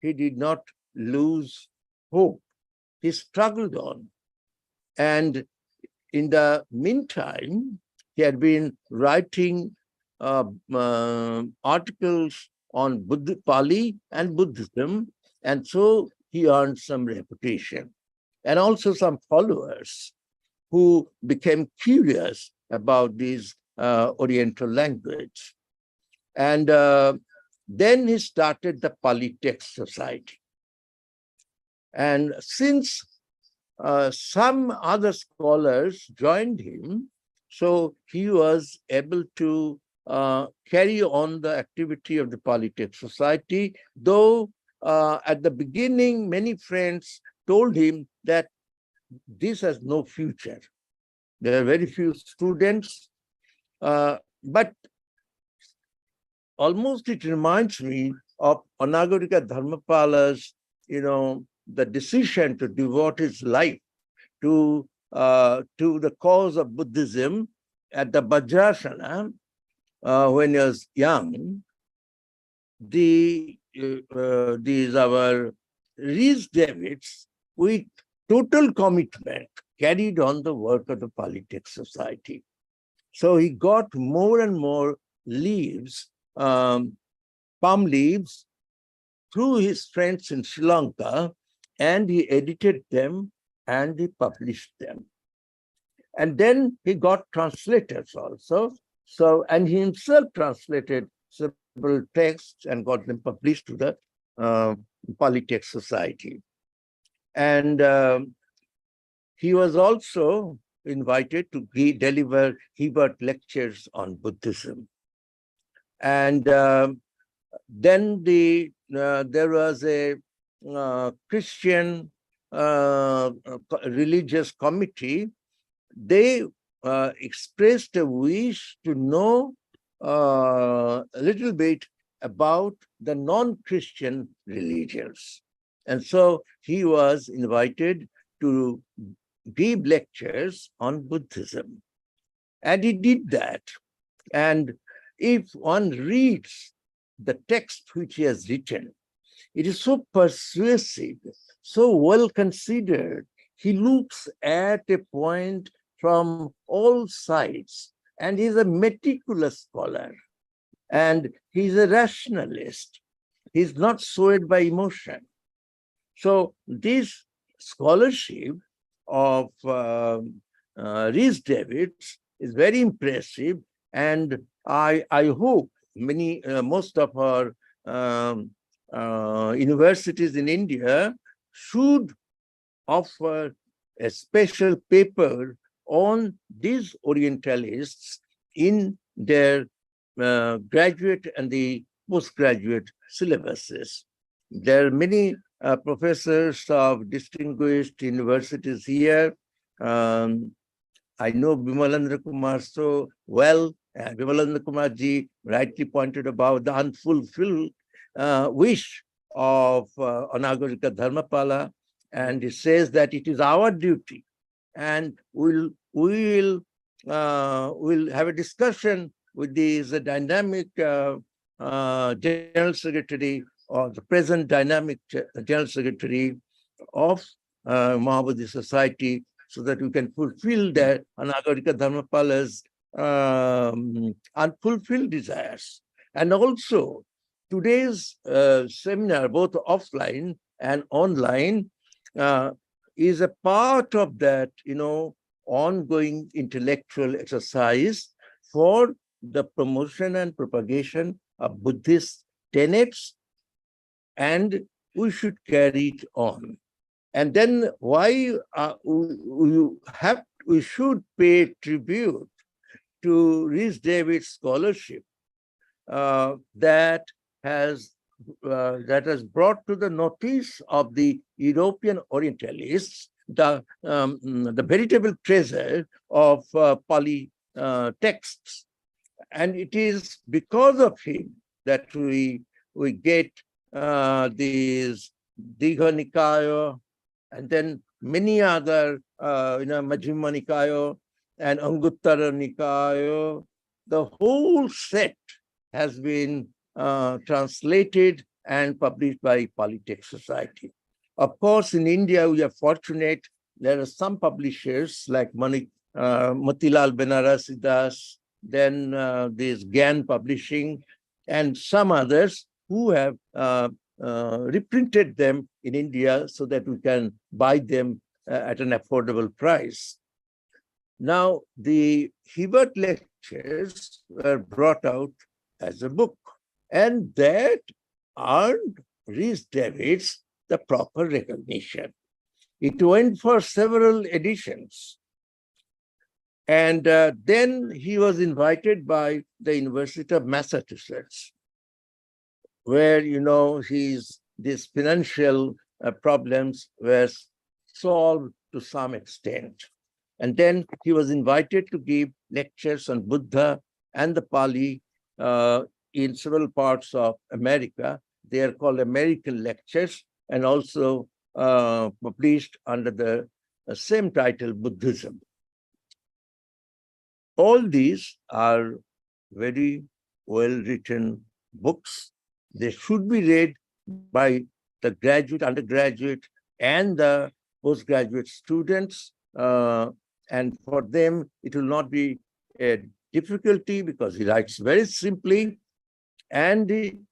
he did not lose hope. He struggled on. And in the meantime, he had been writing articles on Pali and Buddhism, and so he earned some reputation and also some followers who became curious about this Oriental language. And then he started the Pali Text Society. And since some other scholars joined him, so he was able to carry on the activity of the Pali Text Society, though at the beginning, many friends told him that this has no future. There are very few students, but almost it reminds me of Anagarika Dharmapala's, the decision to devote his life to the cause of Buddhism at the Vajrasana when he was young. These our Rhys Davids, with total commitment, carried on the work of the Pali Text Society. So he got more and more leaves, palm leaves, through his friends in Sri Lanka, and he edited them and he published them. And then he got translators also. So, and he himself translated several texts and got them published to the Pali Text Society. And he was also invited to deliver Hebert lectures on Buddhism. And then there was a Christian religious committee. They expressed a wish to know a little bit about the non-Christian religions. And so he was invited to give lectures on Buddhism. And he did that. And if one reads the text which he has written, it is so persuasive, so well considered. He looks at a point from all sides, and he's a meticulous scholar, and he's a rationalist. He's not swayed by emotion. So this scholarship of Rhys Davids is very impressive, and I hope most of our universities in India should offer a special paper on these Orientalists in their graduate and the postgraduate syllabuses. There are many professors of distinguished universities here. I know Bimalandra Kumar so well, and Bimalandra Kumar ji rightly pointed about the unfulfilled wish of Anagarika Dharmapala, and he says that it is our duty, and we'll have a discussion with this dynamic General Secretary, or the present dynamic General Secretary of Mahabodhi Society, so that we can fulfill that Anagarika Dharmapala's unfulfilled desires. And also, today's seminar, both offline and online, is a part of that, ongoing intellectual exercise for the promotion and propagation of Buddhist tenets, and we should carry it on. And then why we should pay tribute to Rhys Davids' scholarship that has brought to the notice of the European Orientalists the veritable treasure of Pali texts. And it is because of him that we get these Digha Nikaya, and then many other, Majjhima Nikaya and Anguttara Nikaya. The whole set has been translated and published by Pali Text Society. Of course, in India, we are fortunate. There are some publishers like Motilal Banarasidas, then there's Gyan Publishing, and some others who have reprinted them in India so that we can buy them at an affordable price. Now, the Hibbert lectures were brought out as a book, and that earned Rhys Davids the proper recognition. It went for several editions. And then he was invited by the University of Massachusetts, where, these financial problems were solved to some extent. And then he was invited to give lectures on Buddha and the Pali in several parts of America. They are called American lectures, and also published under the same title, Buddhism. All these are very well-written books. They should be read by the graduate, undergraduate, and the postgraduate students. And for them, it will not be a difficulty because he writes very simply. And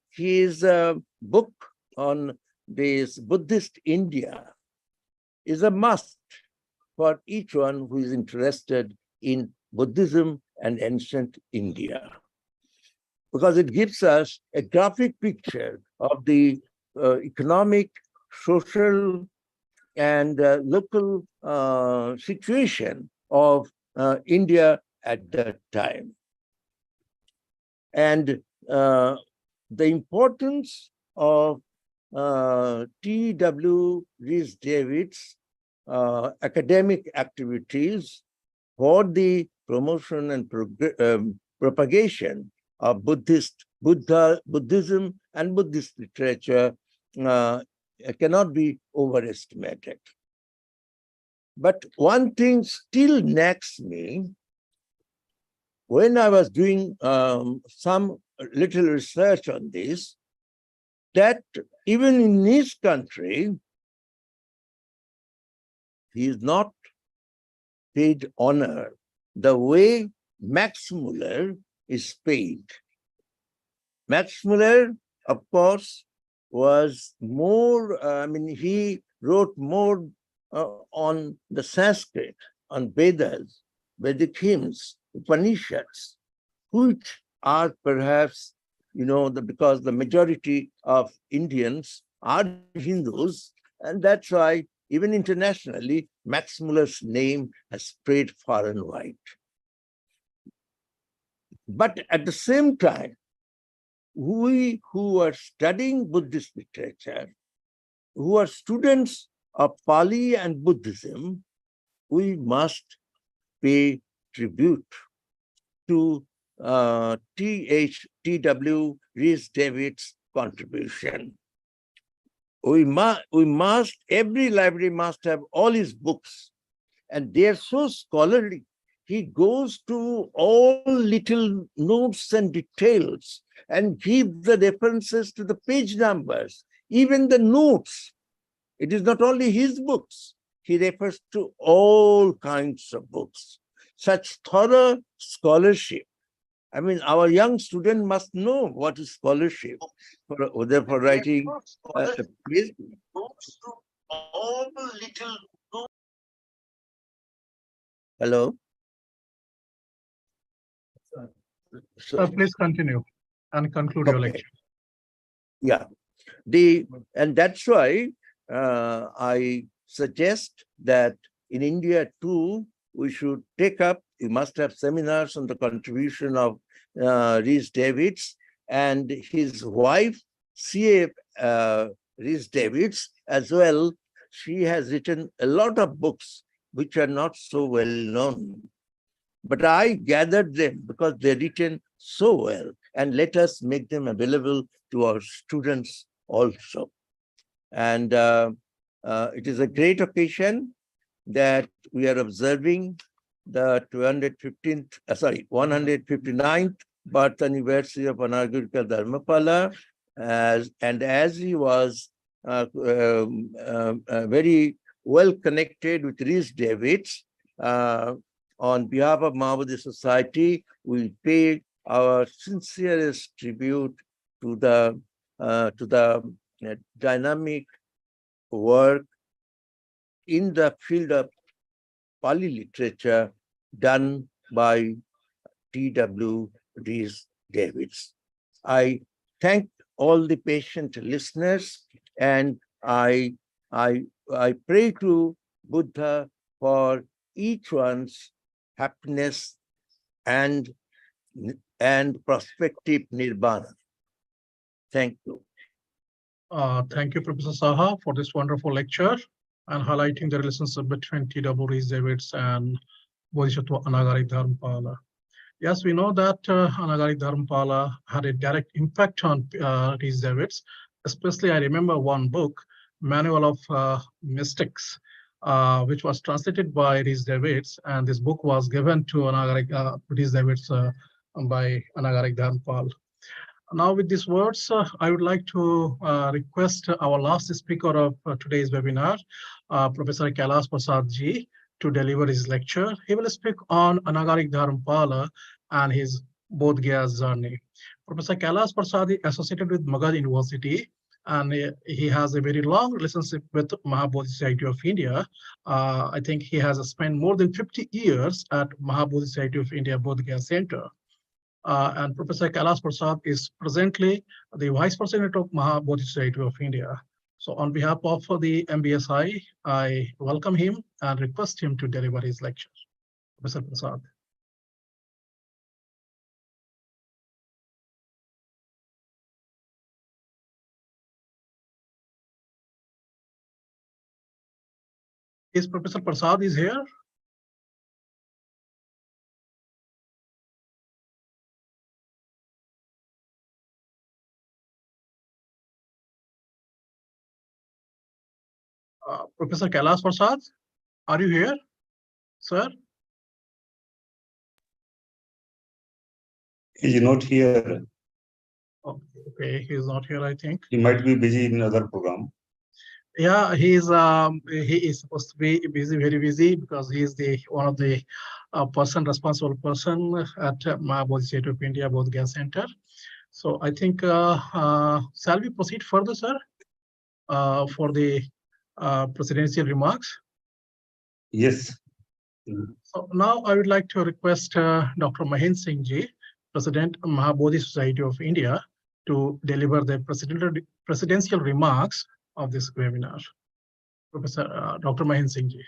his book on this Buddhist India is a must for each one who is interested in Buddhism and ancient India, because it gives us a graphic picture of the economic, social, and local situation of India at that time. And the importance of T.W. Rhys Davids' academic activities for the promotion and propagation of Buddhism and Buddhist literature cannot be overestimated. But one thing still nags me. When I was doing some little research on this, that even in his country, he is not paid honor the way Max Muller is paid. Max Muller, of course, was more, he wrote more on the Sanskrit, on Vedas, Vedic hymns, Upanishads, which are perhaps, because the majority of Indians are Hindus, and that's why even internationally, Max Muller's name has spread far and wide. But at the same time, we who are studying Buddhist literature, who are students of Pali and Buddhism, we must pay tribute to T.W. Rhys Davids' contribution. We must, every library must have all his books, and they are so scholarly. He goes to all little notes and details and gives the references to the page numbers, even the notes. It is not only his books. He refers to all kinds of books. Such thorough scholarship. Our young student must know what is scholarship for writing. Hello.
Please continue and conclude your lecture.
Yeah, and that's why I suggest that in India too, we should we must have seminars on the contribution of Rhys Davids and his wife, C.A. Rhys Davids, as well. She has written a lot of books which are not so well known. But I gathered them because they're written so well, and let us make them available to our students also. And it is a great occasion that we are observing the 159th birth anniversary of Anagarika Dharmapala, and as he was very well connected with Rhys Davids, on behalf of Mahabodhi Society, we pay our sincerest tribute to the dynamic work in the field of Pali literature done by T.W. Rhys Davids. I thank all the patient listeners, and I pray to Buddha for each one's happiness and prospective nirvana. Thank you.
Thank you, Professor Saha, for this wonderful lecture and highlighting the relationship between T.W. Rhys Davids and Bodhisattva Anagarika Dharmapala. Yes, we know that Anagarika Dharmapala had a direct impact on Rhys Davids. Especially, I remember one book, Manual of Mystics, which was translated by Rhys Davids, and this book was given to Rhys Davids by Anagarika Dharmapala. Now, with these words, I would like to request our last speaker of today's webinar, Professor Kailash Prasad Ji, to deliver his lecture. He will speak on Anagarika Dharmapala and his Bodh Gaya journey. Professor Kailash Prasad is associated with Magad University, and he has a very long relationship with Mahabodhi Society of India. I think he has spent more than 50 years at Mahabodhi Society of India Bodh Gaya Center. And Professor Kailash Prasad is presently the Vice President of Mahabodhi Society of India. So on behalf of the MBSI, I welcome him and request him to deliver his lecture. Professor Prasad. Is Professor Prasad is here? Professor Kailash Prasad, are you here, sir?
He is not here.
Oh, okay, he is not here, I think.
He might be busy in another program.
Yeah, he is supposed to be busy, very busy, because he is the one of the responsible person at Bodhisattva of India Bodh Gyan Center. So I think shall we proceed further, sir, for the presidential remarks?
Yes.
So now I would like to request Dr. Mahendra Singh Ji, President Mahabodhi Society of India, to deliver the presidential remarks of this webinar. Professor Dr. Mahendra Singh Ji.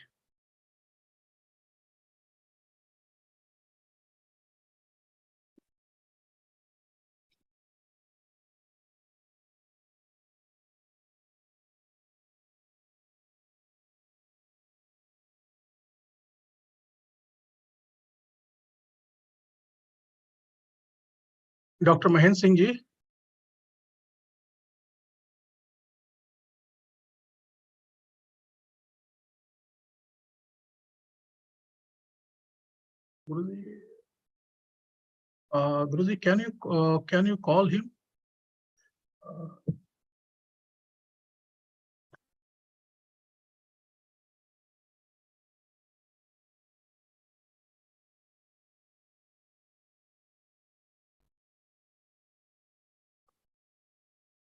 Dr. Mahendra Singh Ji. Guruji, can you call him?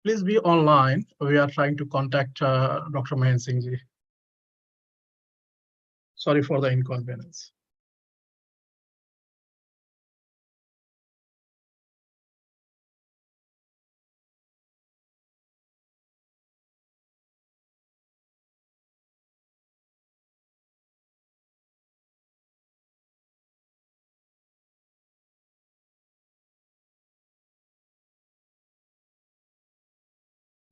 Please be online. We are trying to contact Dr. Mahendra Singh Ji. Sorry for the inconvenience.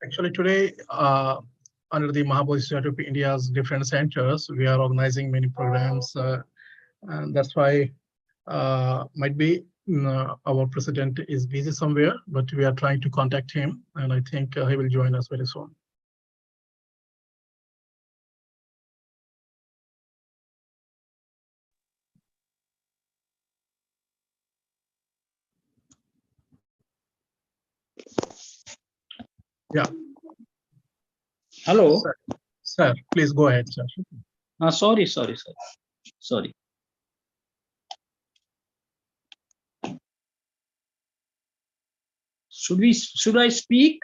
Actually, today, under the Mahabodhi Society of India's different centers, we are organizing many programs, and that's why might be our president is busy somewhere, but we are trying to contact him, and I think he will join us very soon. Yeah.
Hello.
Sir, please go ahead, sir.
Sorry. Should I speak?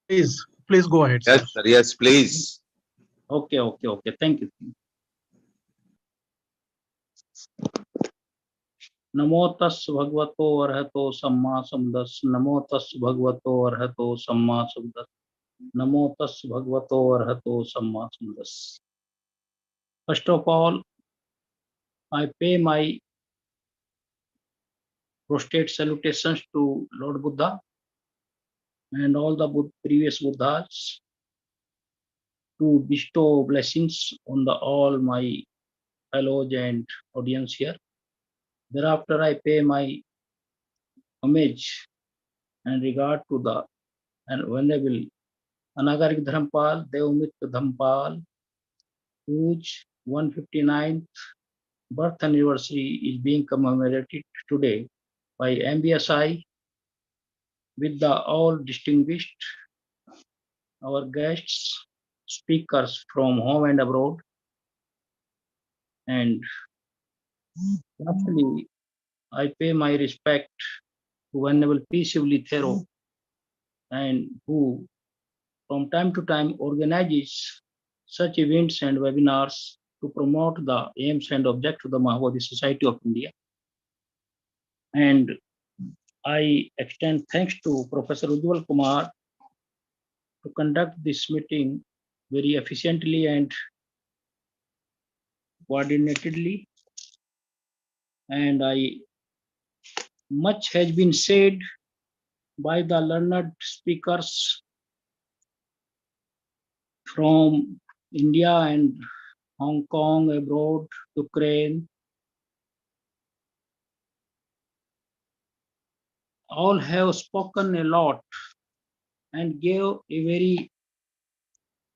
Please go ahead, sir.
Yes, sir. Yes, please.
Okay. Thank you. नमो तस् भगवतो अर्हतो सम्मा सम्बुद्दस्स नमो तस् भगवतो अर्हतो सम्मा सम्बुद्दस्स नमो तस् भगवतो अर्हतो सम्मा सम्बुद्दस्स. First of all, I pay my prostate salutations to Lord Buddha and all the previous Buddhas to bestow blessings on all my fellows and audience here. Thereafter, I pay my homage and regard to the Venerable Anagarika Dharmapala, Devamit Dharmapala, whose 159th birth anniversary is being commemorated today by MBSI with the all distinguished our guests, speakers from home and abroad. And lastly, I pay my respect to Venerable P. Shivli Thero, and who from time to time organizes such events and webinars to promote the aims and objectives of the Mahabodhi Society of India. And I extend thanks to Professor Ujjwal Kumar to conduct this meeting very efficiently and coordinatedly. And much has been said by the learned speakers from India and Hong Kong, abroad, Ukraine, all have spoken a lot and gave the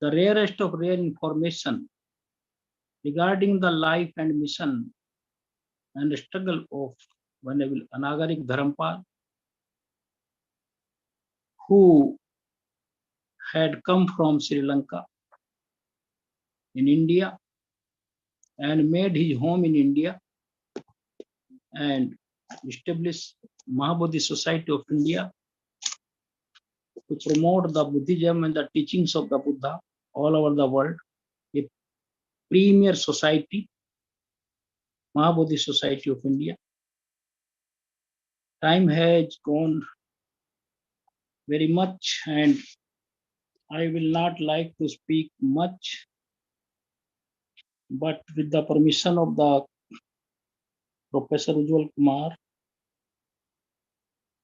rarest of rare information regarding the life and mission and struggle of Venerable Anagarika Dharmapala, who had come from Sri Lanka in India and made his home in India and established Mahabodhi Society of India to promote the Buddhism and the teachings of the Buddha all over the world, a premier society, Mahabodhi Society of India. Time has gone very much and I will not like to speak much, but with the permission of the Professor Ujjwal Kumar,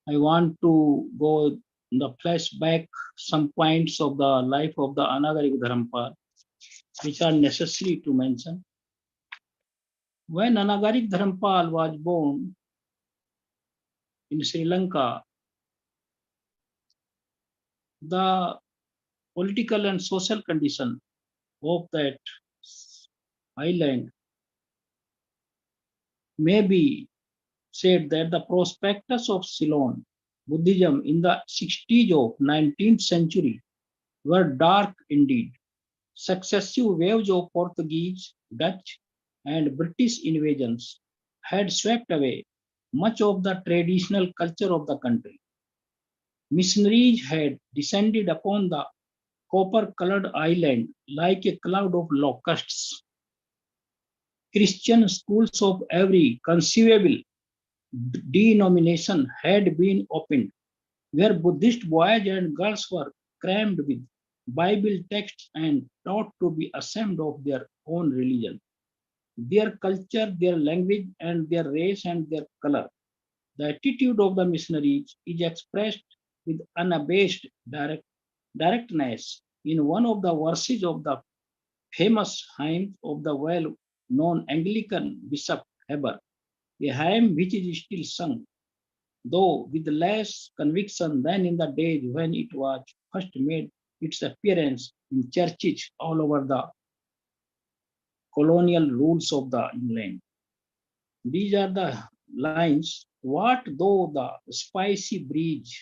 I want to go the flashback some points of the life of the Anagarika Dharmapala, which are necessary to mention. When Anagarika Dharmapala was born in Sri Lanka, the political and social condition of that island may be said that the prospectus of Ceylon Buddhism in the 60s of 19th century were dark indeed. Successive waves of Portuguese, Dutch, and British invasions had swept away much of the traditional culture of the country. Missionaries had descended upon the copper-colored island like a cloud of locusts. Christian schools of every conceivable denomination had been opened, where Buddhist boys and girls were crammed with Bible texts and taught to be ashamed of their own religion, their culture, their language, and their race and their color. The attitude of the missionaries is expressed with unabashed directness in one of the verses of the famous hymn of the well-known Anglican Bishop Heber, a hymn which is still sung, though with less conviction than in the days when it was first made its appearance in churches all over the colonial rules of the England. These are the lines. What though the spicy breeze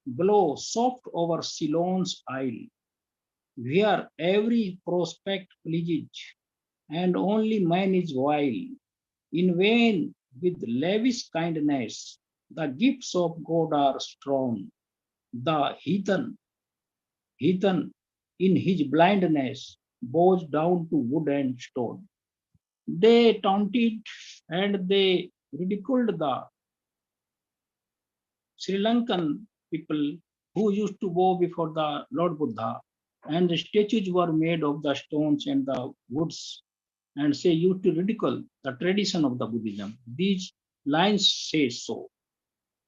blow soft over Ceylon's isle, where every prospect pleases, and only man is vile. In vain with lavish kindness, the gifts of God are strong. The heathen in his blindness bows down to wood and stone. They taunted and they ridiculed the Sri Lankan people who used to bow before the Lord Buddha, and the statues were made of the stones and the woods, and say used to ridicule the tradition of the Buddhism. These lines say so.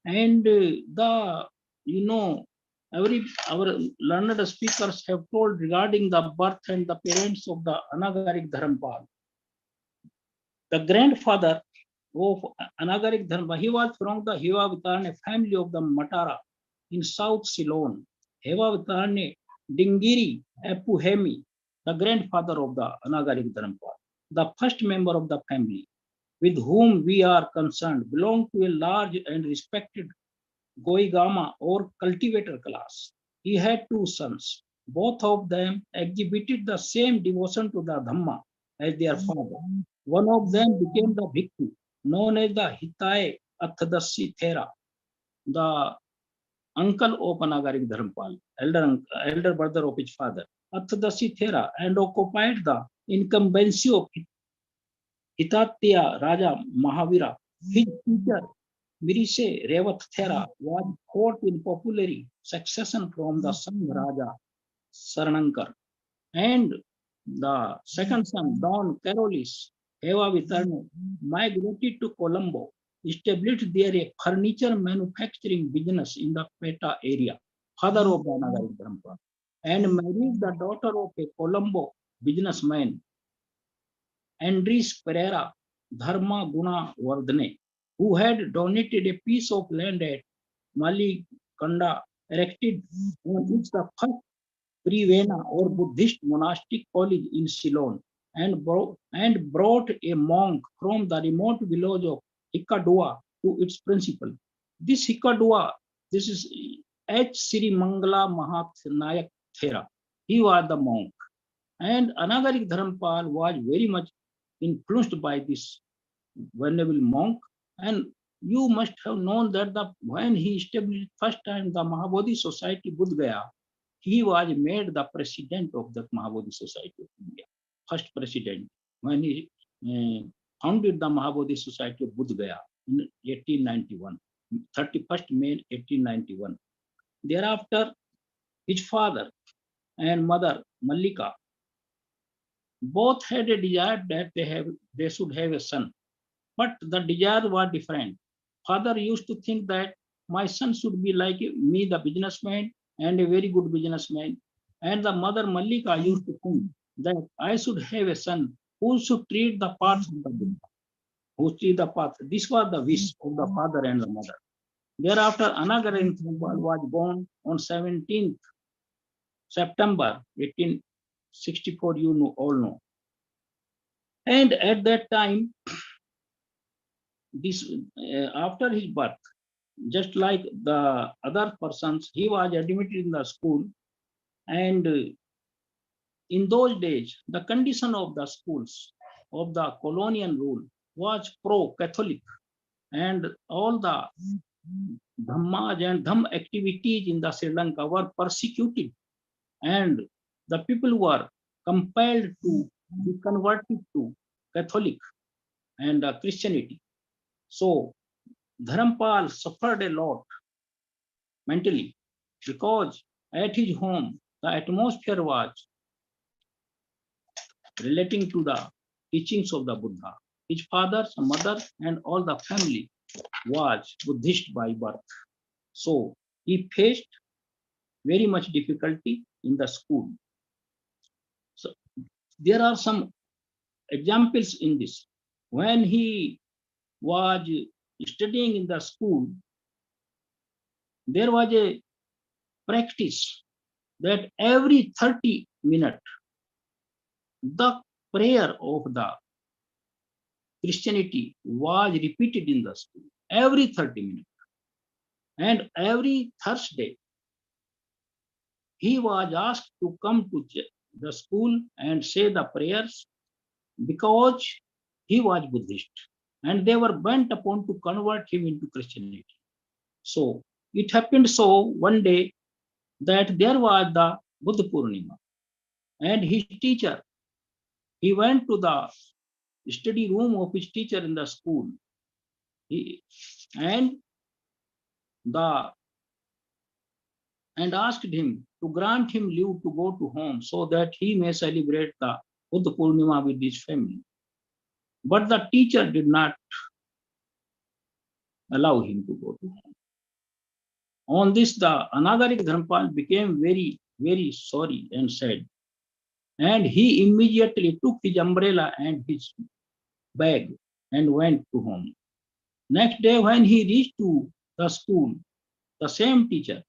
And our learned speakers have told regarding the birth and the parents of the Anagarika Dharmapala. The grandfather of Anagarik Dharma, he was from the Hevavitarne family of the Matara in South Ceylon. Hevavitarne Dingiri Epuhemi, the grandfather of the Anagarik Dharma, the first member of the family with whom we are concerned, belonged to a large and respected Goigama or cultivator class. He had two sons. Both of them exhibited the same devotion to the Dhamma as their father. One of them became the Bhikkhu, known as the Hitaye Athadasi Thera, the uncle of Anagarik Dharmapala, elder brother of his father, Athadasi Thera, and occupied the incumbency of Hitatya Raja Mahavira. His teacher, Mirise Revat Thera, was fourth in popularity succession from the son Raja Saranankar. And the second son, Don Carolis Eva Vitarno, migrated to Colombo, established there a furniture manufacturing business in the Peta area, father of the Anagarika Dharmapala. and married the daughter of a Colombo businessman, Andres Pereira Dharma Guna Vardhane, who had donated a piece of land at Malikanda, erected on which the first Privena or Buddhist monastic college in Ceylon, and brought a monk from the remote village of Hikadua to its principal. This Hikadua, this is H. Sri Mangala Mahat Nayak Thera. He was the monk. And Anagarika Dharmapala was very much influenced by this venerable monk. And you must have known that when he established first time the Mahabodhi Society Bodh Gaya, he was made the president of the Mahabodhi Society of India, first president, when he founded the Mahabodhi Society of Bodh Gaya in 1891, 31st May 1891. Thereafter, his father and mother, Mallika, both had a desire that they should have a son, but the desire was different. Father used to think that my son should be like me, the businessman, and a very good businessman. And the mother Mallika used to think that I should have a son who should treat the path of the Buddha, who treat the path. This was the wish of the father and the mother. Thereafter, Anagarika was born on 17th September 1864, you all know. And at that time, this after his birth, just like the other persons, he was admitted in the school. And in those days, the condition of the schools of the colonial rule was pro-Catholic, and all the Dhammas and Dham activities in the Sri Lanka were persecuted, and the people were compelled to be converted to Catholic and Christianity. So Dharmapala suffered a lot mentally because at his home the atmosphere was relating to the teachings of the Buddha. His father, mother, and all the family was Buddhist by birth. So he faced very much difficulty in the school. So there are some examples in this. When he was studying in the school, there was a practice that every 30 minutes, the prayer of the Christianity was repeated in the school, every 30 minutes. And every Thursday, he was asked to come to the school and say the prayers because he was Buddhist. And they were bent upon to convert him into Christianity. So it happened so one day that there was the Buddha Purnima, and his teacher, he went to the study room of his teacher in the school, and asked him to grant him leave to go to home so that he may celebrate the Buddha Purnima with his family. But the teacher did not allow him to go to home. On this, the Anagarika Dharmapala became very, very sorry and sad. And he immediately took his umbrella and his bag and went to home. Next day, when he reached to the school, the same teacher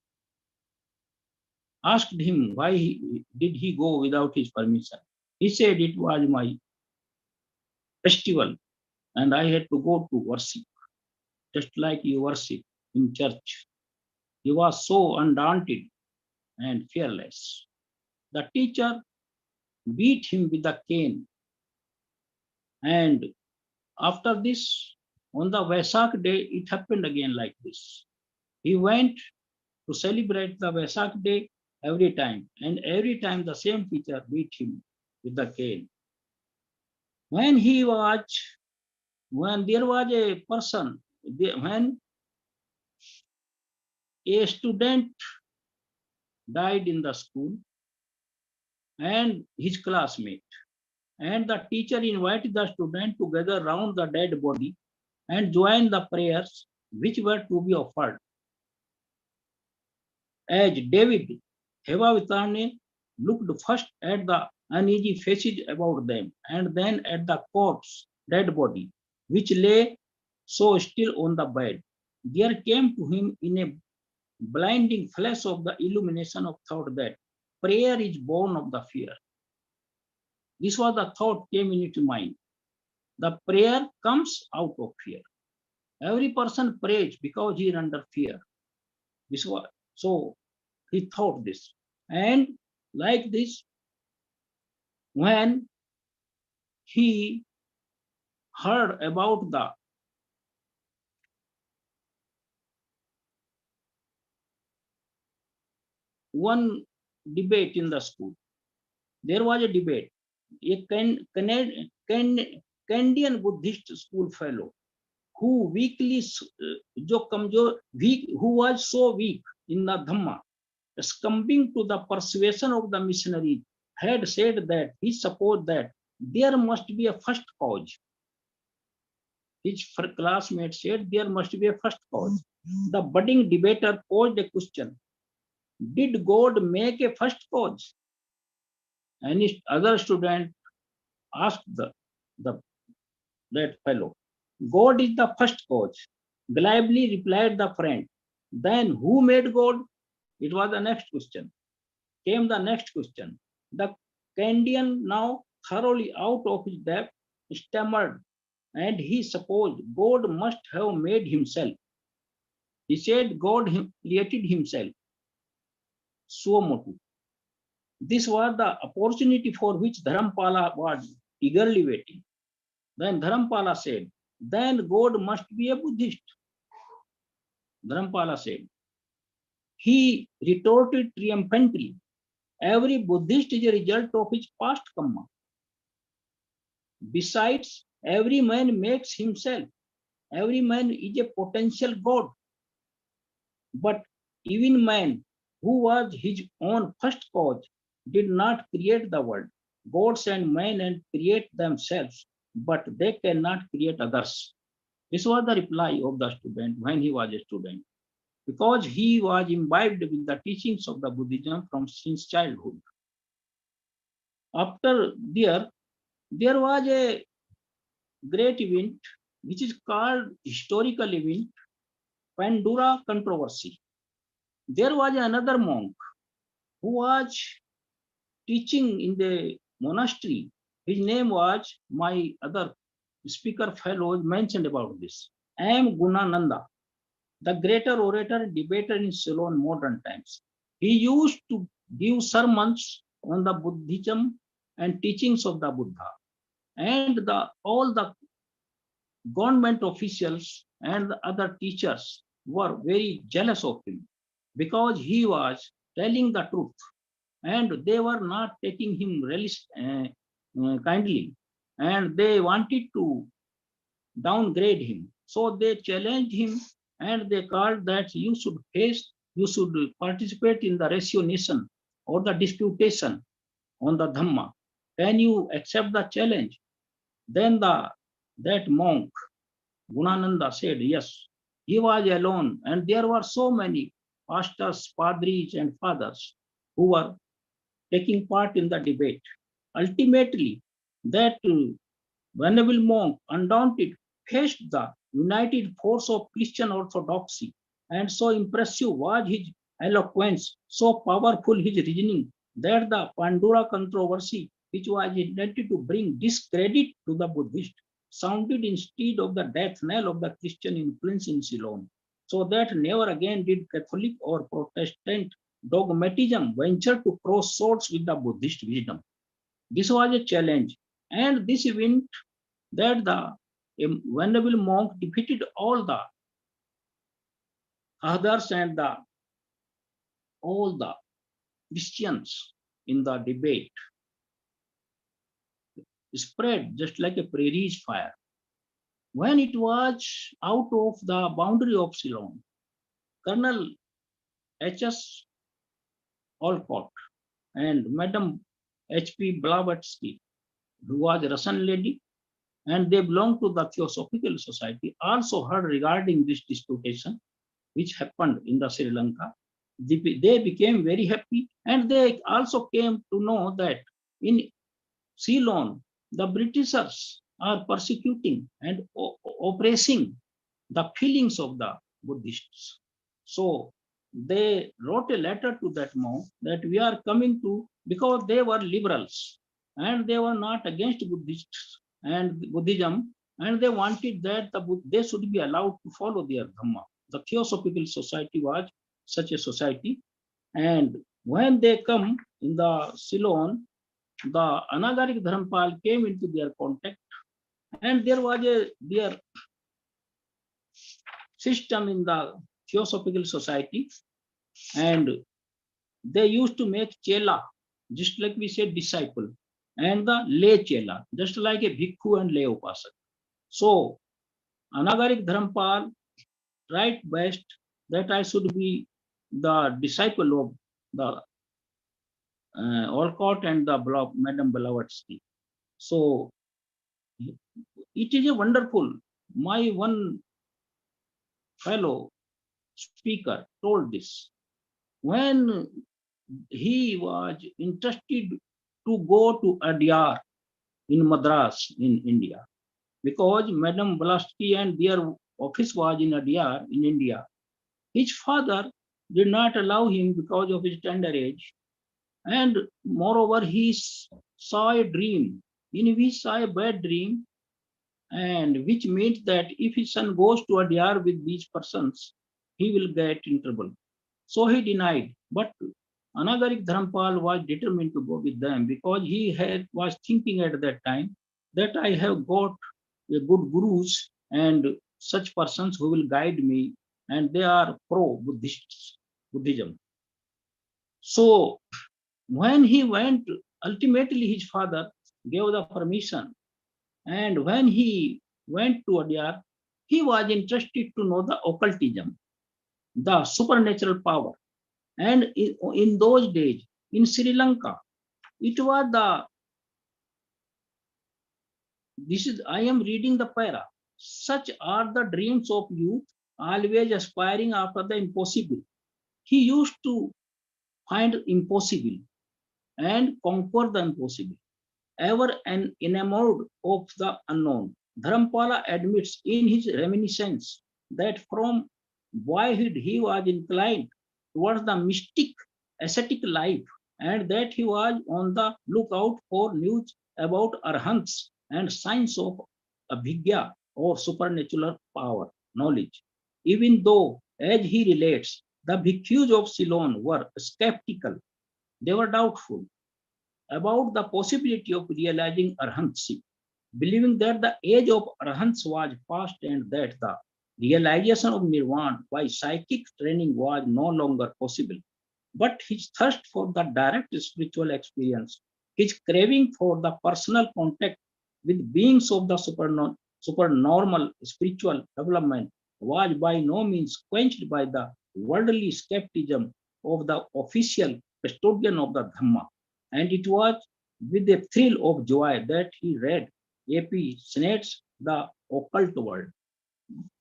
asked him why did he go without his permission. He said it was my festival and I had to go to worship, just like you worship in church. He was so undaunted and fearless. The teacher beat him with a cane. And after this, on the Vesak day, it happened again like this. He went to celebrate the Vesak day every time, and every time the same teacher beat him with the cane. When there was a person, when a student died in the school and his classmate, and the teacher invited the student to gather round the dead body and join the prayers which were to be offered. As David Hevavitarne looked first at the uneasy faces about them, and then at the corpse, dead body, which lay so still on the bed. There came to him in a blinding flash of the illumination of thought that prayer is born of the fear. This was the thought came in his mind. The prayer comes out of fear. Every person prays because he is under fear. This was so he thought this. And like this, when he heard about the one debate in the school, there was a debate. A Canadian Buddhist school fellow who who was so weak in the Dhamma, succumbing to the persuasion of the missionaries, had said that he supposed that there must be a first cause. His classmate said there must be a first cause. The budding debater posed a question. Did God make a first cause? And his other student asked that fellow. God is the first cause. Glibly replied the friend. Then who made God? It was the next question. Came the next question. The Canadian, now thoroughly out of his depth, stammered, and he supposed God must have made himself. He said God created himself. Suomotu. This was the opportunity for which Dharmapala was eagerly waiting. Then Dharmapala said, then God must be a Buddhist. Dharmapala said. He retorted triumphantly, every Buddhist is a result of his past karma. Besides, every man makes himself. Every man is a potential God. But even man, who was his own first cause, did not create the world. Gods and men and create themselves, but they cannot create others. This was the reply of the student when he was a student, because he was imbibed with the teachings of the Buddhism from since childhood. After there was a great event which is called historical event, Pandora controversy. There was another monk who was teaching in the monastery. His name was, my other speaker fellows mentioned about this, M. Gunananda, the greater orator and debater in Ceylon modern times. He used to give sermons on the Buddhism and teachings of the Buddha. And all the government officials and the other teachers were very jealous of him because he was telling the truth and they were not taking him really kindly, and they wanted to downgrade him. So they challenged him and they called that you should participate in the rationation or the disputation on the Dhamma. Can you accept the challenge? Then that monk, Gunananda, said yes. He was alone and there were so many pastors, padris and fathers who were taking part in the debate. Ultimately, that venerable monk, undaunted, faced the united force of Christian orthodoxy, and so impressive was his eloquence, so powerful his reasoning, that the Pandora controversy, which was intended to bring discredit to the Buddhist, sounded instead of the death knell of the Christian influence in Ceylon. So that never again did Catholic or Protestant dogmatism venture to cross swords with the Buddhist wisdom. This was a challenge, and this event that the venerable monk defeated all the others and all the Christians in the debate, spread just like a prairie's fire. When it was out of the boundary of Ceylon, Colonel H.S. Olcott and Madam H.P. Blavatsky, who was a Russian lady, and they belonged to the Theosophical Society, also heard regarding this disputation which happened in the Sri Lanka. they became very happy, and they also came to know that in Ceylon, the Britishers are persecuting and oppressing the feelings of the Buddhists. So they wrote a letter to that monk that we are coming to, because they were liberals and they were not against Buddhists and Buddhism, and they wanted that they should be allowed to follow their Dhamma. The Theosophical Society was such a society, and when they come in the Ceylon, the Anagarika Dharmapala came into their contact, and there was their system in the Theosophical Society, and they used to make chela, just like we said disciple, and the lay chela, just like a bhikkhu and lay upasak. So Anagarik Dharmapal tried best that I should be the disciple of the Olcott and the Madam Blavatsky. So it is a wonderful. My one fellow speaker told this. When he was interested to go to Adyar in Madras in India, because Madam Blavatsky and their office was in Adyar in India, his father did not allow him because of his tender age. And moreover, he saw a dream, in which he saw a bad dream, and which means that if his son goes to Adyar with these persons, he will get in trouble. So he denied. But Anagarik Dharmapal was determined to go with them, because he was thinking at that time that I have got a good gurus and such persons who will guide me, and they are pro-Buddhism. So when he went, ultimately his father gave the permission, and when he went to Adyar, he was interested to know the occultism, the supernatural power. And in those days, in Sri Lanka, it was I am reading the para. Such are the dreams of youth, always aspiring after the impossible. He used to find impossible and conquer the impossible, ever enamored of the unknown. Dharmapala admits in his reminiscence that from boyhood he was inclined towards the mystic ascetic life, and that he was on the lookout for news about arhants and signs of abhigya or supernatural power, knowledge. Even though, as he relates, the bhikkhus of Ceylon were skeptical, they were doubtful about the possibility of realizing arhantship, believing that the age of arhants was past and that the realization of nirvana by psychic training was no longer possible. But his thirst for the direct spiritual experience, his craving for the personal contact with beings of the supernormal spiritual development was by no means quenched by the worldly skepticism of the official custodian of the Dhamma. And it was with a thrill of joy that he read A.P. Sennett's The Occult World.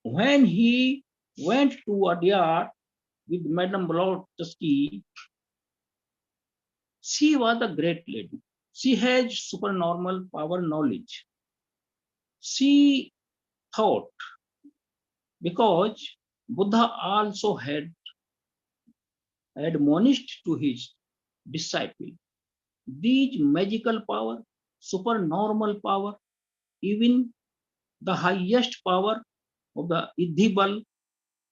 When he went to Adyar with Madame Blavatsky, she was a great lady. She has supernormal power knowledge. She thought, because Buddha also had admonished to his disciple, these magical power, supernormal power, even the highest power of the Idhibal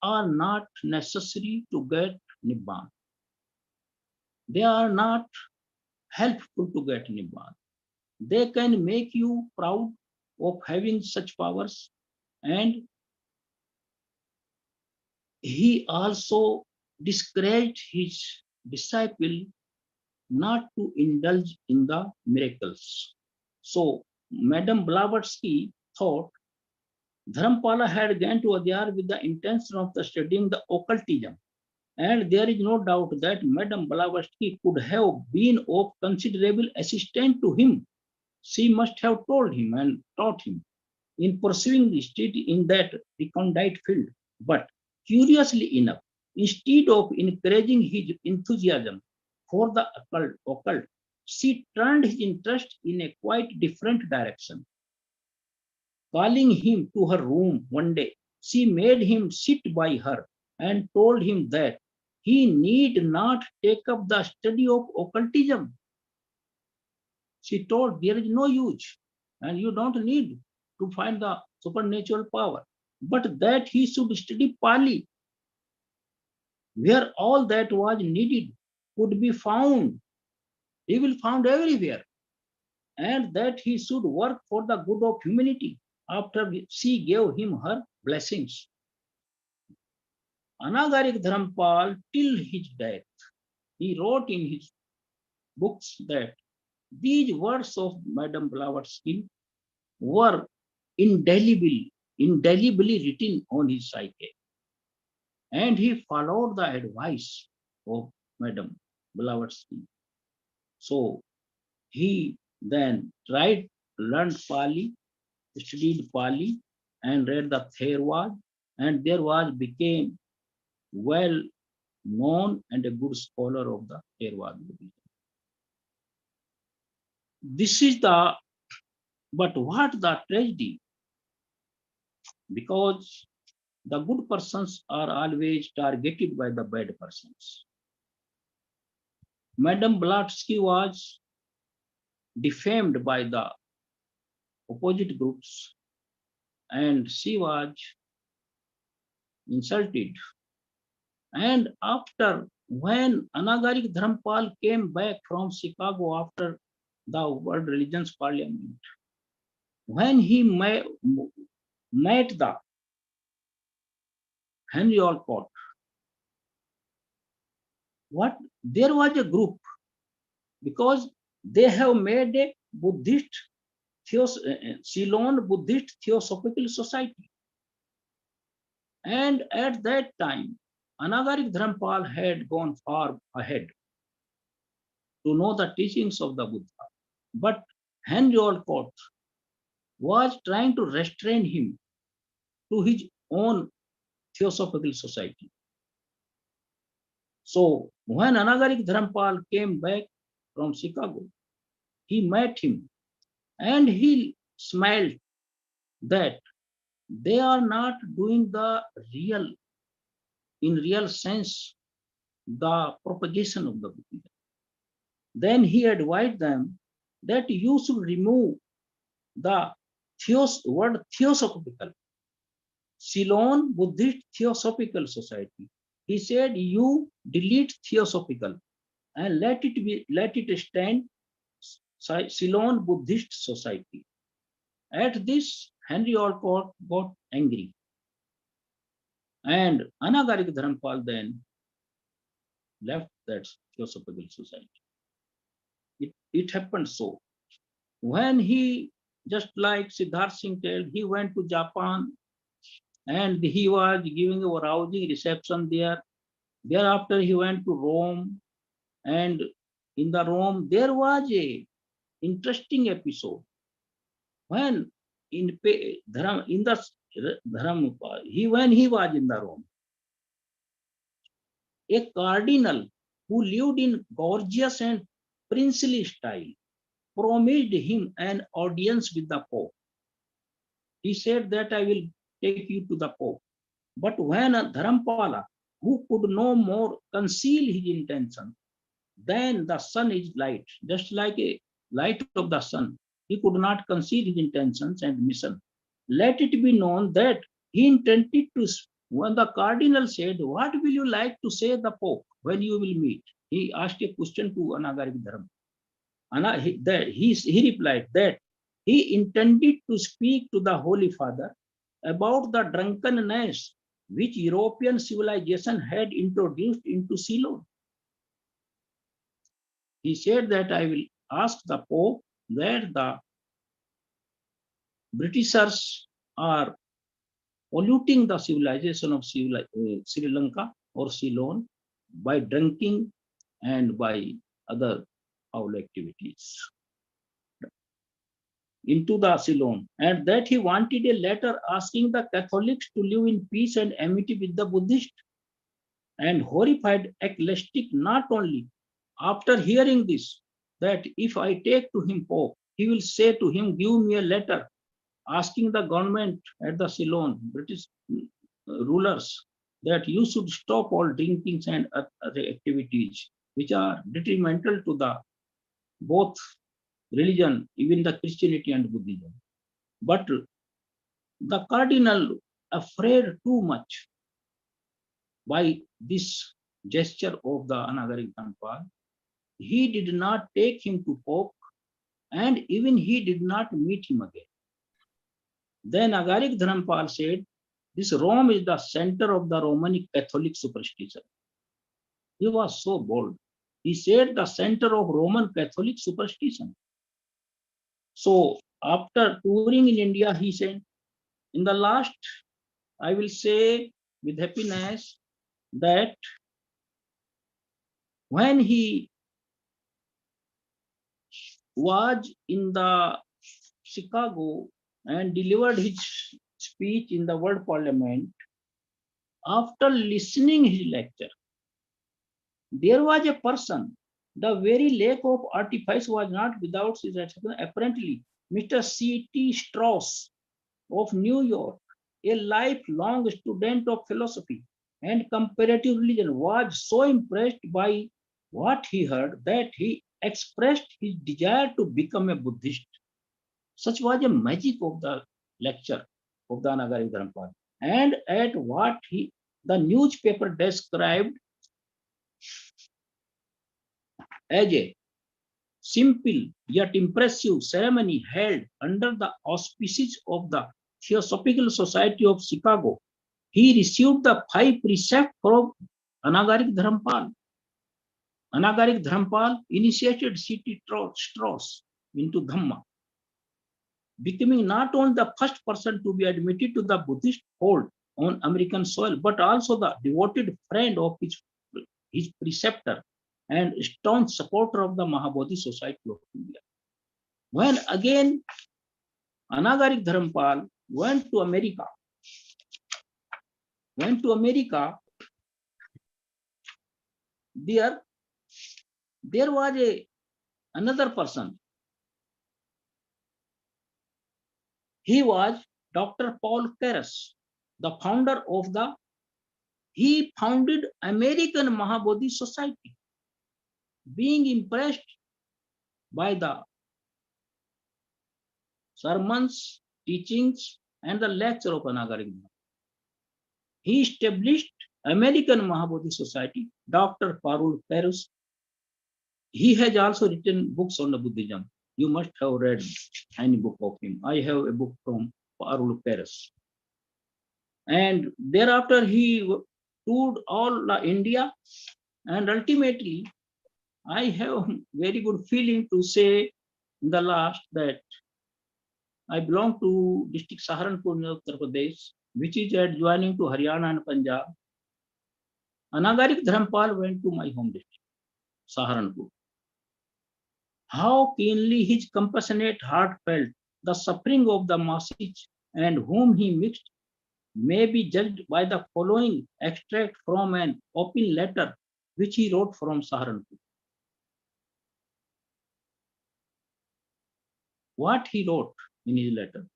are not necessary to get Nibbana. They are not helpful to get Nibbana. They can make you proud of having such powers. And he also discouraged his disciple not to indulge in the miracles. So Madame Blavatsky thought Dharmapala had gone to Adyar with the intention of studying the occultism. And there is no doubt that Madame Blavatsky could have been of considerable assistance to him. She must have told him and taught him in pursuing the study in that recondite field. But curiously enough, Instead of encouraging his enthusiasm for the occult, she turned his interest in a quite different direction. Calling him to her room one day, she made him sit by her and told him that he need not take up the study of occultism. She told, there is no use and you don't need to find the supernatural power, but that he should study Pali, where all that was needed could be found. He will found everywhere, and that he should work for the good of humanity. After she gave him her blessings, Anagarik Dharampal, till his death, he wrote in his books that these words of Madame Blavatsky were indelibly written on his psyche. And he followed the advice of Madame Blavatsky. So he then learned Pali, studied Pali, and read the Therwad, and Therwad became well known and a good scholar of the Therwad Buddhism. This is but what the tragedy? Because the good persons are always targeted by the bad persons. Madame Blavatsky was defamed by the opposite groups and she was insulted. And after, when Anagarik Dharampal came back from Chicago after the World Religions Parliament, when he met the Henry Olcott, there was a group, because they have made a Ceylon Buddhist Theosophical Society. And at that time, Anagarik Dharampal had gone far ahead to know the teachings of the Buddha. But Henry Olcott was trying to restrain him to his own Theosophical Society. So when Anagarik Dharampal came back from Chicago, he met him and he smiled that they are not doing the in real sense, the propagation of the Buddhism. Then he advised them that you should remove the word theosophical, Ceylon Buddhist Theosophical Society. He said, you delete theosophical and let it stand Ceylon Buddhist Society. At this, Henry Olcott got angry. And Anagarik Dharampal then left that Theosophical Society. It happened so. When he, just like Siddharth Singh told, he went to Japan and he was giving a rousing reception there. Thereafter, he went to Rome, and in the Rome, there was a interesting episode. When when he was in the Rome, a cardinal who lived in gorgeous and princely style promised him an audience with the Pope. He said that I will take you to the Pope. But when Dharmapala, who could no more conceal his intention, then the sun is light, just like a light of the sun, he could not conceal his intentions and mission. Let it be known that he intended to, when the cardinal said, what will you like to say the Pope when you will meet? He asked a question to Anagarik Dharam. He replied that he intended to speak to the Holy Father about the drunkenness which European civilization had introduced into Ceylon. He said that I will ask the Pope where the Britishers are polluting the civilization of Sri Lanka or Ceylon by drinking and by other foul activities into the Ceylon, and that he wanted a letter asking the Catholics to live in peace and amity with the Buddhists. and horrified ecclesiastic not only after hearing this, that if I take to him Pope, he will say to him, give me a letter asking the government at the Ceylon, British rulers, that you should stop all drinkings and other activities which are detrimental to the both religion, even the Christianity and Buddhism. But the cardinal, afraid too much by this gesture of the Anagarika Dharmapala, he did not take him to Pope, and even he did not meet him again. Then Anagarika Dharmapala said, this Rome is the center of the Roman Catholic superstition. He was so bold. He said the center of Roman Catholic superstition. So after touring in India, he said, in the last, I will say with happiness that when he was in the Chicago and delivered his speech in the World Parliament, after listening his lecture, there was a person, the very lack of artifice was not without his exception. Apparently, Mr. C.T. Strauss of New York, a lifelong student of philosophy and comparative religion, was so impressed by what he heard that he expressed his desire to become a Buddhist. Such was the magic of the lecture of the Anagarika Dharmapala. And at what the newspaper described as a simple yet impressive ceremony held under the auspices of the Theosophical Society of Chicago, he received the 5 precepts from Anagarika Dharmapala. Anagarika Dharmapala initiated C.T. Strauss into Dhamma, becoming not only the first person to be admitted to the Buddhist fold on American soil, but also the devoted friend of his preceptor and staunch supporter of the Mahabodhi Society of India. When again Anagarika Dharmapala went to America, there was another person. He was Dr. Paul Carus, the founder of he founded American Mahabodhi Society. Being impressed by the sermons, teachings, and the lecture of Anagarika, he established American Mahabodhi Society. Dr. Parul Perus, he has also written books on the Buddhism. You must have read any book of him. I have a book from Parul Perus. And thereafter he toured all India, and ultimately I have very good feeling to say in the last that I belong to district Saharanpur, Uttar Pradesh, which is adjoining to Haryana and Punjab. Anagarika Dharmapala went to my home district, Saharanpur. How keenly his compassionate heart felt the suffering of the masses and whom he mixed may be judged by the following extract from an open letter which he wrote from Saharanpur. What he wrote in his letter: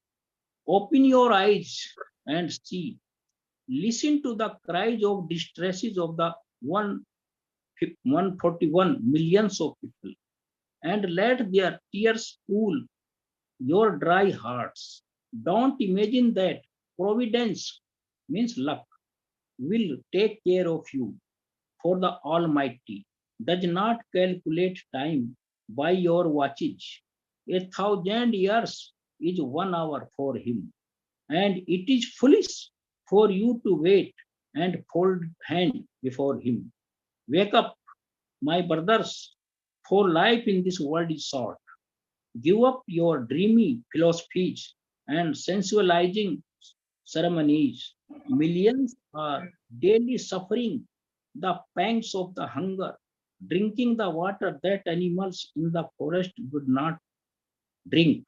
open your eyes and see, listen to the cries of distresses of the 141 millions of people, and let their tears cool your dry hearts. Don't imagine that providence means luck will take care of you, for the Almighty does not calculate time by your watches. 1,000 years is 1 hour for him, and it is foolish for you to wait and fold hand before him. Wake up, my brothers, for life in this world is short. Give up your dreamy philosophies and sensualizing ceremonies. Millions are daily suffering the pangs of the hunger, drinking the water that animals in the forest would not drink,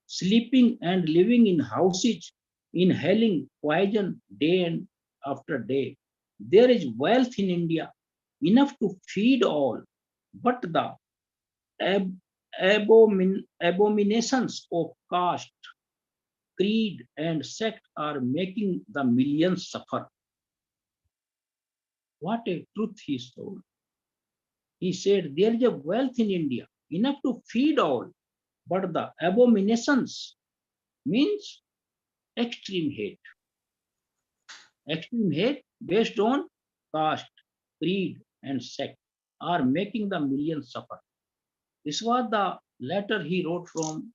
sleeping and living in houses, inhaling poison day and after day. there is wealth in India, enough to feed all, but the abominations of caste, creed, and sect are making the millions suffer. What a truth he told. He said, there is a wealth in India, enough to feed all, but the abominations means extreme hate. Extreme hate based on caste, creed, and sect are making the millions suffer. This was the letter he wrote from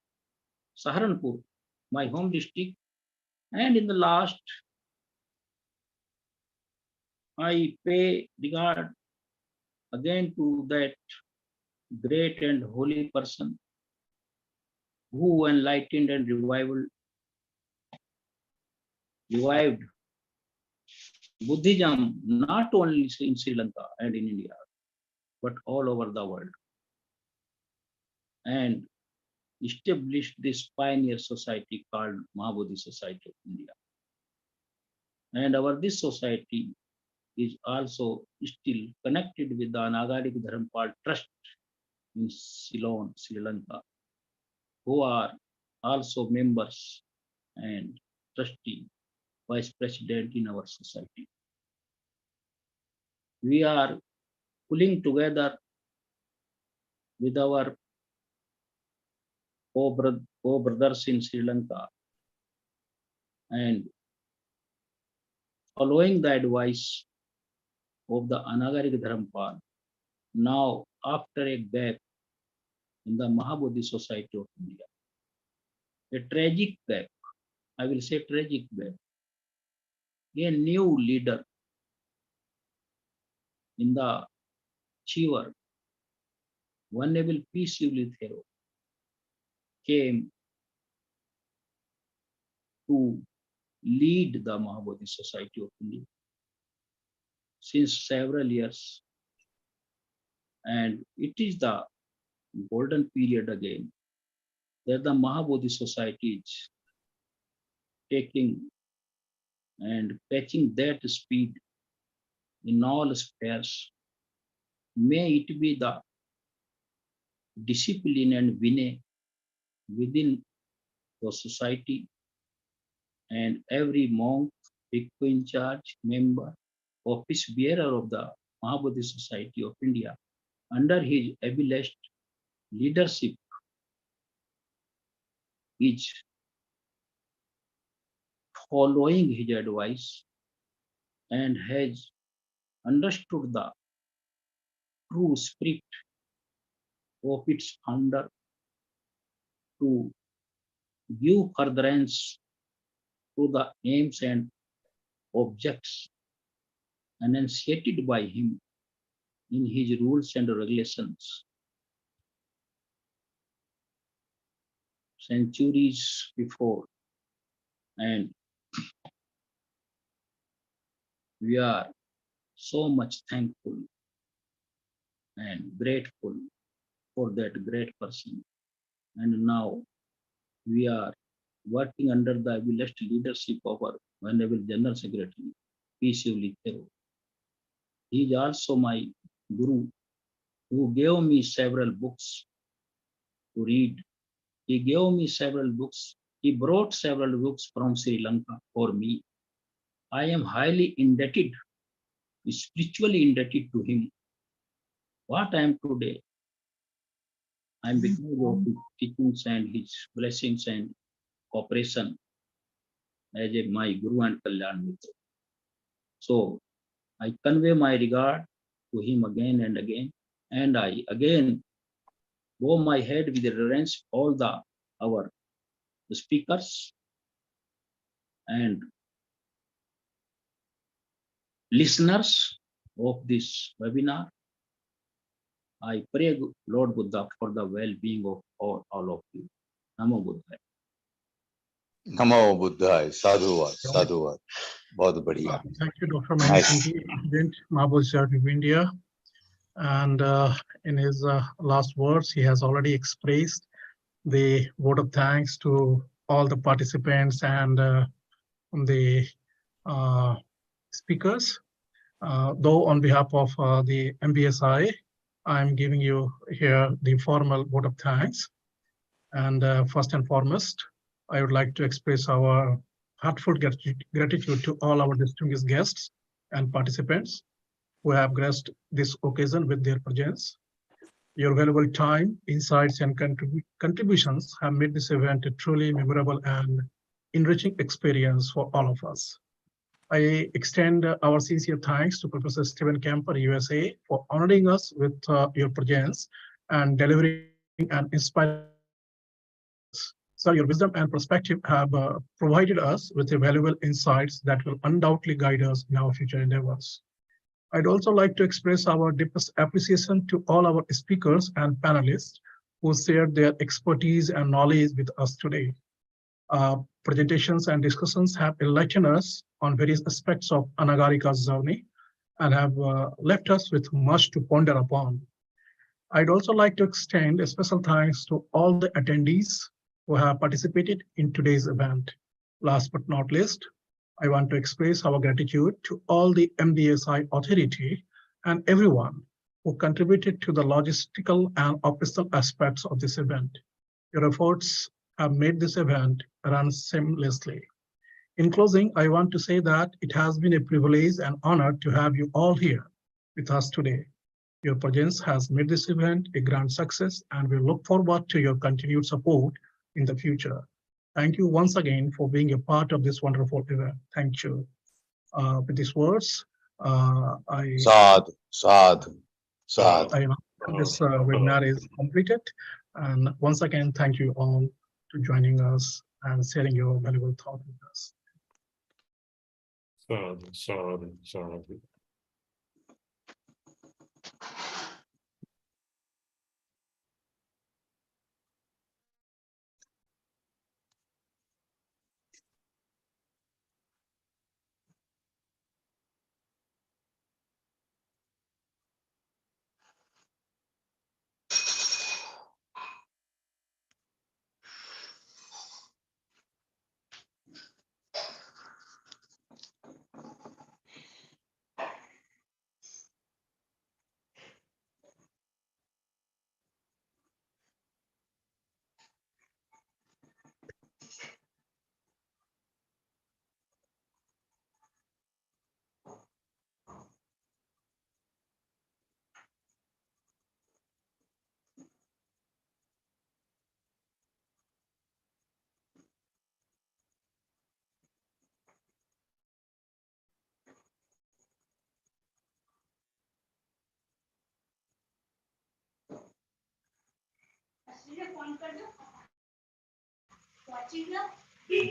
Saharanpur, my home district. And in the last, I pay regard again to that great and holy person who enlightened and revived Buddhism, not only in Sri Lanka and in India, but all over the world, and established this pioneer society called Mahabodhi Society of India. And this society is also still connected with the Anagarika Dharmapala Trust in Ceylon, Sri Lanka, who are also members and trustee, vice president in our society. We are pulling together with our brothers in Sri Lanka and following the advice of the Anagarika Dharmapala. Now, after a gap in the Mahabodhi Society of India, a tragic gap, I will say tragic gap, a new leader in the Chivar, Venerable Peaceably Thero, came to lead the Mahabodhi Society of India since several years. And it is the golden period again that the Mahabodhi Society is taking and catching that speed in all spheres. May it be the discipline and vinay within the society, and every monk, bhikkhu in charge, member, office bearer of the Mahabodhi Society of India, under his ableist leadership, is following his advice and has understood the true spirit of its founder to give furtherance to the aims and objects enunciated by him in his rules and regulations. Centuries before, and we are so much thankful and grateful for that great person. And now we are working under the ableist leadership of our Venerable General Secretary, Peaceably Thero. He is also my guru, who gave me several books to read. He gave me several books. He brought several books from Sri Lanka for me. I am highly indebted, spiritually indebted to him. What I am today, I am because of his teachings and his blessings and cooperation as my Guru and Kalyan Mitra. So I convey my regard to him again and again, and I again bow my head with reverence all our speakers and listeners of this webinar. I pray Lord Buddha for the well-being of all of you. Namo Buddhaya.
Namo Buddhaya. Sadhuvat. Sadhuvat. Bahut badhiya.
Thank you, Dr. Manish, President, Mahabodhi Society of India. And in his last words, he has already expressed the vote of thanks to all the participants and the speakers. Though on behalf of the MBSI, I'm giving you here the formal vote of thanks. And first and foremost, I would like to express our heartfelt gratitude to all our distinguished guests and participants who have graced this occasion with their presence. Your valuable time, insights, and contributions have made this event a truly memorable and enriching experience for all of us. I extend our sincere thanks to Professor Stephen Camper, USA, for honoring us with your presence and delivering an inspiring Sir, your wisdom and perspective have provided us with valuable insights that will undoubtedly guide us in our future endeavors. I'd also like to express our deepest appreciation to all our speakers and panelists who shared their expertise and knowledge with us today. Presentations and discussions have enlightened us on various aspects of Anagarika's journey and have left us with much to ponder upon. I'd also like to extend a special thanks to all the attendees who have participated in today's event. Last but not least, I want to express our gratitude to all the MBSI authority and everyone who contributed to the logistical and operational aspects of this event. Your efforts have made this event run seamlessly. In closing, I want to say that it has been a privilege and honor to have you all here with us today. Your presence has made this event a grand success, and we look forward to your continued support in the future. Thank you once again for being a part of this wonderful event. Thank you. With these words,
Sadhu, sadhu, sadhu.
This webinar is completed. And once again, thank you all for joining us and sharing your valuable thought with us.
Sadhu, sadhu, sadhu.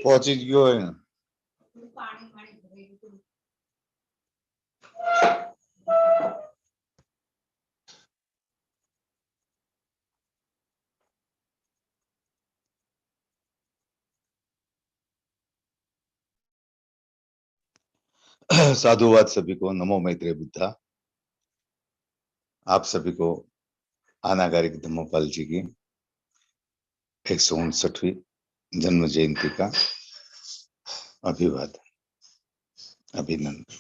पहुंची गयो है साधुवाद सभी को। नमो मैत्रेय बुद्धा। आप सभी को अनागारिक धम्मपाल जी की 159वीं जन्म जयंती का अभिवादन, अभिनंदन।